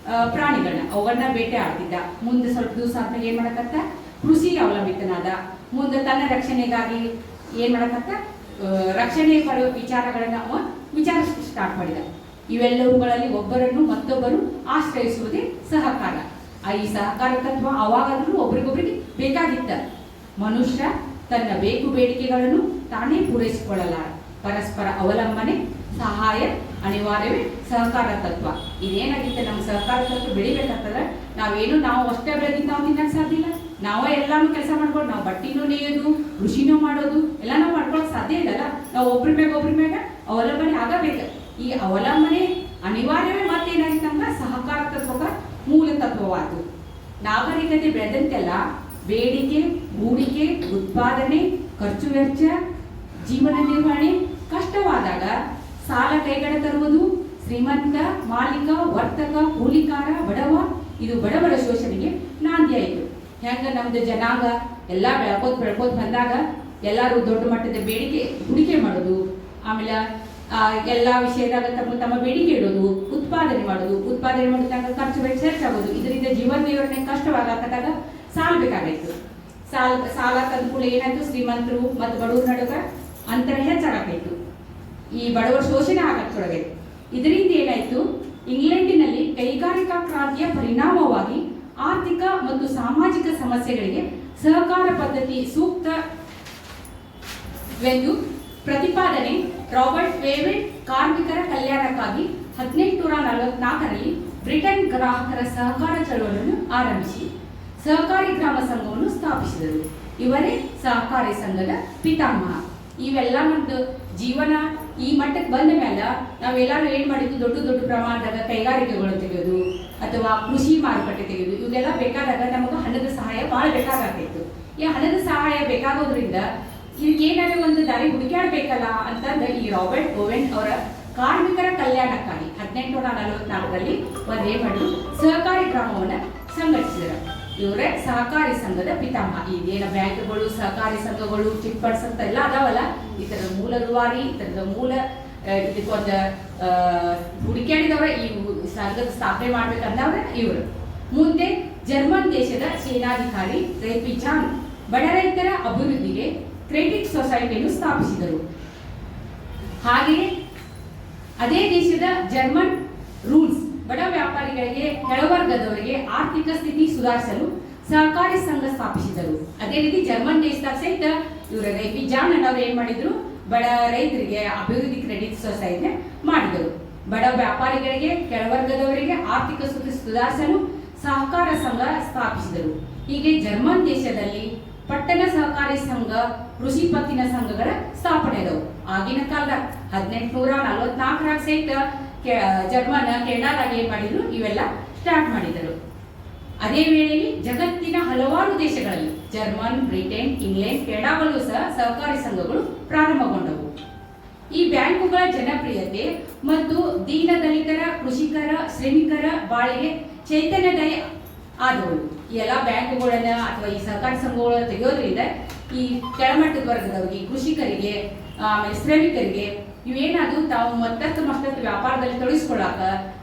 ಪ್ರಾಣಿಗಳನ್ನ ಅವುಗಳನ್ನ ಬೇಟೆ ಆಡ್ತಿದ್ದ. ಮುಂದೆ ಸ್ವಲ್ಪ ದಿವಸ ಆದ್ಮೇಲೆ ಏನ್ ಮಾಡಕತ್ತ, ಕೃಷಿ ಅವಲಂಬಿತನಾದ. ಮುಂದೆ ತನ್ನ ರಕ್ಷಣೆಗಾಗಿ ಏನ್ ಮಾಡಕತ್ತ, ರಕ್ಷಣೆ ಪಡೆಯುವ ವಿಚಾರಗಳನ್ನ ಅವ ವಿಚಾರ ಸ್ಟಾರ್ಟ್ ಮಾಡಿದ. ಇವೆಲ್ಲವುಗಳಲ್ಲಿ ಒಬ್ಬರನ್ನು ಮತ್ತೊಬ್ಬರು ಆಶ್ರಯಿಸುವುದೇ ಸಹಕಾರ. ಈ ಸಹಕಾರ ತತ್ವ ಅವಾಗಾದ್ರೂ ಒಬ್ರಿಗೊಬ್ರಿಗೆ ಬೇಕಾಗಿತ್ತ. ಮನುಷ್ಯ ತನ್ನ ಬೇಕು ಬೇಡಿಕೆಗಳನ್ನು ತಾನೇ ಪೂರೈಸಿಕೊಳ್ಳಲಾರ. ಪರಸ್ಪರ ಅವಲಂಬನೆ, ಸಹಾಯ ಅನಿವಾರ್ಯವೇ ಸಹಕಾರ ತತ್ವ. ಇದೇನಾಗಿತ್ತು, ನಮ್ಮ ಸಹಕಾರ ತತ್ವ ಬೆಳಿಬೇಕಾಗ್ತದೆ. ನಾವು ಅಷ್ಟೇ ಬೆಳೆದಿದ್ದು ನಾವು ತಿನ್ನಕ್ಕೆ ಸಾಧ್ಯ ಇಲ್ಲ. ನಾವೇ ಎಲ್ಲಾನು ಕೆಲಸ ಮಾಡ್ಕೊಂಡು, ನಾವು ಬಟ್ಟಿನೂ ನೇಯೋದು, ಕೃಷಿನೂ ಮಾಡೋದು ಎಲ್ಲ ನಾವು ಮಾಡ್ಕೊಳಕ್ ಸಾಧ್ಯ ಇಲ್ಲಲ್ಲ. ನಾವು ಒಬ್ರ ಮ್ಯಾಗ ಅವಲಂಬನೆ ಆಗಬೇಕು. ಈ ಅವಲಂಬನೆ ಅನಿವಾರ್ಯವೇ ಮತ್ತೇನಾಗಿತ್ತಂದ್ರೆ ಸಹಕಾರ ತತ್ವದ ಮೂಲ ತತ್ವವಾದ್ದು. ನಾಗರಿಕತೆ ಬೆಳೆದಂತೆಲ್ಲ ಬೇಡಿಕೆ, ಹೂಡಿಕೆ, ಉತ್ಪಾದನೆ, ಖರ್ಚು ವೆಚ್ಚ, ಜೀವನ ನಿರ್ವಹಣೆ ಕಷ್ಟವಾದಾಗ ಸಾಲ ಕೈಗಡೆ ತರುವುದು ಶ್ರೀಮಂತ, ಮಾಲೀಕ, ವರ್ತಕ, ಕೂಲಿಕಾರ, ಬಡವ, ಇದು ಬಡವರ ಶೋಷಣೆಗೆ ನಾಂದಿಯಾಯಿತು. ಹೆಂಗ ನಮ್ದು ಜನಾಂಗ ಎಲ್ಲ ಬೆಳ್ಕೋತ್ ಬಂದಾಗ ಎಲ್ಲರೂ ದೊಡ್ಡ ಮಟ್ಟದ ಬೇಡಿಕೆ ಹೂಡಿಕೆ ಮಾಡೋದು, ಆಮೇಲೆ ಎಲ್ಲ ವಿಷಯದಾಗ ತಮ್ಮ ಬೇಡಿಕೆ ಇಡೋದು, ಉತ್ಪಾದನೆ ಮಾಡಿದಾಗ ಖರ್ಚು ವೆಚ್ಚ ಹೆಚ್ಚಾಗೋದು, ಇದರಿಂದ ಜೀವನ ನಿರ್ವಹಣೆ ಕಷ್ಟವಾಗತ್ತಾಗ ಸಾಲ ಬೇಕಾಗಿತ್ತು. ಸಾಲ ತಂದ್ಕೂಡ ಏನಾಯ್ತು, ಶ್ರೀಮಂತರು ಮತ್ತು ಬಡವರ ನಡುವೆ ಅಂತರ ಹೆಚ್ಚಾಗಬೇಕು. ಈ ಬಡವರ ಶೋಷಣೆ ಆಗತೊಡಗಿತು. ಇದರಿಂದ ಏನಾಯ್ತು, ಇಂಗ್ಲೆಂಡಿನಲ್ಲಿ ಕೈಗಾರಿಕಾ ಕ್ರಾಂತಿಯ ಪರಿಣಾಮವಾಗಿ ಆರ್ಥಿಕ ಮತ್ತು ಸಾಮಾಜಿಕ ಸಮಸ್ಯೆಗಳಿಗೆ ಸಹಕಾರ ಪದ್ಧತಿ ಸೂಕ್ತವೆಂದು ಪ್ರತಿಪಾದನೆ ರಾಬರ್ಟ್ ವೇವೆಟ್ ಕಾರ್ಮಿಕರ ಕಲ್ಯಾಣಕ್ಕಾಗಿ 1844ರಲ್ಲಿ ಬ್ರಿಟನ್ ಗ್ರಾಹಕರ ಸಹಕಾರ ಚಳವಳಿಯನ್ನು ಆರಂಭಿಸಿ ಸಹಕಾರಿ ಗ್ರಾಮ ಸಂಘವನ್ನು ಸ್ಥಾಪಿಸಿದರು. ಇವರೇ ಸಹಕಾರಿ ಸಂಘದ ಪಿತಾಮಹ. ಇವೆಲ್ಲ ನಮ್ದು ಜೀವನ ಈ ಮಟ್ಟಕ್ಕೆ ಬಂದ ಮೇಲೆ ನಾವೆಲ್ಲರೂ ಏನ್ ಮಾಡಿದ್ವಿ, ದೊಡ್ಡ ದೊಡ್ಡ ಪ್ರಮಾಣದಾಗ ಕೈಗಾರಿಕೆಗಳು ತೆಗೆಯೋದು ಅಥವಾ ಕೃಷಿ ಮಾರುಕಟ್ಟೆ ತೆಗೆಯೋದು, ಇವೆಲ್ಲ ಬೇಕಾದಾಗ ನಮಗೆ ಹಣದ ಸಹಾಯ ಬಹಳ ಬೇಕಾಗತ್ತಿತ್ತು. ಈ ಹಣದ ಸಹಾಯ ಬೇಕಾಗೋದ್ರಿಂದ ಇದಕ್ಕೇನಾದ್ರು ಒಂದು ದಾರಿ ಹುಡುಕಾಡ್ಬೇಕಲ್ಲ ಅಂತಂದ್ರೆ ಈ ರಾಬರ್ಟ್ ಓವೆನ್ ಅವರ ಕಾರ್ಮಿಕರ ಕಲ್ಯಾಣಕ್ಕಾಗಿ 1844ರಲ್ಲಿ ಏನ್ ಮಾಡಿದ್ರು, ಸಹಕಾರಿ ಗ್ರಾಮವನ್ನ ಸಂಘಟಿಸಿದರು. ಇವರೇ ಸಹಕಾರಿ ಸಂಘದ ಪಿತಾಮಹ. ಈಗೇನ ಬ್ಯಾಂಕ್ಗಳು, ಸಹಕಾರಿ ಸಂಘಗಳು, ಚಿಟ್ ಫಂಡ್ಸ್ ಅಂತ ಎಲ್ಲ ಅದಾವಲ್ಲ, ಈ ತರದ ಮೂಲ ರೂವಾರಿ, ಈ ತರದ ಮೂಲ ಇದಕ್ಕೊಂದು ಹುಡುಕಾಡಿದವರ ಈ ಸಂಘದ ಸ್ಥಾಪನೆ ಮಾಡ್ಬೇಕಂದವ್ರೆ ಇವರು. ಮುಂದೆ ಜರ್ಮನ್ ದೇಶದ ಸೇನಾಧಿಕಾರಿ ರೈಪಿಚಾನ್ ಬಡ ರೈತರ ಅಭಿವೃದ್ಧಿಗೆ ಕ್ರೆಡಿಟ್ ಸೊಸೈಟಿಯನ್ನು ಸ್ಥಾಪಿಸಿದರು. ಹಾಗೆಯೇ ಅದೇ ದೇಶದ ಜರ್ಮನ್ ರೂಲ್ಸ್ ಬಡ ವ್ಯಾಪಾರಿಗಳಿಗೆ, ಕೆಳವರ್ಗದವರಿಗೆ ಆರ್ಥಿಕ ಸ್ಥಿತಿ ಸುಧಾರಿಸಲು ಸಹಕಾರಿ ಸಂಘ ಸ್ಥಾಪಿಸಿದರು. ಅದೇ ರೀತಿ ಜರ್ಮನ್ ದೇಶದಾಗ ಸಹಿತ ಇವರ ರೈಪಿಚಾನ್ ಅನ್ನೋರು ಏನ್ ಮಾಡಿದ್ರು, ಬಡ ರೈತರಿಗೆ ಅಭಿವೃದ್ಧಿ ಕ್ರೆಡಿಟ್ ಸೊಸೈಟಿ ಮಾಡಿದರು. ಬಡ ವ್ಯಾಪಾರಿಗಳಿಗೆ, ಕೆಳವರ್ಗದವರಿಗೆ ಆರ್ಥಿಕ ಸ್ಥಿತಿ ಸುಧಾರಿಸಲು ಸಹಕಾರ ಸಂಘ ಸ್ಥಾಪಿಸಿದರು. ಹೀಗೆ ಜರ್ಮನ್ ದೇಶದಲ್ಲಿ ಪಟ್ಟಣ ಸಹಕಾರಿ ಸಂಘ, ಕೃಷಿ ಪತ್ತಿನ ಸಂಘಗಳ ಸ್ಥಾಪನೆ ಆದವು. ಆಗಿನ ಕಾಲದ 1844 ಸಹಿತ ಜರ್ಮನ್ ಕೆನಡಾದಾಗ ಏನ್ ಮಾಡಿದ್ರು, ಇವೆಲ್ಲ ಸ್ಟಾರ್ಟ್ ಮಾಡಿದರು. ಅದೇ ವೇಳೆಯಲ್ಲಿ ಜಗತ್ತಿನ ಹಲವಾರು ದೇಶಗಳಲ್ಲಿ ಜರ್ಮನ್, ಬ್ರಿಟನ್, ಇಂಗ್ಲೆಂಡ್, ಕೆನಡಾಗಳು ಸಹ ಸಹಕಾರಿ ಸಂಘಗಳು ಪ್ರಾರಂಭಗೊಂಡವು. ಈ ಬ್ಯಾಂಕುಗಳ ಜನಪ್ರಿಯತೆ ಮತ್ತು ದೀನದಲಿತರ, ಕೃಷಿಕರ, ಶ್ರಮಿಕರ ಬಾಳಿಗೆ ಚೈತನ್ಯದಾಯ ಆದವು. ಈ ಎಲ್ಲ ಬ್ಯಾಂಕುಗಳನ್ನ ಅಥವಾ ಈ ಸಹಕಾರಿ ಸಂಘಗಳನ್ನ ತೆಗೆಯೋದ್ರಿಂದ ಈ ಕೆಳಮಟ್ಟದ ವರ್ಗದವರಿಗೆ, ಕೃಷಿಕರಿಗೆ, ಆಮೇಲೆ ಶ್ರಮಿಕರಿಗೆ ಇವೇನಾದ್ರು ತಾವು ಮತ್ತಷ್ಟು ವ್ಯಾಪಾರದಲ್ಲಿ ತೊಡಗಿಸ್ಕೊಳಕ,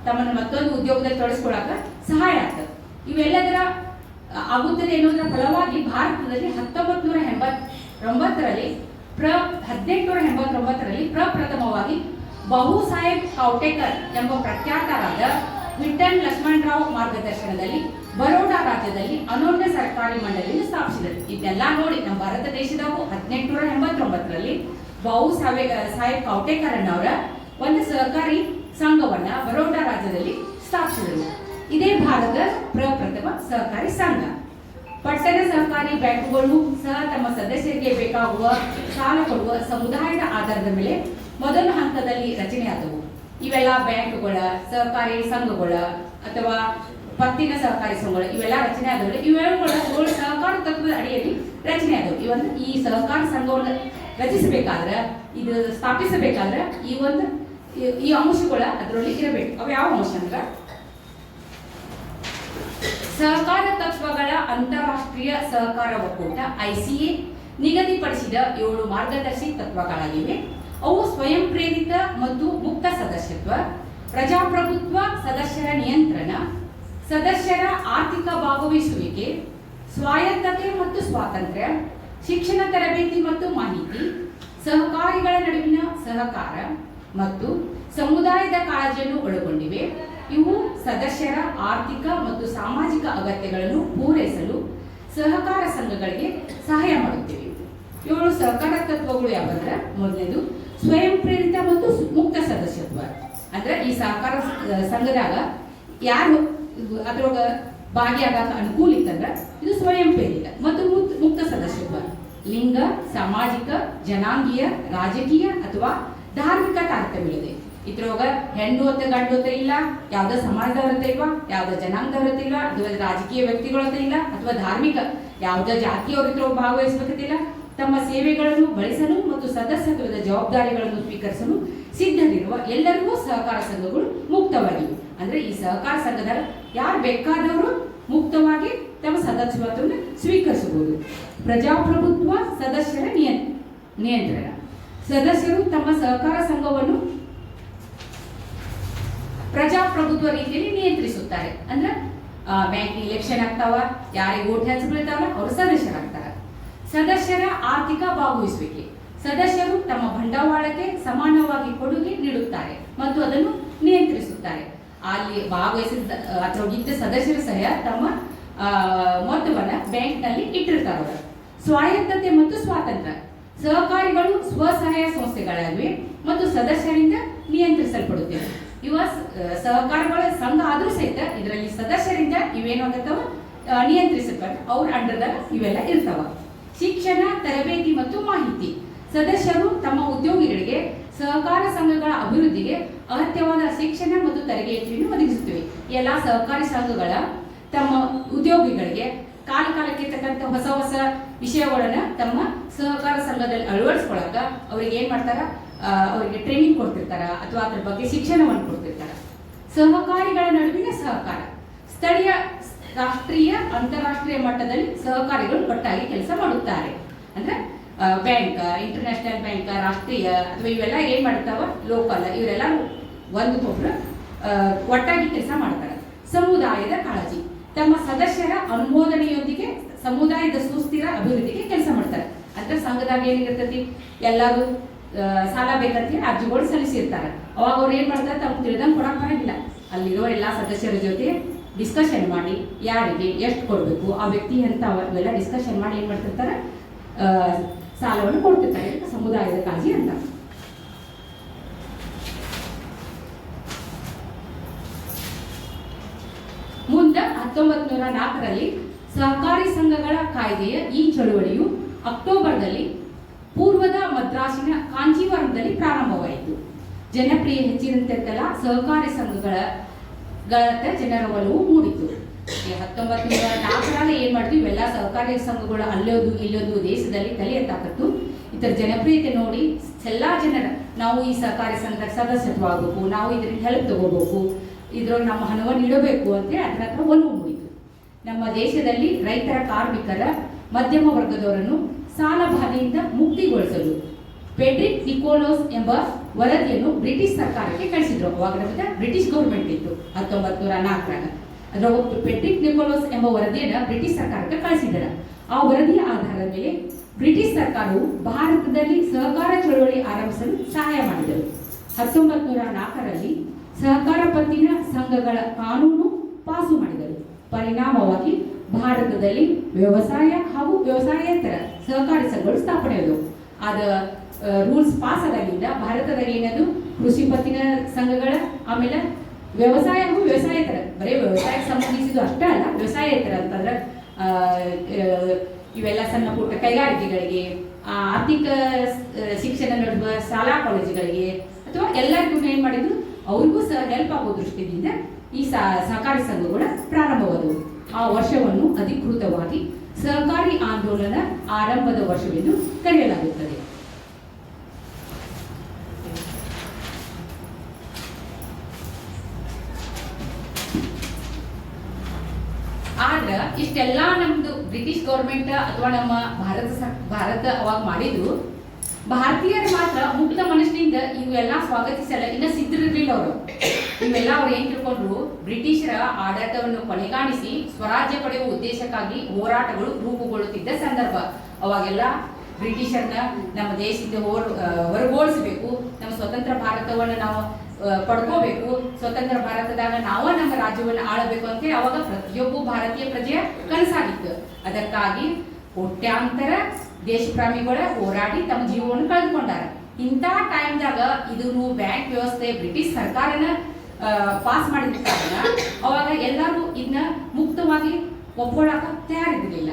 ತಮ್ಮನ್ನು ಮತ್ತೊಂದು ಉದ್ಯೋಗದಲ್ಲಿ ತೊಡಗಿಸ್ಕೊಳಕ ಸಹಾಯ ಆಗ್ತದೆ. ಇವೆಲ್ಲದರ ಆಗುತ್ತದೆ ಎನ್ನುವುದರ ಫಲವಾಗಿ ಭಾರತದಲ್ಲಿ 1889ರಲ್ಲಿ ಪ್ರಪ್ರಥಮವಾಗಿ ಬಹು ಸಾಹೇಬ್ ಕೌಟೇಕರ್ ಎಂಬ ಪ್ರಖ್ಯಾತರಾದ ವಿಠಲ್ ಲಕ್ಷ್ಮಣರಾವ್ ಮಾರ್ಗದರ್ಶನದಲ್ಲಿ ಬರೋಡಾ ರಾಜ್ಯದಲ್ಲಿ ಅನೋನ್ಯ ಸರ್ಕಾರಿ ಮಂಡಳಿಯನ್ನು ಸ್ಥಾಪಿಸಿದರು. ಇದನ್ನೆಲ್ಲ ನೋಡಿ ನಮ್ಮ ಭಾರತ ದೇಶದವು 1889ರಲ್ಲಿ ಬಹು ಸಾಹೇಬ್ ಕೌಟೇಕರ್ ಅನ್ನವರ ಒಂದು ಸಹಕಾರಿ ಸಂಘವನ್ನ ಬರೋಡಾ ರಾಜ್ಯದಲ್ಲಿ ಸ್ಥಾಪಿಸಿದರು. ಇದೇ ಭಾರತದ ಪ್ರಪ್ರಥಮ ಸಹಕಾರಿ ಸಂಘ. ಪಟ್ಟಣ ಸಹಕಾರಿ ಬ್ಯಾಂಕುಗಳು ಸಹ ತಮ್ಮ ಸದಸ್ಯರಿಗೆ ಬೇಕಾಗುವ ಸಾಲ ಕೊಡುವ ಸಮುದಾಯದ ಆಧಾರದ ಮೇಲೆ ಮೊದಲ ಹಂತದಲ್ಲಿ ರಚನೆಯಾದವು. ಇವೆಲ್ಲ ಬ್ಯಾಂಕುಗಳ, ಸಹಕಾರಿ ಸಂಘಗಳ ಅಥವಾ ಪತ್ತಿನ ಸಹಕಾರಿ ಸಂಘಗಳು ಇವೆಲ್ಲ ರಚನೆ ಆದವು. ಇವೆಲ್ಲಗಳ ಸಹಕಾರ ತತ್ವದ ಅಡಿಯಲ್ಲಿ ರಚನೆ ಆದವು. ಈ ಸಹಕಾರ ಸಂಘವನ್ನು ರಚಿಸಬೇಕಾದ್ರೆ, ಇದು ಸ್ಥಾಪಿಸಬೇಕಾದ್ರೆ ಈ ಅಂಶಗಳ ಅದರಲ್ಲಿ ಇರಬೇಕು. ಅವು ಯಾವ ಅಂಶ ಅಂದ್ರೆ, ಸಹಕಾರ ತತ್ವಗಳ ಅಂತಾರಾಷ್ಟ್ರೀಯ ಸಹಕಾರ ಒಕ್ಕೂಟ ICA ನಿಗದಿಪಡಿಸಿದ 7 ಮಾರ್ಗದರ್ಶಿ ತತ್ವಗಳಾಗಿವೆ. ಅವು ಸ್ವಯಂ ಪ್ರೇರಿತ ಮತ್ತು ಮುಕ್ತ ಸದಸ್ಯತ್ವ, ಪ್ರಜಾಪ್ರಭುತ್ವ, ಸದಸ್ಯರ ನಿಯಂತ್ರಣ, ಸದಸ್ಯರ ಆರ್ಥಿಕ ಭಾಗವಹಿಸುವಿಕೆ, ಸ್ವಾಯತ್ತತೆ ಮತ್ತು ಸ್ವಾತಂತ್ರ್ಯ, ಶಿಕ್ಷಣ ತರಬೇತಿ ಮತ್ತು ಮಾಹಿತಿ, ಸಹಕಾರಿಗಳ ನಡುವಿನ ಸಹಕಾರ ಮತ್ತು ಸಮುದಾಯದ ಕಾಳಜಿಯನ್ನು ಒಳಗೊಂಡಿವೆ. ಇವು ಸದಸ್ಯರ ಆರ್ಥಿಕ ಮತ್ತು ಸಾಮಾಜಿಕ ಅಗತ್ಯಗಳನ್ನು ಪೂರೈಸಲು ಸಹಕಾರ ಸಂಘಗಳಿಗೆ ಸಹಾಯ ಮಾಡುತ್ತಿವೆ. 7 ಸಹಕಾರ ತತ್ವಗಳು ಯಾವಂದ್ರೆ, ಮೊದಲನೇದು ಸ್ವಯಂ ಪ್ರೇರಿತ ಮತ್ತು ಮುಕ್ತ ಸದಸ್ಯತ್ವ. ಅಂದ್ರೆ ಈ ಸಹಕಾರ ಸಂಘದಾಗ ಯಾರು ಅದ್ರೊಳಗ ಭಾಗಿಯಾಗಕ್ಕೆ ಅನುಕೂಲ ಇತ್ತಂದ್ರೆ ಇದು ಸ್ವಯಂ ಪ್ರೇರಿತ. ಮತ್ತು ಮುಕ್ತ ಸದಸ್ಯತ್ವ ಲಿಂಗ, ಸಾಮಾಜಿಕ, ಜನಾಂಗೀಯ, ರಾಜಕೀಯ ಅಥವಾ ಧಾರ್ಮಿಕ ತಾರತಮ್ಯವಿದೆ. ಇದ್ರೊಳಗ ಹೆಣ್ಣು ಹೊತ್ತ ಗಂಡು ಹೊತ್ತ ಇಲ್ಲ, ಯಾವ್ದೋ ಸಮಾಜದವ್ರತ್ತ ಇಲ್ವಾ, ಯಾವ್ದೋ ಜನಾಂಗದವ್ರತ್ತ ಇಲ್ಲ, ಅಥವಾ ರಾಜಕೀಯ ವ್ಯಕ್ತಿಗಳತ್ತ ಇಲ್ಲ, ಅಥವಾ ಧಾರ್ಮಿಕ ಯಾವ್ದೋ ಜಾತಿಯವ್ರ ಇದ್ರೊಳಗೆ ಭಾಗವಹಿಸಬೇಕಂತಿಲ್ಲ. ತಮ್ಮ ಸೇವೆಗಳನ್ನು ಬಳಸಲು ಮತ್ತು ಸದಸ್ಯತ್ವದ ಜವಾಬ್ದಾರಿಗಳನ್ನು ಸ್ವೀಕರಿಸಲು ಸಿದ್ಧರಿರುವ ಎಲ್ಲರಿಗೂ ಸಹಕಾರ ಸಂಘಗಳು ಮುಕ್ತವಾಗಿವೆ. ಅಂದ್ರೆ ಈ ಸಹಕಾರ ಸಂಘದಾಗ ಯಾರು ಬೇಕಾದವರು ಮುಕ್ತವಾಗಿ ತಮ್ಮ ಸದಸ್ಯತ್ವವನ್ನು ಸ್ವೀಕರಿಸಬಹುದು. ಪ್ರಜಾಪ್ರಭುತ್ವ ಸದಸ್ಯರ ನಿಯಂತ್ರಣ. ಸದಸ್ಯರು ತಮ್ಮ ಸಹಕಾರ ಸಂಘವನ್ನು ಪ್ರಜಾಪ್ರಭುತ್ವ ರೀತಿಯಲ್ಲಿ ನಿಯಂತ್ರಿಸುತ್ತಾರೆ. ಅಂದ್ರೆ ಬ್ಯಾಂಕ್ ಎಲೆಕ್ಷನ್ ಆಗ್ತಾವ, ಯಾರಿಗೆ ಓಟ್ ಹೆಚ್ಚು ಬೀಳ್ತಾವಲ್ಲ ಅವರು ಸದಸ್ಯರಾಗ್ತಾರೆ. ಸದಸ್ಯರ ಆರ್ಥಿಕ ಭಾಗವಹಿಸುವಿಕೆ. ಸದಸ್ಯರು ತಮ್ಮ ಬಂಡವಾಳಕ್ಕೆ ಸಮಾನವಾಗಿ ಕೊಡುಗೆ ನೀಡುತ್ತಾರೆ ಮತ್ತು ಅದನ್ನು ನಿಯಂತ್ರಿಸುತ್ತಾರೆ. ಅಲ್ಲಿ ಭಾಗವಹಿಸಿದ ಅಥವಾ ಇದ್ದ ಸದಸ್ಯರು ಸಹ ತಮ್ಮ ಮೊತ್ತವನ್ನು ಬ್ಯಾಂಕ್ನಲ್ಲಿ ಇಟ್ಟಿರ್ತಾರೆ ಅವರು. ಸ್ವಾಯತ್ತತೆ ಮತ್ತು ಸ್ವಾತಂತ್ರ್ಯ. ಸಹಕಾರಿಗಳು ಸ್ವಸಹಾಯ ಸಂಸ್ಥೆಗಳಾಗಿವೆ ಮತ್ತು ಸದಸ್ಯರಿಂದ ನಿಯಂತ್ರಿಸಲ್ಪಡುತ್ತವೆ. ಇವ ಸಹಕಾರಿಗಳ ಸಂಘ ಆದ್ರೂ ಸಹಿತ ಇದರಲ್ಲಿ ಸದಸ್ಯರಿಂದ ಇವೇನಾಗತ್ತವ ನಿಯಂತ್ರಿಸಲ್ಪಟ್ಟು ಅವ್ರ ಅಂಡರ್ದಾಗ ಇವೆಲ್ಲ ಇರ್ತಾವ. ಶಿಕ್ಷಣ, ತರಬೇತಿ ಮತ್ತು ಮಾಹಿತಿ. ಸದಸ್ಯರು ತಮ್ಮ ಉದ್ಯೋಗಿಗಳಿಗೆ ಸಹಕಾರ ಸಂಘಗಳ ಅಭಿವೃದ್ಧಿಗೆ ಅಗತ್ಯವಾದ ಶಿಕ್ಷಣ ಮತ್ತು ತರಬೇತಿಯನ್ನು ಒದಗಿಸುತ್ತವೆ. ಎಲ್ಲ ಸಹಕಾರಿ ಸಂಘಗಳ ತಮ್ಮ ಉದ್ಯೋಗಿಗಳಿಗೆ ಕಾಲಕ್ಕೆ ತಕ್ಕಂಥ ಹೊಸ ಹೊಸ ವಿಷಯಗಳನ್ನ ತಮ್ಮ ಸಹಕಾರ ಸಂಘದಲ್ಲಿ ಅಳವಡಿಸ್ಕೊಳಕ ಅವ್ರಿಗೆ ಏನ್ ಮಾಡ್ತಾರ, ಅವರಿಗೆ ಟ್ರೈನಿಂಗ್ ಕೊಡ್ತಿರ್ತಾರ ಅಥವಾ ಅದ್ರ ಬಗ್ಗೆ ಶಿಕ್ಷಣವನ್ನು ಕೊಡ್ತಿರ್ತಾರ. ಸಹಕಾರಿಗಳ ನಡುವಿನ ಸಹಕಾರ. ಸ್ಥಳೀಯ, ರಾಷ್ಟ್ರೀಯ, ಅಂತಾರಾಷ್ಟ್ರೀಯ ಮಟ್ಟದಲ್ಲಿ ಸಹಕಾರಿಗಳು ಒಟ್ಟಾಗಿ ಕೆಲಸ ಮಾಡುತ್ತಾರೆ. ಅಂದ್ರೆ ಬ್ಯಾಂಕ್, ಇಂಟರ್ನ್ಯಾಷನಲ್ ಬ್ಯಾಂಕ್, ರಾಷ್ಟ್ರೀಯ ಅಥವಾ ಇವೆಲ್ಲ ಏನ್ ಮಾಡ್ತಾವ, ಲೋಕಲ್, ಇವರೆಲ್ಲ ಒಂದಕ್ಕೊಬ್ರು ಒಟ್ಟಾಗಿ ಕೆಲಸ ಮಾಡ್ತಾರೆ. ಸಮುದಾಯದ ಕಾಳಜಿ. ತಮ್ಮ ಸದಸ್ಯರ ಅನುಮೋದನೆಯೊಂದಿಗೆ ಸಮುದಾಯದ ಸುಸ್ಥಿರ ಅಭಿವೃದ್ಧಿಗೆ ಕೆಲಸ ಮಾಡ್ತಾರೆ. ಅಂದ್ರೆ ಸಂಘದಾಗ ಏನಿರ್ತೈತಿ, ಎಲ್ಲರೂ ಸಾಲ ಬೇಕಂತ ಅರ್ಜಿಗಳು ಸಲ್ಲಿಸಿರ್ತಾರೆ. ಅವಾಗ ಅವ್ರು ಏನ್ ಮಾಡ್ತಾರೆ, ತಮ್ಮ ತಿಳಿದಂಗೆ ಕೊಡಕ್ ಬರಂಗಿಲ್ಲ. ಅಲ್ಲಿರೋ ಎಲ್ಲಾ ಸದಸ್ಯರ ಜೊತೆ ಡಿಸ್ಕಷನ್ ಮಾಡಿ ಯಾರಿಗೆ ಎಷ್ಟು ಕೊಡಬೇಕು, ಆ ವ್ಯಕ್ತಿ ಅಂತ ಅವೆಲ್ಲ ಡಿಸ್ಕಷನ್ ಮಾಡಿ ಏನ್ ಮಾಡ್ತಿರ್ತಾರೆ, ಸಾಲವನ್ನು ಕೊಡ್ತಿರ್ತಾರೆ. ಸಮುದಾಯದ ಕಾಳಜಿ ಅಂತ. ಮುಂದೆ 1904ರಲ್ಲಿ ಸಹಕಾರಿ ಸಂಘಗಳ ಕಾಯ್ದೆಯ ಈ ಚಳುವಳಿಯು ಅಕ್ಟೋಬರ್ದಲ್ಲಿ ಪೂರ್ವದ ಮದ್ರಾಸಿನ ಕಾಂಚೀವರಂದಲ್ಲಿ ಪ್ರಾರಂಭವಾಯಿತು. ಜನಪ್ರಿಯ ಹೆಚ್ಚಿದಂತೆಲ್ಲ ಸಹಕಾರಿ ಸಂಘಗಳ ಜನರ ಒಲವು ಮೂಡಿತು. 1904ರಲ್ಲಿ ಏನ್ ಮಾಡಿದ್ವಿ, ಇವೆಲ್ಲ ಸಹಕಾರಿ ಸಂಘಗಳು ಅಲ್ಲೋದು ಇಲ್ಲೋದು ದೇಶದಲ್ಲಿ ತಲೆ ಎತ್ತಾಕತ್ತು. ಇದರ ಜನಪ್ರಿಯತೆ ನೋಡಿ ಎಲ್ಲಾ ಜನರ ನಾವು ಈ ಸಹಕಾರಿ ಸಂಘದ ಸದಸ್ಯತ್ವ ಆಗಬೇಕು, ನಾವು ಇದರಿಂದ ಹೆಲ್ಪ್ ತಗೋಬೇಕು, ಇದ್ರೊಳಗೆ ನಮ್ಮ ಹಣವನ್ನು ಇಡಬೇಕು ಅಂತ ಅದರ ಹತ್ರ ಒಲವು ಮೂಡಿತು. ನಮ್ಮ ದೇಶದಲ್ಲಿ ರೈತರ, ಕಾರ್ಮಿಕರ, ಮಧ್ಯಮ ವರ್ಗದವರನ್ನು ಸಾಲ ಬಾಧೆಯಿಂದ ಮುಕ್ತಿಗೊಳಿಸಲು ಫೆಡ್ರಿಕ್ ನಿಕೋಲಸ್ ಎಂಬ ವರದಿಯನ್ನು ಬ್ರಿಟಿಷ್ ಸರ್ಕಾರಕ್ಕೆ ಕಳಿಸಿದ್ರು. ಅವಾಗ ನಮಗೆ ಬ್ರಿಟಿಷ್ ಗೌರ್ಮೆಂಟ್ ಇತ್ತು 1904ರಾಗ. ಅದರ ಫೆಡ್ರಿಕ್ ನಿಕೋಲಸ್ ಎಂಬ ವರದಿಯನ್ನು ಬ್ರಿಟಿಷ್ ಸರ್ಕಾರಕ್ಕೆ ಕಳಿಸಿದ್ದಾರೆ. ಆ ವರದಿಯ ಆಧಾರದ ಮೇಲೆ ಬ್ರಿಟಿಷ್ ಸರ್ಕಾರವು ಭಾರತದಲ್ಲಿ ಸಹಕಾರ ಚಳವಳಿ ಆರಂಭಿಸಲು ಸಹಾಯ ಮಾಡಿದರು. 1904ರಲ್ಲಿ ಸಹಕಾರ ಪತ್ತಿನ ಸಂಘಗಳ ಕಾನೂನು ಪಾಸು ಮಾಡಿದರು. ಪರಿಣಾಮವಾಗಿ ಭಾರತದಲ್ಲಿ ವ್ಯವಸಾಯ ಹಾಗೂ ವ್ಯವಸಾಯೇತರ ಸಹಕಾರಿ ಸಂಘಗಳು ಸ್ಥಾಪನೆಯಾದವು. ಆದ ರೂಲ್ಸ್ ಪಾಸ್ ಆದಾಗಿಂದ ಭಾರತದಲ್ಲಿ ಏನದು ಕೃಷಿ ಪತ್ತಿನ ಸಂಘಗಳ, ಆಮೇಲೆ ವ್ಯವಸಾಯ ಹಾಗೂ ವ್ಯವಸಾಯೇತರ, ಬರೀ ವ್ಯವಸಾಯಕ್ಕೆ ಸಂಬಂಧಿಸಿದ ಅಷ್ಟೇ ಅಲ್ಲ, ವ್ಯವಸಾಯೇತರ ಅಂತಂದ್ರೆ ಇವೆಲ್ಲ ಸಣ್ಣ ಪುಟ್ಟ ಕೈಗಾರಿಕೆಗಳಿಗೆ, ಆರ್ಥಿಕ ಶಿಕ್ಷಣ ನಡೆಸುವ ಶಾಲಾ ಕಾಲೇಜುಗಳಿಗೆ ಅಥವಾ ಎಲ್ಲರಿಗೂ ಏನ್ ಮಾಡಿದ್ರು, ಅವ್ರಿಗೂ ಸಹ ಹೆಲ್ಪ್ ಆಗೋ ದೃಷ್ಟಿಯಿಂದ ಈ ಸಹಕಾರಿ ಸಂಘಗಳು ಪ್ರಾರಂಭವಾದವು. ಆ ವರ್ಷವನ್ನು ಅಧಿಕೃತವಾಗಿ ಸಹಕಾರಿ ಆಂದೋಲನ ಆರಂಭದ ವರ್ಷವೆಂದು ಕರೆಯಲಾಗುತ್ತದೆ. ಆದ್ರ ಇಷ್ಟೆಲ್ಲಾ ನಮ್ದು ಬ್ರಿಟಿಷ್ ಗೌರ್ಮೆಂಟ್ ಅಥವಾ ನಮ್ಮ ಭಾರತ ಅವಾಗ ಮಾಡಿದ್ರು. ಭಾರತೀಯರು ಮಾತ್ರ ಮುಕ್ತ ಮನಸ್ಸಿನಿಂದ ಇವೆಲ್ಲ ಸ್ವಾಗತಿಸಲ್ಲ, ಇನ್ನ ಸಿದ್ಧರಿರ್ಲಿಲ್ಲ ಅವರು. ಇವೆಲ್ಲ ಅವ್ರು ಏನ್ ತಿಳ್ಕೊಂಡ್ರು, ಬ್ರಿಟಿಷರ ಆಡಳಿತವನ್ನು ಕೊನೆಗಾಣಿಸಿ ಸ್ವರಾಜ್ಯ ಪಡೆಯುವ ಉದ್ದೇಶಕ್ಕಾಗಿ ಹೋರಾಟಗಳು ರೂಪುಗೊಳ್ಳುತ್ತಿದ್ದ ಸಂದರ್ಭ. ಅವಾಗೆಲ್ಲ ಬ್ರಿಟಿಷರ್ನ ನಮ್ಮ ದೇಶದಿಂದ ಹೊರಗೋಡಿಸಬೇಕು, ನಮ್ಮ ಸ್ವತಂತ್ರ ಭಾರತವನ್ನು ನಾವು ಪಡ್ಕೋಬೇಕು, ಸ್ವತಂತ್ರ ಭಾರತದಾಗ ನಾವ ನಮ್ಮ ರಾಜ್ಯವನ್ನು ಆಳಬೇಕು ಅಂತ ಅವಾಗ ಪ್ರತಿಯೊಬ್ಬ ಭಾರತೀಯ ಪ್ರಜೆಯ ಕನಸಾಗಿತ್ತು. ಅದಕ್ಕಾಗಿ ಕೋಟ್ಯಾಂತರ ದೇಶಪ್ರೇಮಿಗಳ ಹೋರಾಡಿ ತಮ್ಮ ಜೀವವನ್ನು ಕಳೆದುಕೊಂಡಾರ. ಇಂಥ ಟೈಮ್ದಾಗ ಇದನ್ನು ಬ್ಯಾಂಕ್ ವ್ಯವಸ್ಥೆ ಬ್ರಿಟಿಷ್ ಸರ್ಕಾರನ ಪಾಸ್ ಮಾಡಿದ ಕಾರಣ ಅವಾಗ ಎಲ್ಲರೂ ಇದನ್ನ ಮುಕ್ತವಾಗಿ ಒಪ್ಕೊಳ್ಳಾಕ ತಯಾರಿರಲಿಲ್ಲ.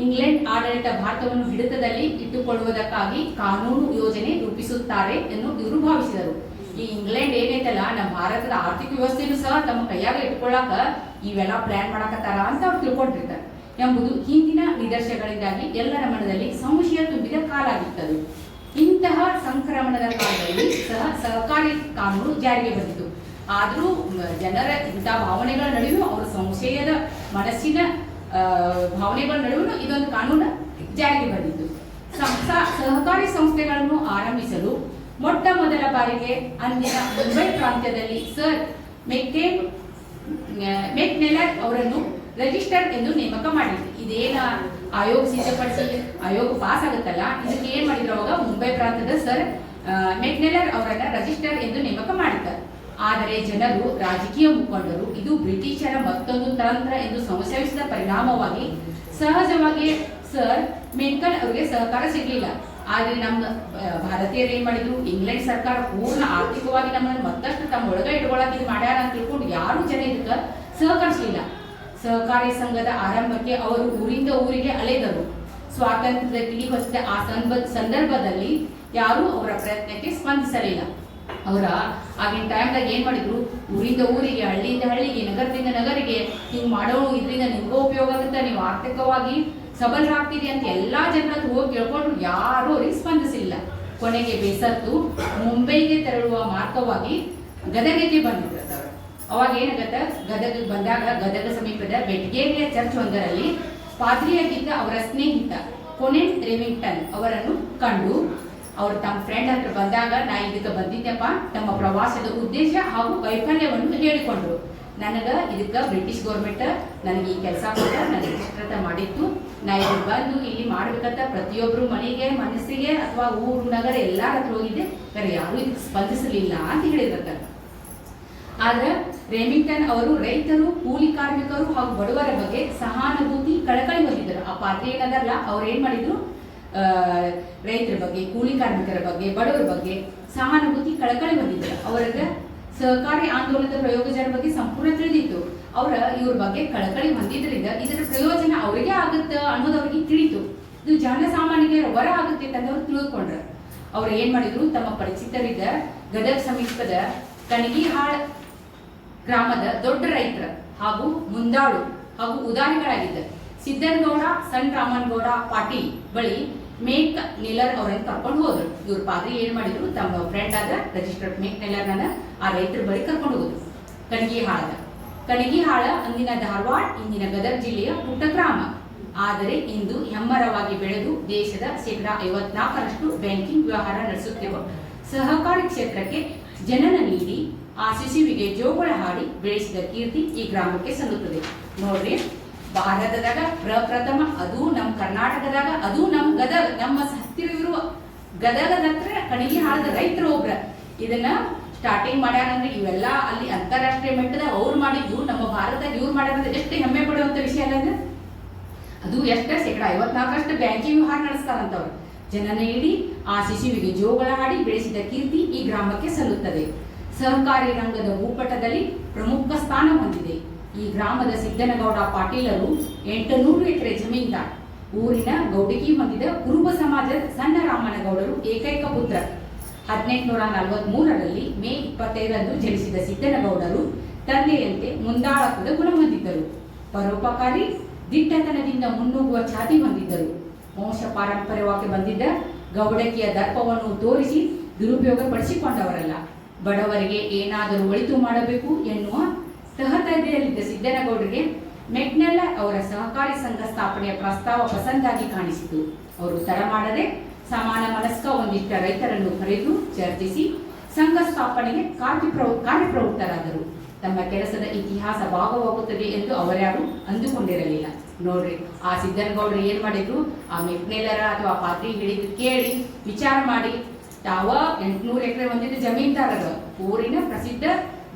ಇಂಗ್ಲೆಂಡ್ ಆಡಳಿತ ಭಾರತವನ್ನು ಹಿಡಿತದಲ್ಲಿ ಇಟ್ಟುಕೊಳ್ಳುವುದಕ್ಕಾಗಿ ಕಾನೂನು ಯೋಜನೆ ರೂಪಿಸುತ್ತಾರೆ ಎಂದು ಇವರು ಭಾವಿಸಿದರು. ಈ ಇಂಗ್ಲೆಂಡ್ ಏನೈತಲ್ಲ ನಮ್ಮ ಭಾರತದ ಆರ್ಥಿಕ ವ್ಯವಸ್ಥೆನೂ ಸಹ ತಮ್ಮ ಕೈಯಾಗ ಇಟ್ಕೊಳ್ಳಾಕ ಇವೆಲ್ಲ ಪ್ಲಾನ್ ಮಾಡಕತ್ತಾರ ಅಂತ ಅವ್ರು ತಿಳ್ಕೊಂಡಿರ್ತಾರೆ ಎಂಬುದು ಹಿಂದಿನ ನಿದರ್ಶನಗಳಿಂದಾಗಿ ಎಲ್ಲರ ಮನದಲ್ಲಿ ಸಂಶಯ ತುಂಬಿದ ಕಾಲ ಆಗಿತ್ತದು. ಇಂತಹ ಸಂಕ್ರಮಣದ ಕಾಲದಲ್ಲಿ ಸಹಕಾರಿ ಕಾನೂನು ಜಾರಿಗೆ ಬಂದಿತು. ಆದರೂ ಜನರ ಇಂತಹ ಭಾವನೆಗಳ ನಡುವೆ ಅವರ ಸಂಶಯದ ಮನಸ್ಸಿನ ಭಾವನೆಗಳ ನಡುವೆ ಇದೊಂದು ಕಾನೂನು ಜಾರಿಗೆ ಬಂದಿತ್ತು. ಸಹಕಾರಿ ಸಂಸ್ಥೆಗಳನ್ನು ಆರಂಭಿಸಲು ಮೊಟ್ಟ ಮೊದಲ ಬಾರಿಗೆ ಅಂದಿನ ಮುಂಬೈ ಪ್ರಾಂತ್ಯದಲ್ಲಿ ಸರ್ ಮೆಕ್ನೆಲರ್ ಅವರನ್ನು ರಿಜಿಸ್ಟರ್ ಎಂದು ನೇಮಕ ಮಾಡಿದ್ರು. ಇದೇನ ಆಯೋಗ ಸಿದ್ಧಪಡಿಸಿ ಆಯೋಗ ಪಾಸ್ ಆಗುತ್ತಲ್ಲ, ಇದಕ್ಕೆ ಏನ್ ಮಾಡಿದ್ರು ಅವಾಗ ಮುಂಬೈ ಪ್ರಾಂತ್ಯದ ಸರ್ ಮೆಕ್ನೆಲರ್ ಅವರನ್ನ ರಿಜಿಸ್ಟರ್ ಎಂದು ನೇಮಕ ಮಾಡಿದ್ದಾರೆ. ಆದರೆ ಜನರು, ರಾಜಕೀಯ ಮುಖಂಡರು ಇದು ಬ್ರಿಟಿಷರ ಮತ್ತೊಂದು ತಂತ್ರ ಎಂದು ಸಂಶಯಿಸಿದ ಪರಿಣಾಮವಾಗಿ ಸಹಜವಾಗಿ ಸರ್ ಮೆಂಕಲ್ ಅವರಿಗೆ ಸಹಕಾರ ಸಿಗಲಿಲ್ಲ. ಆದ್ರೆ ನಮ್ಮ ಭಾರತೀಯರು ಏನ್ ಮಾಡಿದ್ರು, ಇಂಗ್ಲೆಂಡ್ ಸರ್ಕಾರ ಪೂರ್ಣ ಆರ್ಥಿಕವಾಗಿ ನಮ್ಮನ್ನು ಮತ್ತಷ್ಟು ತಮ್ಮ ಒಳಗ ಇಟ್ಕೊಳಕ್ ಇದು ಮಾಡ್ಯಾರ ಅಂತ ತಿಳ್ಕೊಂಡು ಯಾರು ಜನ ಇದಕ್ಕೆ ಸಹಕರಿಸಲಿಲ್ಲ. ಸಹಕಾರಿ ಸಂಘದ ಆರಂಭಕ್ಕೆ ಅವರು ಊರಿಂದ ಊರಿಗೆ ಅಲೆದರು. ಸ್ವಾತಂತ್ರ್ಯದ ಕಿಡಿ ಹೊತ್ತಿದ ಆ ಸಂದರ್ಭದಲ್ಲಿ ಯಾರು ಅವರ ಪ್ರಯತ್ನಕ್ಕೆ ಸ್ಪಂದಿಸಲಿಲ್ಲ. ಅವರ ಆಗಿನ ಟೈಮ್ದಾಗ ಏನ್ ಮಾಡಿದ್ರು, ಊರಿಂದ ಊರಿಗೆ, ಹಳ್ಳಿಯಿಂದ ಹಳ್ಳಿಗೆ, ನಗರದಿಂದ ನಗರಿಗೆ ಹಿಂಗ್ ಮಾಡೋಣ, ಇದರಿಂದ ನಿಮ್ಗೂ ಉಪಯೋಗ ಆಗುತ್ತೆ, ನೀವು ಆರ್ಥಿಕವಾಗಿ ಸಬಲರಾಗ್ತೀರಿ ಅಂತ ಎಲ್ಲಾ ಜನರ ಹೋಗಿ ಕೇಳ್ಕೊಂಡ್ರು. ಯಾರು ಅವ್ರಿಗೆ ಸ್ಪಂದಿಸಲಿಲ್ಲ. ಕೊನೆಗೆ ಬೇಸತ್ತು ಮುಂಬೈಗೆ ತೆರಳುವ ಮಾರ್ಗವಾಗಿ ಗದಗಿಗೆ ಬಂದಿದ್ರು. ಅವಾಗ ಏನಾಗತ್ತ, ಗದಗ ಬಂದಾಗ ಗದಗ ಸಮೀಪದ ಬೆಟ್ಗೇರಿಯ ಚರ್ಚ್ ಒಂದರಲ್ಲಿ ಪಾದ್ರಿಯಾಗಿದ್ದ ಅವರ ಸ್ನೇಹಿತ ಕೊನೆನ್ ರೆಮಿಂಗ್ಟನ್ ಅವರನ್ನು ಕಂಡು ಅವರು ತಮ್ಮ ಫ್ರೆಂಡ್ ಹತ್ರ ಬಂದಾಗ, ನಾ ಇದಕ್ಕೆ ಬಂದಿದ್ದೆಪ್ಪ, ತಮ್ಮ ಪ್ರವಾಸದ ಉದ್ದೇಶ ಹಾಗೂ ವೈಫಲ್ಯವನ್ನು ಹೇಳಿಕೊಂಡ್ರು. ಇದಕ್ಕೆ ಬ್ರಿಟಿಷ್ ಗೌರ್ಮೆಂಟ್ ನನಗೆ ಈ ಕೆಲಸ ಕೊಟ್ಟ, ನನಗೆ ರಿಜಿಸ್ಟರ್ ಮಾಡಿತ್ತು, ನಾ ಇಲ್ಲಿ ಬಂದು ಇಲ್ಲಿ ಮಾಡ್ಬೇಕಂತ ಪ್ರತಿಯೊಬ್ಬರು ಮನೆಗೆ, ಮನಸ್ಸಿಗೆ ಅಥವಾ ಊರು ನಗರ ಎಲ್ಲಾರ ಹತ್ರ ಹೋಗಿದ್ದೆ, ಬೇರೆ ಯಾರು ಇದಕ್ಕೆ ಸ್ಪಂದಿಸಲಿಲ್ಲ ಅಂತ ಹೇಳಿರ್ತಾರೆ. ಆದ್ರೆ ರೆಮಿಂಗ್ಟನ್ ಅವರು ರೈತರು, ಕೂಲಿ ಕಾರ್ಮಿಕರು ಹಾಗೂ ಬಡವರ ಬಗ್ಗೆ ಸಹಾನುಭೂತಿ, ಕಳಕಳಿ ಹೊಂದಿದ್ದರು. ಆ ಪಾತ್ರೆ ಏನದಲ್ಲ, ಅವ್ರು ಏನ್ ಮಾಡಿದ್ರು, ರೈತರ ಬಗ್ಗೆ, ಕೂಲಿ ಕಾರ್ಮಿಕರ ಬಗ್ಗೆ, ಬಡವರ ಬಗ್ಗೆ ಸಹಾನುಭೂತಿ, ಕಳಕಳಿ ಹೊಂದಿದ್ದರು. ಅವರಿಗೆ ಸಹಕಾರಿ ಆಂದೋಲನದ ಪ್ರಯೋಜನದ ಬಗ್ಗೆ ಸಂಪೂರ್ಣ ತಿಳಿದಿತ್ತು. ಇವ್ರ ಬಗ್ಗೆ ಕಳಕಳಿ ಹೊಂದಿದ್ರಿಂದ ಇದರ ಪ್ರಯೋಜನ ಅವರಿಗೆ ಆಗುತ್ತೆ ಅನ್ನೋದು ಅವ್ರಿಗೆ ತಿಳಿತು. ಇದು ಜನಸಾಮಾನ್ಯರಿಗೆ ಹೊರ ಆಗುತ್ತೆ ಅಂತ ಅವ್ರು ತಿಳಿದುಕೊಂಡ್ರು. ಅವ್ರು ಏನ್ ಮಾಡಿದ್ರು, ತಮ್ಮ ಪರಿಚಿತರಿದ್ದ ಗದಗ ಸಮೀಪದ ಕಣಗಿಹಾಳ್ ಗ್ರಾಮದ ದೊಡ್ಡ ರೈತರ ಹಾಗೂ ಮುಂದಾಳು ಹಾಗೂ ಉದಾರಿಗಳಾಗಿದ್ದ ಸಿದ್ದನಗೌಡ ಸಣ್ ರಾಮನಗೌಡ ಪಾಟೀಲ್ ಬಳಿ ಮೇಕ್ ನೆಲರ್ ಅವರನ್ನು ಕರ್ಕೊಂಡು ಹೋದ್ರು. ಇವ್ರ ಪಾದ್ರಿ ಏನ್ ಮಾಡಿದ್ರು, ತಮ್ಮ ಫ್ರೆಂಡ್ ಆದ ರಿಜಿಸ್ಟರ್ಡ್ ಮೇಕ್ ನೆಲರ್ನ ಆ ರೈತರ ಬಳಿ ಕರ್ಕೊಂಡು ಹೋದ್ರು. ಕಣಗಿಹಾಳ ಅಂದಿನ ಧಾರವಾಡ, ಇಂದಿನ ಗದಗ ಜಿಲ್ಲೆಯ ಪುಟ್ಟ ಗ್ರಾಮ. ಆದರೆ ಇಂದು ಹೆಮ್ಮರವಾಗಿ ಬೆಳೆದು ದೇಶದ 54% ಬ್ಯಾಂಕಿಂಗ್ ವ್ಯವಹಾರ ನಡೆಸುತ್ತಿರುವ ಸಹಕಾರಿ ಕ್ಷೇತ್ರಕ್ಕೆ ಜನನ ನೀಡಿ ಆ ಶಿಶುವಿಗೆ ಜೋಗುಳ ಹಾಡಿ ಬೆಳೆಸಿದ ಕೀರ್ತಿ ಈ ಗ್ರಾಮಕ್ಕೆ ಸಲ್ಲುತ್ತದೆ. ನೋಡ್ರಿ, ಭಾರತದಾಗ ಪ್ರಪ್ರಥಮ, ಅದು ನಮ್ಮ ಕರ್ನಾಟಕದಾಗ, ಅದು ನಮ್ಮ ಹತ್ತಿರ ಇರುವ ಗದಗದ ಹತ್ರ ಕಣಗಿಹಾಳದ ರೈತರು ಒಬ್ರ ಇದನ್ನ ಸ್ಟಾರ್ಟಿಂಗ್ ಮಾಡ್ಯಾರಂದ್ರೆ, ಇವೆಲ್ಲ ಅಲ್ಲಿ ಅಂತಾರಾಷ್ಟ್ರೀಯ ಮಟ್ಟದ ಅವ್ರು ಮಾಡಿದ್ದು, ನಮ್ಮ ಭಾರತದಾಗ ಇವ್ರು ಮಾಡ್ಯಾರಂದ್ರೆ ಎಷ್ಟು ಹೆಮ್ಮೆ ಪಡುವಂತ ವಿಷಯ ಅಲ್ಲ ಅದು. ಅದು ಎಷ್ಟ 54% ಬ್ಯಾಂಕಿಂಗ್ ವ್ಯವಹಾರ ನಡೆಸ್ತಾರಂತವ್ರು. ಜನನ ನೀಡಿ ಆ ಶಿಶುವಿಗೆ ಜೋಗಳ ಹಾಡಿ ಬೆಳೆಸಿದ ಕೀರ್ತಿ ಈ ಗ್ರಾಮಕ್ಕೆ ಸಲ್ಲುತ್ತದೆ. ಸಹಕಾರಿ ರಂಗದ ಭೂಪಟದಲ್ಲಿ ಪ್ರಮುಖ ಸ್ಥಾನ ಹೊಂದಿದೆ. ಈ ಗ್ರಾಮದ ಸಿದ್ದನಗೌಡ ಪಾಟೀಲರು 800 ಎಕರೆ ಜಮೀನ್ದಾರ್. ಊರಿನ ಗೌಡಿಕಿ ಹೊಂದಿದ ಕುರುಬ ಸಮಾಜದ ಸಣ್ಣ ರಾಮನಗೌಡರು ಏಕೈಕ ಪುತ್ರ. 1843ರಲ್ಲಿ ಮೇ 25ರಂದು ಜನಿಸಿದ ಸಿದ್ದನಗೌಡರು ತಂದೆಯಂತೆ ಮುಂದಾಳತ್ವದ ಗುಣ ಹೊಂದಿದ್ದರು. ಪರೋಪಕಾರಿ ದಿಟ್ಟತನದಿಂದ ಮುನ್ನುಗ್ಗುವ ಛಾತಿ ಹೊಂದಿದ್ದರು. ವಂಶ ಪಾರಂಪರ್ಯವಾಗಿ ಬಂದಿದ್ದ ಗೌಡಕಿಯ ದರ್ಪವನ್ನು ತೋರಿಸಿ ದುರುಪಯೋಗ ಪಡಿಸಿಕೊಂಡವರಲ್ಲ. ಬಡವರಿಗೆ ಏನಾದರೂ ಒಳಿತು ಮಾಡಬೇಕು ಎನ್ನುವ ತಹತದೆಯಲ್ಲಿದ್ದ ಸಿದ್ದನಗೌಡರಿಗೆ ಮೆಕ್ನೆಲ್ಲರ್ ಅವರ ಸಹಕಾರಿ ಸಂಘ ಸ್ಥಾಪನೆಯ ಪ್ರಸ್ತಾವ ಪಸಂದಾಗಿ ಕಾಣಿಸಿತು. ಅವರು ತಡ ಮಾಡದೆ ಸಮಾನ ಮನಸ್ಕ ಒಂದಿಷ್ಟ ರೈತರನ್ನು ಕರೆದು ಚರ್ಚಿಸಿ ಸಂಘ ಸ್ಥಾಪನೆಗೆ ಕಾರ್ಯಪ್ರವೃತ್ತರಾದರು. ತಮ್ಮ ಕೆಲಸದ ಇತಿಹಾಸ ಭಾಗವಾಗುತ್ತದೆ ಎಂದು ಅವರ್ಯಾರು ಅಂದುಕೊಂಡಿರಲಿಲ್ಲ. ನೋಡ್ರಿ, ಆ ಸಿದ್ದನಗೌಡರು ಏನ್ ಮಾಡಿದ್ರು, ಆ ಮೆಕ್ನೆಲ್ಲರ ಅಥವಾ ಪಾದ್ರಿ ಹೇಳಿದ್ದು ಕೇಳಿ ವಿಚಾರ ಮಾಡಿ ತಾವ 800 ಎಕರೆ ಹೊಂದಿದ್ದ ಜಮೀನ್ದಾರರು, ಊರಿನ ಪ್ರಸಿದ್ಧ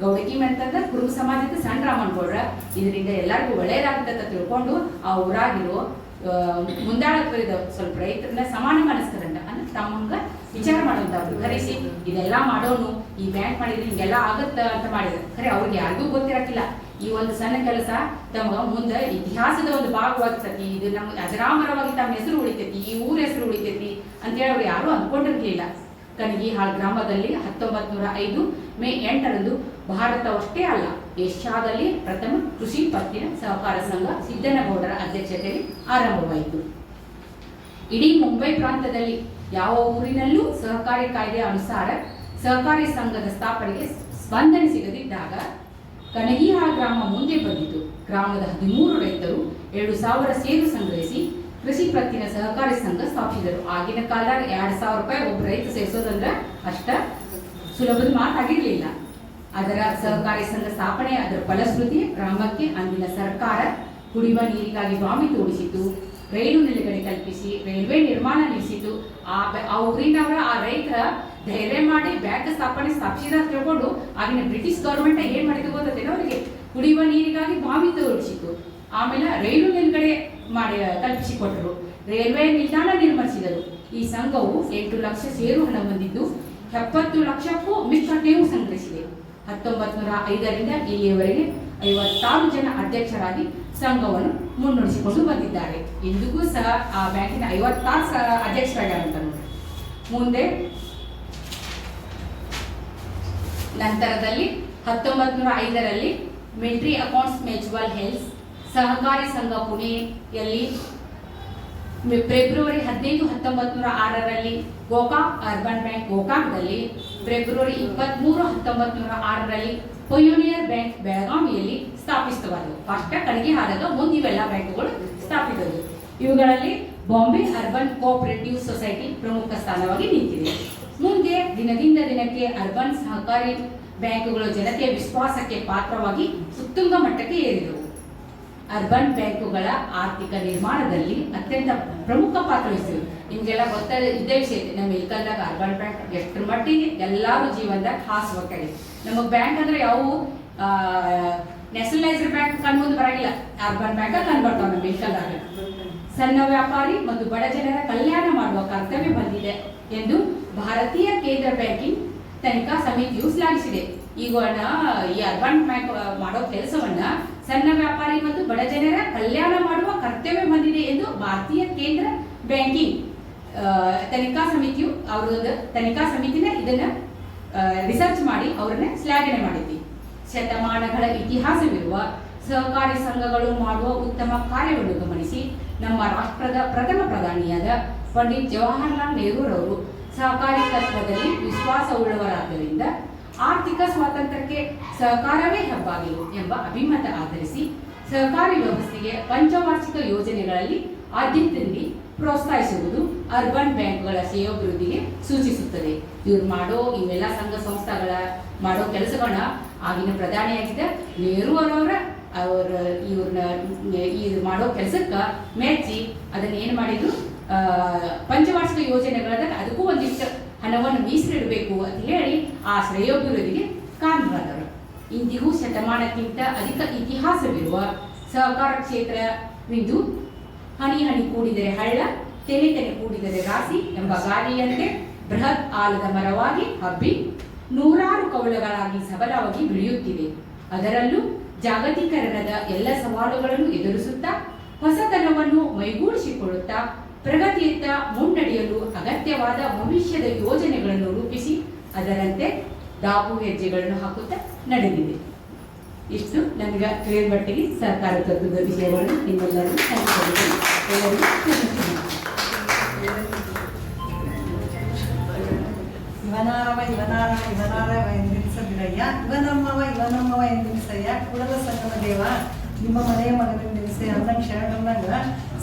ಗೌಡಕಿ ಅಂತಂದ್ರೆ ಕುರುಬ ಸಮಾಜದ ಸಣ್ಣ ರಾಮನಗೌಡ್ರ, ಇದರಿಂದ ಎಲ್ಲರಿಗೂ ಒಳ್ಳೆಯದಾಗುತ್ತೆ ಅಂತ ತಿಳ್ಕೊಂಡು ಆ ಊರಾಗಿರೋ ಮುಂದಾಳತ್ವದ ಸ್ವಲ್ಪ ರೈತರನ್ನ ಸಮಾನ ಮನಸ್ಕರಂಡ ಅಂದ್ರೆ ತಮ್ಮಂಗ ವಿಚಾರ ಮಾಡುವಂತವ್ರು ಕರೆಸಿ ಇದೆಲ್ಲಾ ಮಾಡೋನು, ಈ ಬ್ಯಾಂಕ್ ಮಾಡಿದ್ರೆ ಹಿಂಗೆಲ್ಲ ಆಗತ್ತ ಅಂತ ಮಾಡಿದ್ರು. ಖರೆ ಅವ್ರಿಗೆ ಯಾರಿಗೂ ಗೊತ್ತಿರಕ್ಕಿಲ್ಲ ಈ ಒಂದು ಸಣ್ಣ ಕೆಲಸ ತಮ್ಮ ಮುಂದೆ ಇತಿಹಾಸದ ಒಂದು ಭಾಗವಾಗ್ತತಿ, ಇದು ನಮ್ಮ ಅಜರಾಮರವಾಗಿ ತಮ್ಮ ಹೆಸರು ಉಳಿತೈತಿ, ಈ ಊರ ಹೆಸರು ಉಳಿತೈತಿ ಅಂತೇಳಿ ಅವ್ರು ಯಾರು ಅಂದ್ಕೊಂಡಿರ್ಲಿಲ್ಲ. ಕನಗಿಹಾಳ್ ಗ್ರಾಮದಲ್ಲಿ 1905 ಮೇ 8ರಂದು ಭಾರತವಷ್ಟೇ ಅಲ್ಲ ಏಷ್ಯಾದಲ್ಲಿ ಪ್ರಥಮ ಕೃಷಿ ಪತ್ತಿನ ಸಹಕಾರ ಸಂಘ ಸಿದ್ದನಗೌಡರ ಅಧ್ಯಕ್ಷತೆಯಲ್ಲಿ ಆರಂಭವಾಯಿತು. ಇಡೀ ಮುಂಬೈ ಪ್ರಾಂತದಲ್ಲಿ ಯಾವ ಊರಿನಲ್ಲೂ ಸಹಕಾರಿ ಕಾಯ್ದೆಯ ಅನುಸಾರ ಸಹಕಾರಿ ಸಂಘದ ಸ್ಥಾಪನೆಗೆ ಸ್ಪಂದನೆ ಸಿಗದಿದ್ದಾಗ ಕನಗಿಹಾಳ್ ಗ್ರಾಮ ಮುಂದೆ ಬಂದಿತು. ಗ್ರಾಮದ 13 ರೈತರು 2,000 ಸೇರು ಸಂಗ್ರಹಿಸಿ ಕೃಷಿ ಪತ್ತಿನ ಸಹಕಾರಿ ಸಂಘ ಸ್ಥಾಪಿಸಿದರು. ಆಗಿನ ಕಾಲದಾಗ 2,000 ರೂಪಾಯಿ ಒಬ್ಬ ರೈತ ಸೇರಿಸೋದಂದ್ರೆ ಅಷ್ಟ ಸುಲಭದ ಮಾತಾಗಿರ್ಲಿಲ್ಲ. ಅದರ ಸಹಕಾರಿ ಸಂಘ ಸ್ಥಾಪನೆ ಅದರ ಫಲಶ್ರುತಿ ಗ್ರಾಮಕ್ಕೆ ಅಂದಿನ ಸರ್ಕಾರ ಕುಡಿಯುವ ನೀರಿಗಾಗಿ ಬಾವಿ ತೋಡಿಸಿತು, ರೈಲು ನಿಲುಗಡೆ ಕಲ್ಪಿಸಿ ರೈಲ್ವೆ ನಿರ್ಮಾಣ ನಿಲ್ಲಿಸಿತು. ಆ ಊರಿನವರ ಆ ರೈತರ ಧೈರ್ಯ ಮಾಡಿ ಬ್ಯಾಂಕ್ ಸ್ಥಾಪಿಸಿದ ಅಂತ ತಿಳ್ಕೊಂಡು ಆಗಿನ ಬ್ರಿಟಿಷ್ ಗೌರ್ಮೆಂಟ್ ಏನ್ ಮಾಡಿದ್ರು ಗೊತ್ತೇನೋ, ಅವರಿಗೆ ಕುಡಿಯುವ ನೀರಿಗಾಗಿ ಬಾವಿ ತೋಡಿಸಿತು. ಆಮೇಲೆ ರೈಲು ನಿಲುಗಡೆ ಮಾಡಿ ಕಲ್ಪಿಸಿಕೊಟ್ಟರು, ರೈಲ್ವೆ ನಿಲ್ದಾಣ ನಿರ್ಮಿಸಿದರು. ಈ ಸಂಘವು 8 ಲಕ್ಷ ಸೇರು ಹಣ ಹೊಂದಿದ್ದು 70 ಲಕ್ಷಕ್ಕೂ ಮಿಕ್ಕ ಠೇವು ಸಂಗ್ರಹಿಸಿದೆ. 1905ರಿಂದ ಇಲ್ಲಿಯವರೆಗೆ 56 ಜನ ಅಧ್ಯಕ್ಷರಾಗಿ ಸಂಘವನ್ನು ಮುನ್ನಡೆಸಿಕೊಂಡು ಬಂದಿದ್ದಾರೆ. ಇಂದಿಗೂ ಸಹ ಆ ಬ್ಯಾಂಕಿನ 56 ಅಧ್ಯಕ್ಷರಾಗಿರುವಂತ ನೋಡಿ. ಮುಂದೆ ನಂತರದಲ್ಲಿ 1905ರಲ್ಲಿ ಮಿಲಿಟರಿ ಅಕೌಂಟ್ಸ್ ಮ್ಯೂಚುವಲ್ ಹೆಲ್ತ್ ಸಹಕಾರಿ ಸಂಘ ಪುಣೆಯಲ್ಲಿ, ಫೆಬ್ರವರಿ 15, 1906ರಲ್ಲಿ ಗೋಕಾಕ್ ಅರ್ಬನ್ ಬ್ಯಾಂಕ್ ಗೋಕಾಕ್ದಲ್ಲಿ, ಫೆಬ್ರವರಿ 23, 1906ರಲ್ಲಿ ಪಯೋನಿಯರ್ ಬ್ಯಾಂಕ್ ಬೆಳಗಾವಿಯಲ್ಲಿ ಸ್ಥಾಪಿತವಾದವು. ಫಸ್ಟ್ ಕನಗಿಹಾಳದಾಗ ಮುಂದೆ ಇವೆಲ್ಲ ಬ್ಯಾಂಕ್ಗಳು ಸ್ಥಾಪಿತವು. ಇವುಗಳಲ್ಲಿ ಬಾಂಬೆ ಅರ್ಬನ್ ಕೋಆಪರೇಟಿವ್ ಸೊಸೈಟಿ ಪ್ರಮುಖ ಸ್ಥಾನವಾಗಿ ನಿಂತಿದೆ. ಮುಂದೆ ದಿನದಿಂದ ದಿನಕ್ಕೆ ಅರ್ಬನ್ ಸಹಕಾರಿ ಬ್ಯಾಂಕುಗಳು ಜನತೆಯ ವಿಶ್ವಾಸಕ್ಕೆ ಪಾತ್ರವಾಗಿ ಉತ್ತುಂಗ ಮಟ್ಟಕ್ಕೆ ಏರಿದವು. ಅರ್ಬನ್ ಬ್ಯಾಂಕುಗಳ ಆರ್ಥಿಕ ನಿರ್ಮಾಣದಲ್ಲಿ ಅತ್ಯಂತ ಪ್ರಮುಖ ಪಾತ್ರ ವಹಿಸಿದವು. ನಿಮ್ಗೆಲ್ಲ ಇದೇ ವಿಷಯ ಐತೆ, ನಮ್ಮ ಇಲ್ಕಲ್ದಾಗ ಅರ್ಬನ್ ಬ್ಯಾಂಕ್ ಎಷ್ಟರ ಮಟ್ಟಿಗೆ ಎಲ್ಲರೂ ಜೀವನದಾಗ ಹಾಸುವಕ್ಕಾಗಿದೆ. ನಮಗೆ ಬ್ಯಾಂಕ್ ಅಂದ್ರೆ ಯಾವ ನ್ಯಾಷನಲೈಸ್ಡ್ ಬ್ಯಾಂಕ್ ಕಣ್ಮುಂದೆ ಬರಂಗಿಲ್ಲ, ಅರ್ಬನ್ ಬ್ಯಾಂಕ್ ಕಂಡ್ಬರ್ತಾವ ನಮ್ಮ ಇಲ್ಕಲ್ದಾಗ. ಸಣ್ಣ ವ್ಯಾಪಾರಿ ಮತ್ತು ಬಡ ಜನರ ಕಲ್ಯಾಣ ಮಾಡುವ ಕರ್ತವ್ಯ ಬಂದಿದೆ ಎಂದು ಭಾರತೀಯ ಕೇಂದ್ರ ಬ್ಯಾಂಕಿಂಗ್ ತನಿಖಾ ಸಮಿತಿಯು ಶ್ಲಾಘಿಸಿದೆ. ಈಗ ಈ ಅರ್ಬನ್ ಬ್ಯಾಂಕ್ ಮಾಡೋ ಕೆಲಸವನ್ನ ಸಣ್ಣ ವ್ಯಾಪಾರಿ ಮತ್ತು ಬಡ ಜನರ ಕಲ್ಯಾಣ ಮಾಡುವ ಕರ್ತವ್ಯ ಬಂದಿದೆ ಎಂದು ಭಾರತೀಯ ಕೇಂದ್ರ ಬ್ಯಾಂಕಿಂಗ್ ತನಿಖಾ ಸಮಿತಿಯು ಅವರೊಂದು ತನಿಖಾ ಸಮಿತಿನ ಇದನ್ನ ರಿಸರ್ಚ್ ಮಾಡಿ ಅವರನ್ನ ಶ್ಲಾಘನೆ ಮಾಡಿದ್ವಿ. ಶತಮಾನಗಳ ಇತಿಹಾಸವಿರುವ ಸಹಕಾರಿ ಸಂಘಗಳು ಮಾಡುವ ಉತ್ತಮ ಕಾರ್ಯವನ್ನು ಗಮನಿಸಿ ನಮ್ಮ ರಾಷ್ಟ್ರದ ಪ್ರಥಮ ಪ್ರಧಾನಿಯಾದ ಪಂಡಿತ್ ಜವಾಹರಲಾಲ್ ನೆಹರೂರವರು ಸಹಕಾರಿ ತತ್ವದಲ್ಲಿ ವಿಶ್ವಾಸವುಳ್ಳವರಾದ್ದರಿಂದ ಆರ್ಥಿಕ ಸ್ವಾತಂತ್ರ್ಯಕ್ಕೆ ಸಹಕಾರವೇ ಹೆಬ್ಬಾಗಿಲು ಎಂಬ ಅಭಿಮತ ಆಧರಿಸಿ ಸಹಕಾರಿ ವ್ಯವಸ್ಥೆಗೆ ಪಂಚವಾರ್ಷಿಕ ಯೋಜನೆಗಳಲ್ಲಿ ಆದ್ಯತೆ ನೀಡಿ ಪ್ರೋತ್ಸಾಹಿಸುವುದು ಅರ್ಬನ್ ಬ್ಯಾಂಕ್ಗಳ ಶ್ರೇಯೋಭಿವೃದ್ಧಿಗೆ ಸೂಚಿಸುತ್ತದೆ. ಇವ್ರು ಮಾಡೋ ಇವೆಲ್ಲ ಸಂಘ ಸಂಸ್ಥೆಗಳ ಮಾಡೋ ಕೆಲಸಗಳನ್ನ ಆಗಿನ ಪ್ರಧಾನಿಯಾಗಿದ್ದ ನೆಹರು ಇವ್ರನ್ನ ಇದು ಮಾಡೋ ಕೆಲಸಕ್ಕೆ ಮೆಚ್ಚಿ ಅದನ್ನ ಏನ್ ಮಾಡಿದ್ರು, ಪಂಚವಾರ್ಷಿಕ ಯೋಜನೆಗಳಾದಾಗ ಅದಕ್ಕೂ ಒಂದಿಷ್ಟು ಹಣವನ್ನು ಮೀಸಲಿಡಬೇಕು ಅಂತ ಹೇಳಿ ಆ ಶ್ರೇಯೋಭಿವೃದ್ಧಿಗೆ ಕಾರಣರಾದರು. ಇಂದಿಗೂ ಶತಮಾನಕ್ಕಿಂತ ಅಧಿಕ ಇತಿಹಾಸವಿರುವ ಸಹಕಾರ ಕ್ಷೇತ್ರವಿಂದು ಹನಿ ಹನಿ ಕೂಡಿದರೆ ಹಳ್ಳ, ತೆನೆ ತೆನೆ ಕೂಡಿದರೆ ರಾಶಿ ಎಂಬ ಗಾಳಿಯಂತೆ ಬೃಹತ್ ಆಲದ ಮರವಾಗಿ ಹಬ್ಬಿ 100 ಕವಲುಗಳಾಗಿ ಸಬಲವಾಗಿ ಬೆಳೆಯುತ್ತಿದೆ. ಅದರಲ್ಲೂ ಜಾಗತೀಕರಣದ ಎಲ್ಲ ಸವಾಲುಗಳನ್ನು ಎದುರಿಸುತ್ತಾ ಹೊಸತನವನ್ನು ಮೈಗೂಡಿಸಿಕೊಳ್ಳುತ್ತಾ ಪ್ರಗತಿಯತ್ತ ಮುನ್ನಡೆಯಲು ಅಗತ್ಯವಾದ ಭವಿಷ್ಯದ ಯೋಜನೆಗಳನ್ನು ರೂಪಿಸಿ ಅದರಂತೆ ದಾಪು ಹೆಜ್ಜೆಗಳನ್ನು ಹಾಕುತ್ತಾ ನಡೆದಿದೆ. ಇಷ್ಟು ನನಗೆ ತಿಳಿದ ಮಟ್ಟಿಗೆ ಸಹಕಾರ ತತ್ವದ ವಿಷಯಗಳನ್ನು ನಿಮ್ಮೆಲ್ಲರಿಗೂ ಹಂಚಿಕೊಂಡಿದ್ದೇನೆ. ಇವನಾರವ ಎಂದೆನಿಸದಿರಯ್ಯ, ಇವನಮ್ಮವ ಎಂದೆನಿಸಯ್ಯ, ಕುಡಲ ಸಂಗಮ ದೇವ ನಿಮ್ಮ ಮನೆಯ ಮಗನೆಂದೆನಿಸೆ ಅನ್ನಂಗೆ ಶರಣನ್ನಂಗ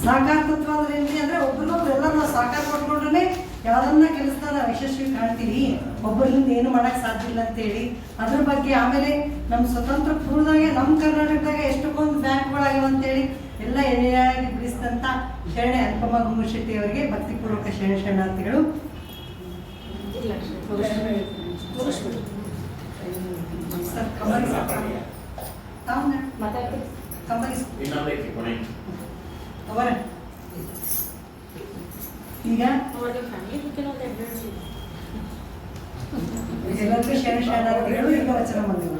ಸಹಕಾರ ತತ್ವ ಅಂದ್ರೆ ಏನ್ರಿ ಅಂದ್ರೆ ಒಬ್ರಿಗೊಬ್ರು ಎಲ್ಲರೂ ನಾವು ಸಹಕಾರ ಕೊಟ್ಕೊಂಡ್ರೆ ಯಾವ್ದನ್ನ ಕೆಲಸದ ನಾವು ಯಶಸ್ವಿ ಕಾಣ್ತೀವಿ, ಒಬ್ಬರಿಂದ ಏನು ಮಾಡಕ್ ಸಾಧ್ಯ ಇಲ್ಲ ಅಂತೇಳಿ ಅದ್ರ ಬಗ್ಗೆ. ಆಮೇಲೆ ನಮ್ಮ ಸ್ವತಂತ್ರ ಪೂರ್ವದಾಗೆ ನಮ್ಮ ಕರ್ನಾಟಕದಾಗ ಎಷ್ಟೊಂದು ಬ್ಯಾಂಕ್ಗಳಾಗಿವೆ ಅಂತೇಳಿ ಎಲ್ಲ ಎಳೆಯಾಗಿ ಬಿಡಿಸಿದಂಥ ಶರಣೆ ಅನುಪಮ ಗುಮ್ಮಶೆಟ್ಟಿ ಅವರಿಗೆ ಭಕ್ತಿಪೂರ್ವಕ ಶರಣಾರ್ಥಿಗಳು. ಅವರ ಈಗ ಎಲ್ಲರಿಗೂ ಶರಣಾರ್ಥಿಗಳು. ಈಗ ವಚನ ಬಂದಿವೆ.